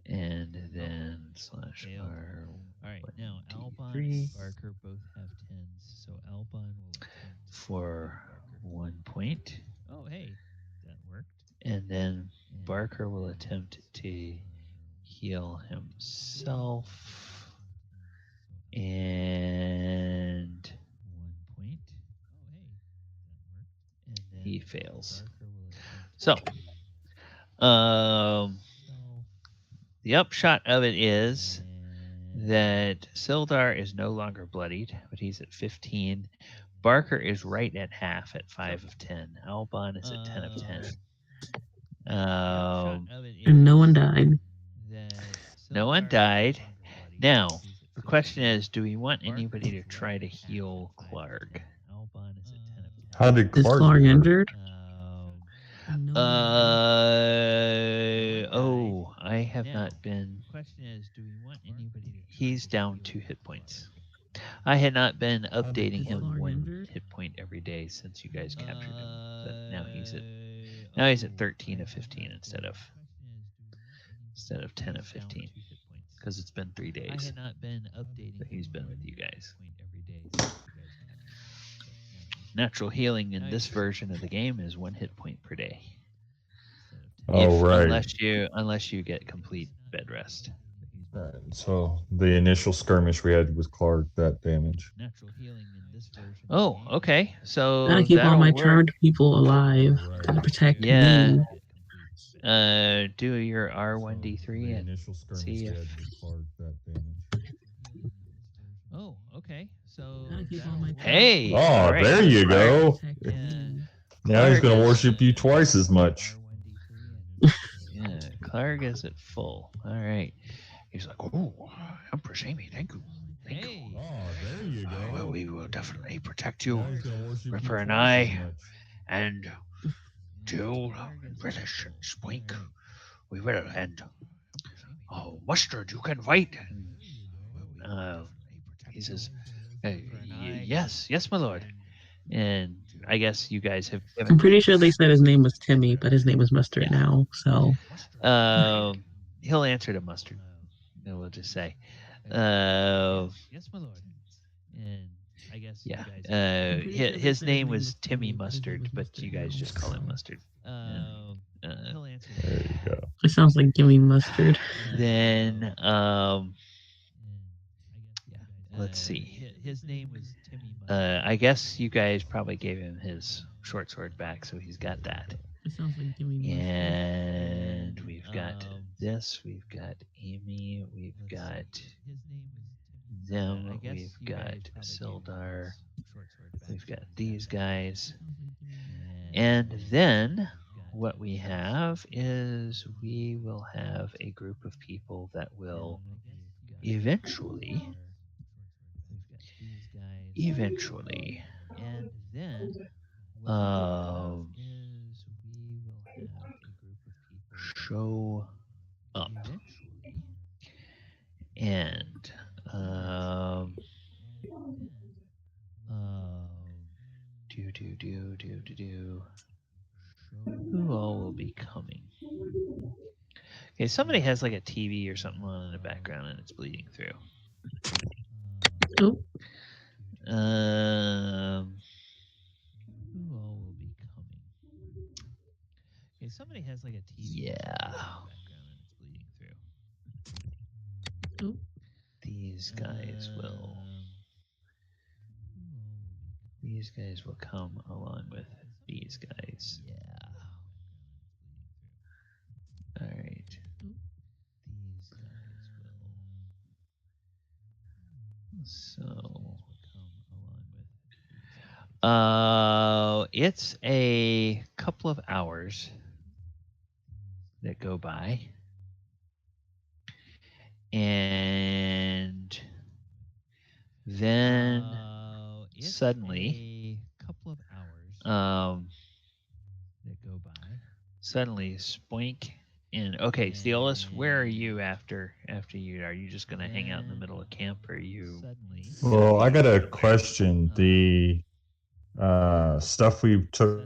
And then /R. All right, now Albon and Barker both have 10s, so Albon will attempt for 1 point. Oh, hey, that worked. And then Barker will attempt to heal himself. And 1 point. And then he fails. So, the upshot of it is that Sildar is no longer bloodied, but he's at 15. Barker is right at half at 5 of 10. Albon is at 10 of 10. And no one died. No one died. Now, the question is, do we want anybody to try to heal Clark? How did Is Clark injured? I have not been. He's down 2 hit points. I had not been updating him 1 hit point every day since you guys captured him. But now he's at 13 of 15 instead of 10 of 15. Because it's been 3 days that he's been with you guys. Natural healing in this version of the game is 1 hit point per day. Right. Unless you get complete bed rest. Right. So the initial skirmish we had with Clark, that damage. Natural healing in this version. Oh, okay. So Gotta keep all my work. charmed people alive. Gotta protect me. Do your R1D3 and initial skirmish see if. we had with Clark, that damage. okay. So Gotta keep all my hey, Oh, all right. there you go. protect me. Now he's Clark going to is- worship you twice as much. Yeah, Clark is at full. All right. He's like, oh, Empress Amy, thank you. Thank you. Oh, there you go. Well, we will definitely protect you. Now he's going to worship Ripper you and twice as I, much. and Jill, and British, and Spoink. We will. And oh, Mustard, you can fight. He says, yes, my lord. And I guess you guys have. I'm pretty sure they said his name was Timmy, but his name is Mustard now. So He'll answer to Mustard. We'll just say, yes, my lord. And I guess yeah, his name was Timmy Mustard, but you guys just call him Mustard. He'll answer. There you go. it sounds like Gimme Mustard. Then let's see. His name was Timmy. I guess you guys probably gave him his short sword back, so he's got that. It sounds like Gimme Mustard. And we've got this. We've got Amy. We've got them. We've got Sildar. We've got these guys. And then what we have is we will have a group of people that will eventually, show up. And who all will be coming? Okay, somebody has like a TV or something on in the background and it's bleeding through. Oh, Who all will be coming? Okay, somebody has like a TV. Yeah. oh. These guys will. These guys will come along with these guys. Yeah. All right. These guys will. So. It's a couple of hours that go by. And then suddenly suddenly Spoink and okay, Theolis, where are you after you? Are you just gonna hang out in the middle of camp, or are you? Well, I got a question. The stuff we took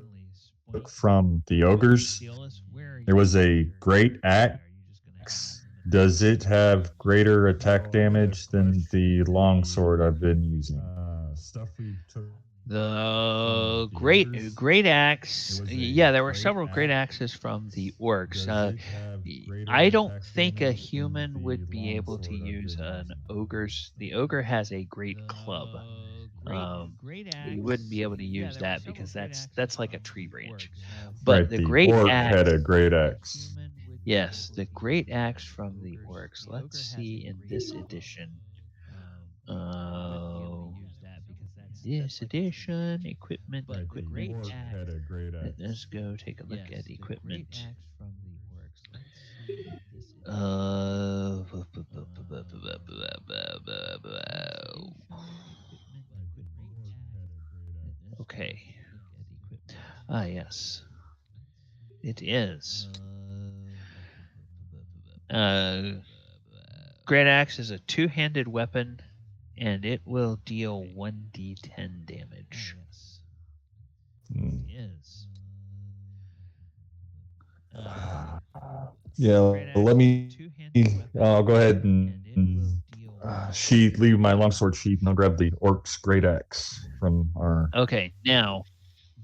from the ogres, there was a great axe. Does it have greater attack damage than the longsword I've been using? Stuff we took. The great axe. Yeah, there were several great axes from the orcs. I don't think a human would be able to use an ogre's. The ogre has a great club. You wouldn't be able to use that because that's like a tree branch. But Right, the the great orc axe had a great axe. Yes, the great axe from the orcs. Let's see in this edition. This edition, equipment. Right, the orc had a great axe. Let's go take a look at equipment. Okay. Ah, yes. It is. Great axe is a two-handed weapon, and it will deal 1d10 damage. Yeah, let me. I'll go ahead and leave my longsword sheath, and I'll grab the orc's great axe from our Okay, now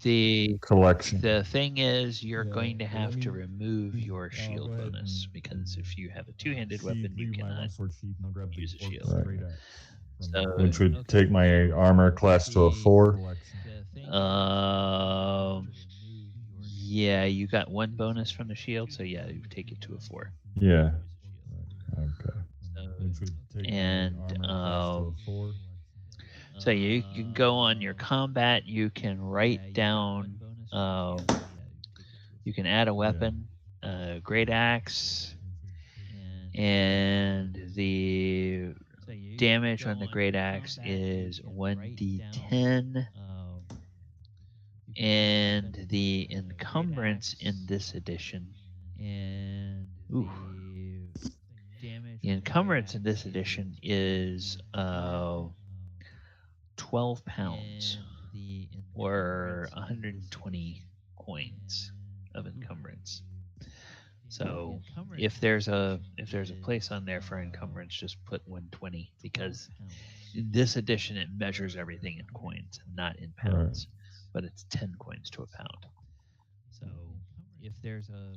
the collection. The thing is, you're going to have to remove your shield bonus because if you have a two-handed weapon, you cannot use a shield. Right. So, Which would take my armor class to a 4. Yeah, you got one bonus from the shield, so yeah, you take it to a 4. Yeah. Okay. And So you can go on your combat. You can write down. You can add a weapon, great axe, and the damage on the great axe is 1d10, and the encumbrance in this edition. Ooh. The encumbrance in this edition is 12 pounds or 120 coins of encumbrance. So if there's a place on there for encumbrance, just put 120, because in this edition it measures everything in coins and not in pounds, but it's 10 coins to a pound. So if there's a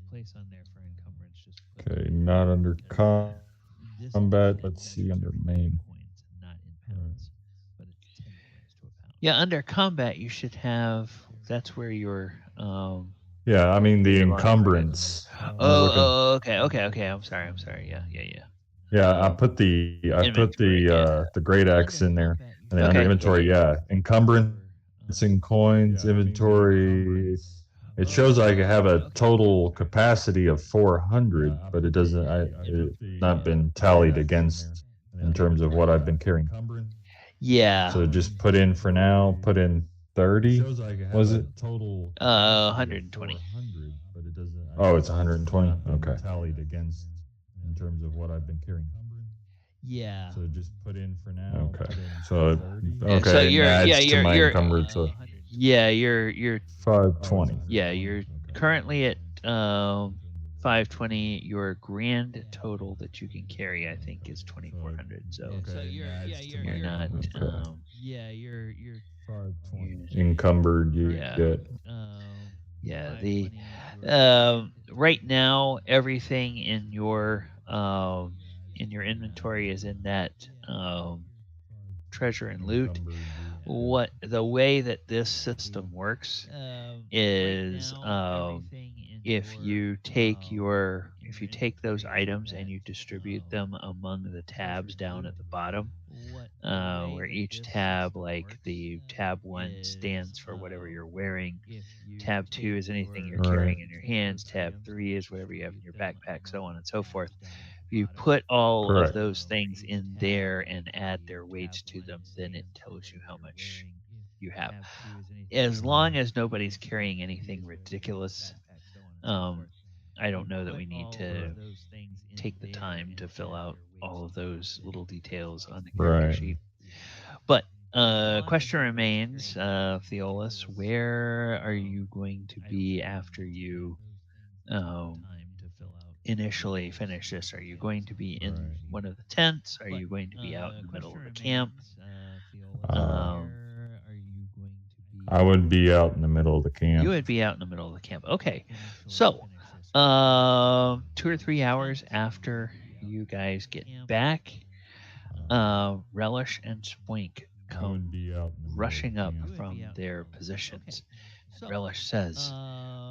place on there for encumbrance, just put Okay, not under combat. Let's see under main. Yeah, under combat you should have. That's where your Yeah, I mean the your line item encumbrance. is. Okay. I'm sorry. Yeah. Yeah, I put the Inventory, yeah. the great axe in there, and then under Okay, inventory, yeah. encumbrance and coins inventory. It shows I have a total capacity of 400, but it doesn't. It's not been tallied against in terms of what I've been carrying. Yeah. So just put in for now. Put in 30. Was it? 120. Oh, it's 120. Okay. Tallied against in terms of what I've been carrying. Yeah. So just put in for now. Okay. So So you're adds to my encumbrance. So yeah, you're 520. Yeah, you're currently at 520. Your grand total that you can carry, I think, is 2,400. So you're not. You're Encumbered. Yeah. The right now everything in your inventory is in that treasure and loot. What the way that this system works is if you take those items and you distribute them among the tabs down at the bottom, where each tab, like the tab 1 stands for whatever you're wearing, tab 2 is anything you're carrying in your hands, tab 3 is whatever you have in your backpack, so on and so forth. You put all of those things in there and add their weights to them, then it tells you how much you have. As long as nobody's carrying anything ridiculous, I don't know that we need to take the time to fill out all of those little details on the character sheet. But question remains, Theolis, where are you going to be after you initially finish this? Are you going to be in one of the tents? Are you going to be out in the middle of the camp? I would be out in the middle of the camp. You would be out in the middle of the camp. Okay. So 2 or 3 hours after you guys get back, Relish and Spoink come rushing up from their positions. And Relish says,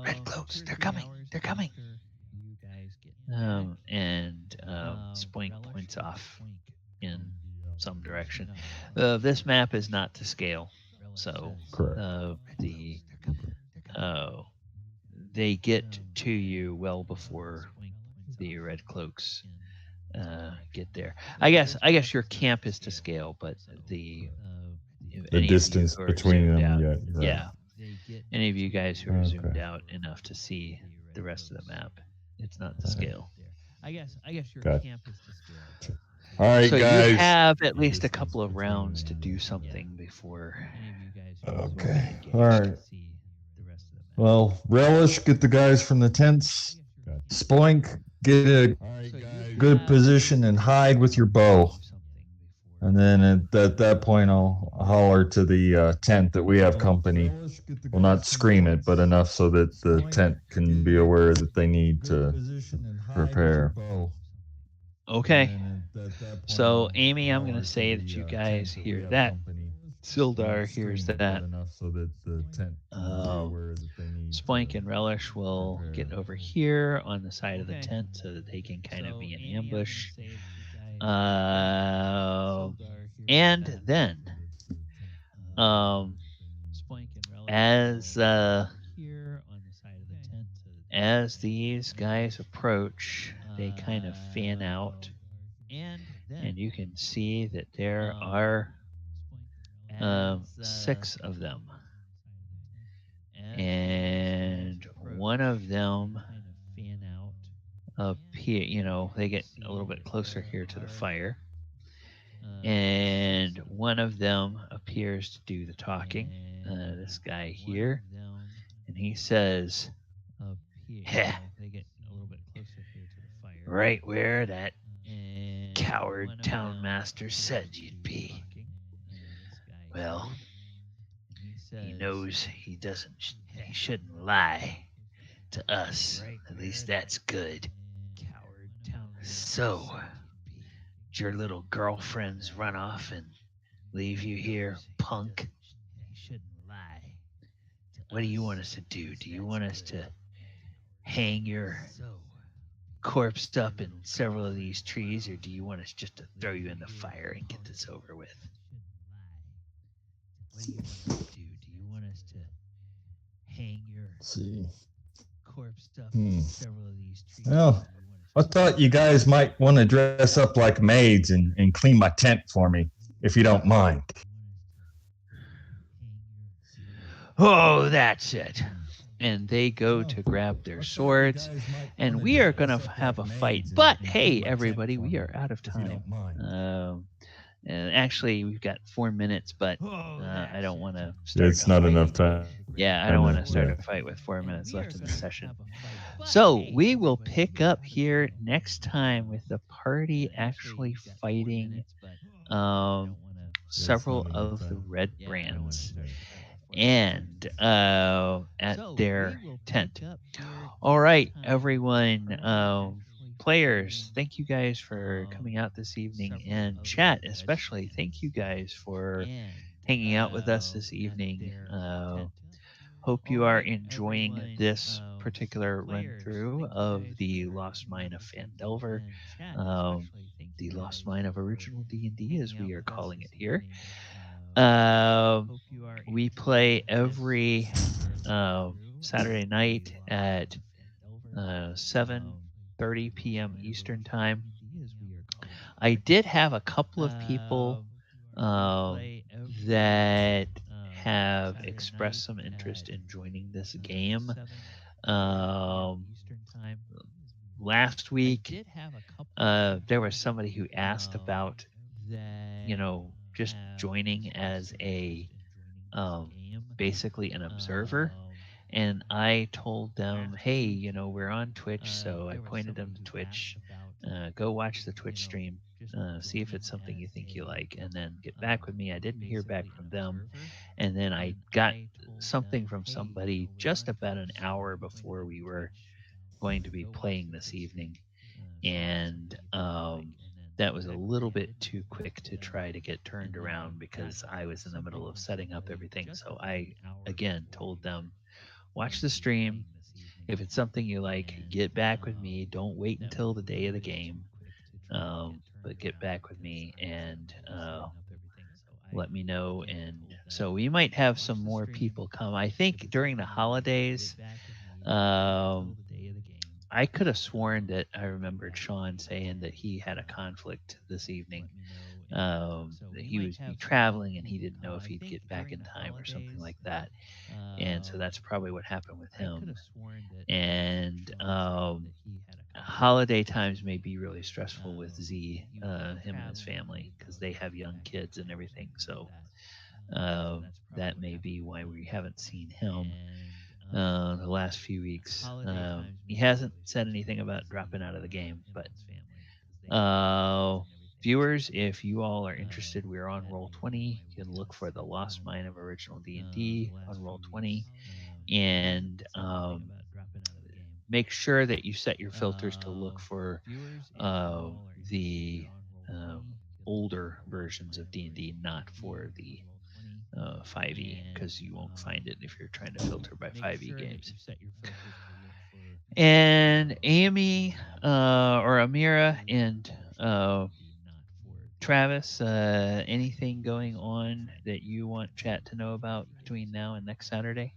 "Red cloaks, they're coming! They're coming!" And Spoink points off in some direction. This map is not to scale, so they get to you well before the Red Cloaks get there. I guess your camp is to scale, but the distance between them, any of you guys who are zoomed out enough to see the rest of the map, it's not to scale. I guess your camp is to scale. All right, so guys. You have at least a couple of rounds to do something before. Okay. All right. Well, Relish, get the guys from the tents. Spoink, get a good position and hide with your bow. And then at that point, I'll holler to the tent that we have company. Well, not scream it, but enough so that the tent can be aware that they need to prepare. Okay. So, Amy, I'm going to say that you guys hear that. Sildar hears that. Spoink and Relish will get over here on the side of the tent so that they can kind of be in ambush. And then Um, as as these guys approach, they kind of fan out, and you can see that there are 6 of them, and one of them appear. They get a little bit closer here to the fire, and one of them appears to do the talking. This guy here, and he says, "Heh, right where that coward town master said you'd be. Well, he knows he shouldn't lie to us. At least that's good. So, did your little girlfriends run off and leave you here, punk? What do you want us to do? Do you want us to hang your corpse up in several of these trees, or do you want us just to throw you in the fire and get this over with? What do you want us to do? Do you want us to hang your See. corpse up in several of these trees? Well, I thought you guys might want to dress up like maids and clean my tent for me, if you don't mind. Oh, that's it. And they go to grab their swords, and we are going to have a fight. But hey, everybody, we are out of time. And actually, we've got 4 minutes, but I don't want to start. It's not enough time. Yeah, I don't want to start a fight with 4 minutes left in the session. So we will pick up here next time with the party actually fighting several of the Redbrands and at their tent. All right, everyone. Players, thank you guys for coming out this evening, and chat especially. Thank you guys for hanging out with us this evening. Hope you are enjoying this particular run through of the Lost Mine of Phandelver, the Lost Mine of original D&D, as we are calling it here. We play every Saturday night at 7:30 p.m. Eastern Time. I did have a couple of people that have expressed some interest in joining this game. Last week, there was somebody who asked about, just joining as a basically an observer. And I told them, hey, we're on Twitch. So I pointed them to Twitch. Go watch the Twitch stream. See if it's something you think you like, and then get back with me. I didn't hear back from them. And then I got something from somebody just about an hour before we were going to be playing this evening. And that was a little bit too quick to try to get turned around because I was in the middle of setting up everything. So I, again, told them, watch the stream. If it's something you like, get back with me. Don't wait until the day of the game, but get back with me and let me know. And so we might have some more people come. I think during the holidays, I could have sworn that I remembered Sean saying that he had a conflict this evening. That he was be traveling and he didn't know if he'd get back in time or something like that. And so that's probably what happened with him. And holiday times may be really stressful with Z, him and his family, because they have young kids and everything. So that may be why we haven't seen him the last few weeks. He hasn't said anything about dropping out of the game, but viewers, if you all are interested, we're on Roll20. You can look for the Lost Mine of original D&D on Roll20, and make sure that you set your filters to look for the older versions of D&D, not for the 5e, because you won't find it if you're trying to filter by 5e games. And Amy or Amira and Travis, anything going on that you want chat to know about between now and next Saturday?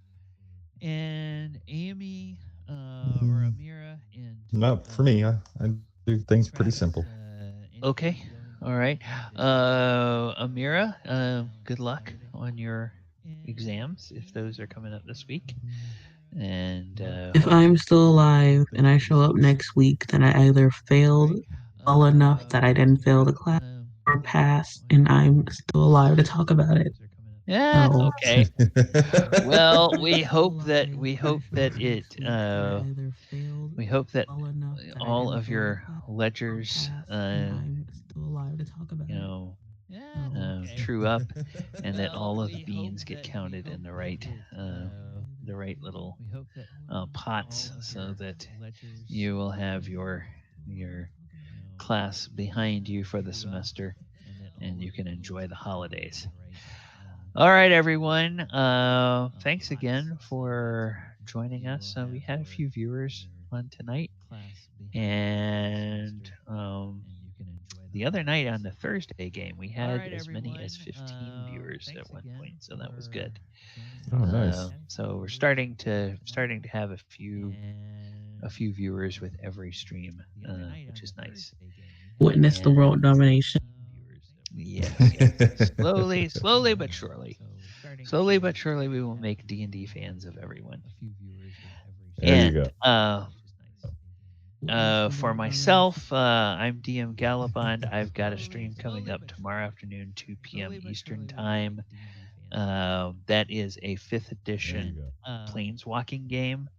And Amy or Mm, Amira and not for me. I do things pretty Travis, simple. Okay. anything going All on right. that you want chat to know about Amira, between now and good next luck Saturday? on your And exams if those are coming up this week. And If hope I'm still alive and I show up next week, then I either failed well enough that I didn't fail the class or passed and I'm still alive to talk about it. yeah, So, okay. If Well, I'm still alive we and I hope show up that next week, then I either failed we hope that well enough that I all didn't of fail the your class or ledgers, passed and I'm still alive to talk about you it. know, Yeah, okay. true up, and that Well, all of the we hope beans get that we counted hope in that it the right little we hope that pots, all of so your that ledgers you will have your class behind you for the true up semester, and that and all you of can the enjoy beans the get counted in holidays. the right All right, everyone. Thanks pots again so that for joining you us. will We have had a few viewers your on tonight, class behind you for the and semester and you can enjoy the the other night on holidays. the Thursday game, we All had right, as many as everyone. 15 viewers at Thanks one point, again so that was for good. joining Oh, us. We nice. had a few So we're viewers tonight, starting to have a and few viewers with every stream, the other night which on is the nice. Thursday game, we had witness the And world domination. 15 viewers at one point. yes, yes, slowly but surely, So we're starting slowly but to surely, we will have make D&D fans of everyone. a few viewers with every There you stream, And go. which is nice. Witness the for world domination. myself, I'm DM Gallibond. I've got a stream coming up tomorrow afternoon, 2 p.m. Slowly but Eastern surely, we will make Time. D&D fans of everyone. That is a fifth There you edition go. planeswalking game,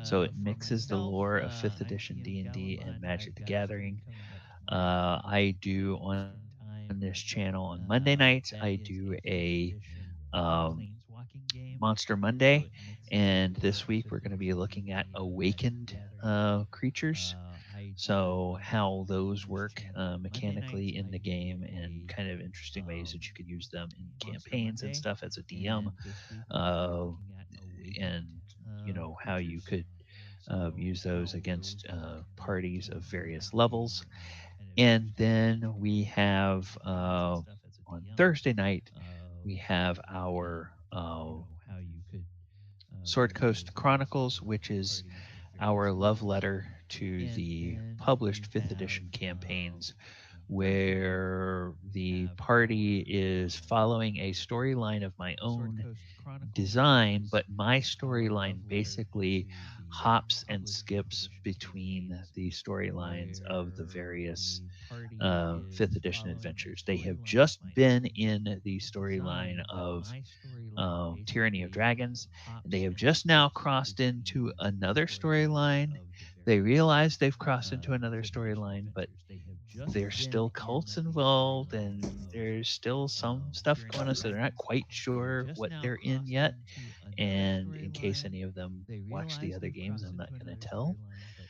so it For mixes the myself, lore of fifth I'm edition DM D&D and Gallibond. Magic I've the got a stream Gathering. coming up tomorrow afternoon, I 2 do p.m. on Eastern this Time. channel on Monday nights. I That do is a fifth a edition planeswalking game, Monster so Monday, it mixes the and lore this of week we're fifth going to be edition looking at D&D and Magic the awakened Gathering. creatures. I do So how on those this work channel on Monday nights. mechanically in I the do game, and a kind of interesting ways that you could use them in Monster campaigns and Monday, stuff as a DM, and this week we're going to be uh, looking at awakened and how you creatures. could So use those how against those work parties of various mechanically levels. and kind of And interesting ways then that you we could use them in have campaigns and stuff as a on DM. Thursday night we have And our how you could Sword use Coast those against Chronicles, which is parties of various our love levels. letter to And the then published we fifth have edition campaigns, on Thursday night where we the have party our is following a storyline of my Sword own Coast Chronicles, which design, is but my our love storyline letter basically to the hops and published fifth skips edition between campaigns, the storylines of the where various the party fifth is edition following a adventures. They have storyline of just my been own in the storyline design, but of my storyline Tyranny of basically Dragons, and they hops have and just now skips crossed into between the another storylines storyline. of the They various realize they've crossed into another fifth edition storyline, but adventures. They have just there's been still in cults the involved, storyline and of there's still some stuff Tyranny going of on, so they're not Dragons. quite They have sure just what now they're in crossed yet. into another And in case storyline. any of them They watch the realize other they've games, crossed I'm not into going to another tell. storyline, but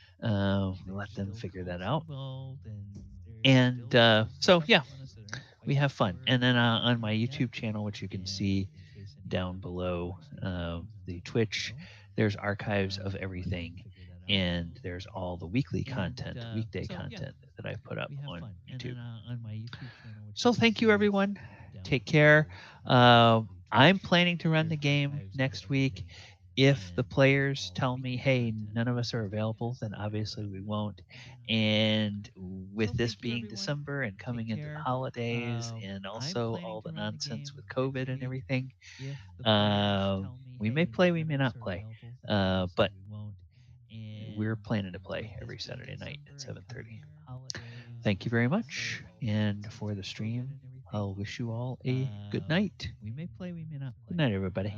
there's Let them still figure that cults out. involved, and there's And still some so, stuff yeah, going on, so they're not we quite have fun. sure And then what they're on my in yet. YouTube channel, which you can And see in case any of down them below watch the other games, I'm the not going to Twitch, tell. there's archives of Let them everything, figure that out. and there's all the weekly And content, weekday so, yeah, content that I put up we have on fun. And YouTube. then on my YouTube channel, which you So can thank you, see everyone. down Take care. below the I'm Twitch, planning to run there's the game archives of next week. everything If the and players all the tell me, weekly hey, content none of us that are I put available, then down obviously we below. won't. And with So this thank you, being everyone. December and Take coming into the care. holidays, and I'm also planning all to the run the nonsense game with next COVID and week. everything, If the players tell me, we may hey, play, we none may of us not are play. available, then obviously But we won't. we're And planning to with play this every being Saturday night at December and coming 7:30. into the holidays Thank you very and also much. all the And nonsense for with the COVID stream, and everything, I'll wish you all a good night. we may play, we may not Good play. night, everybody.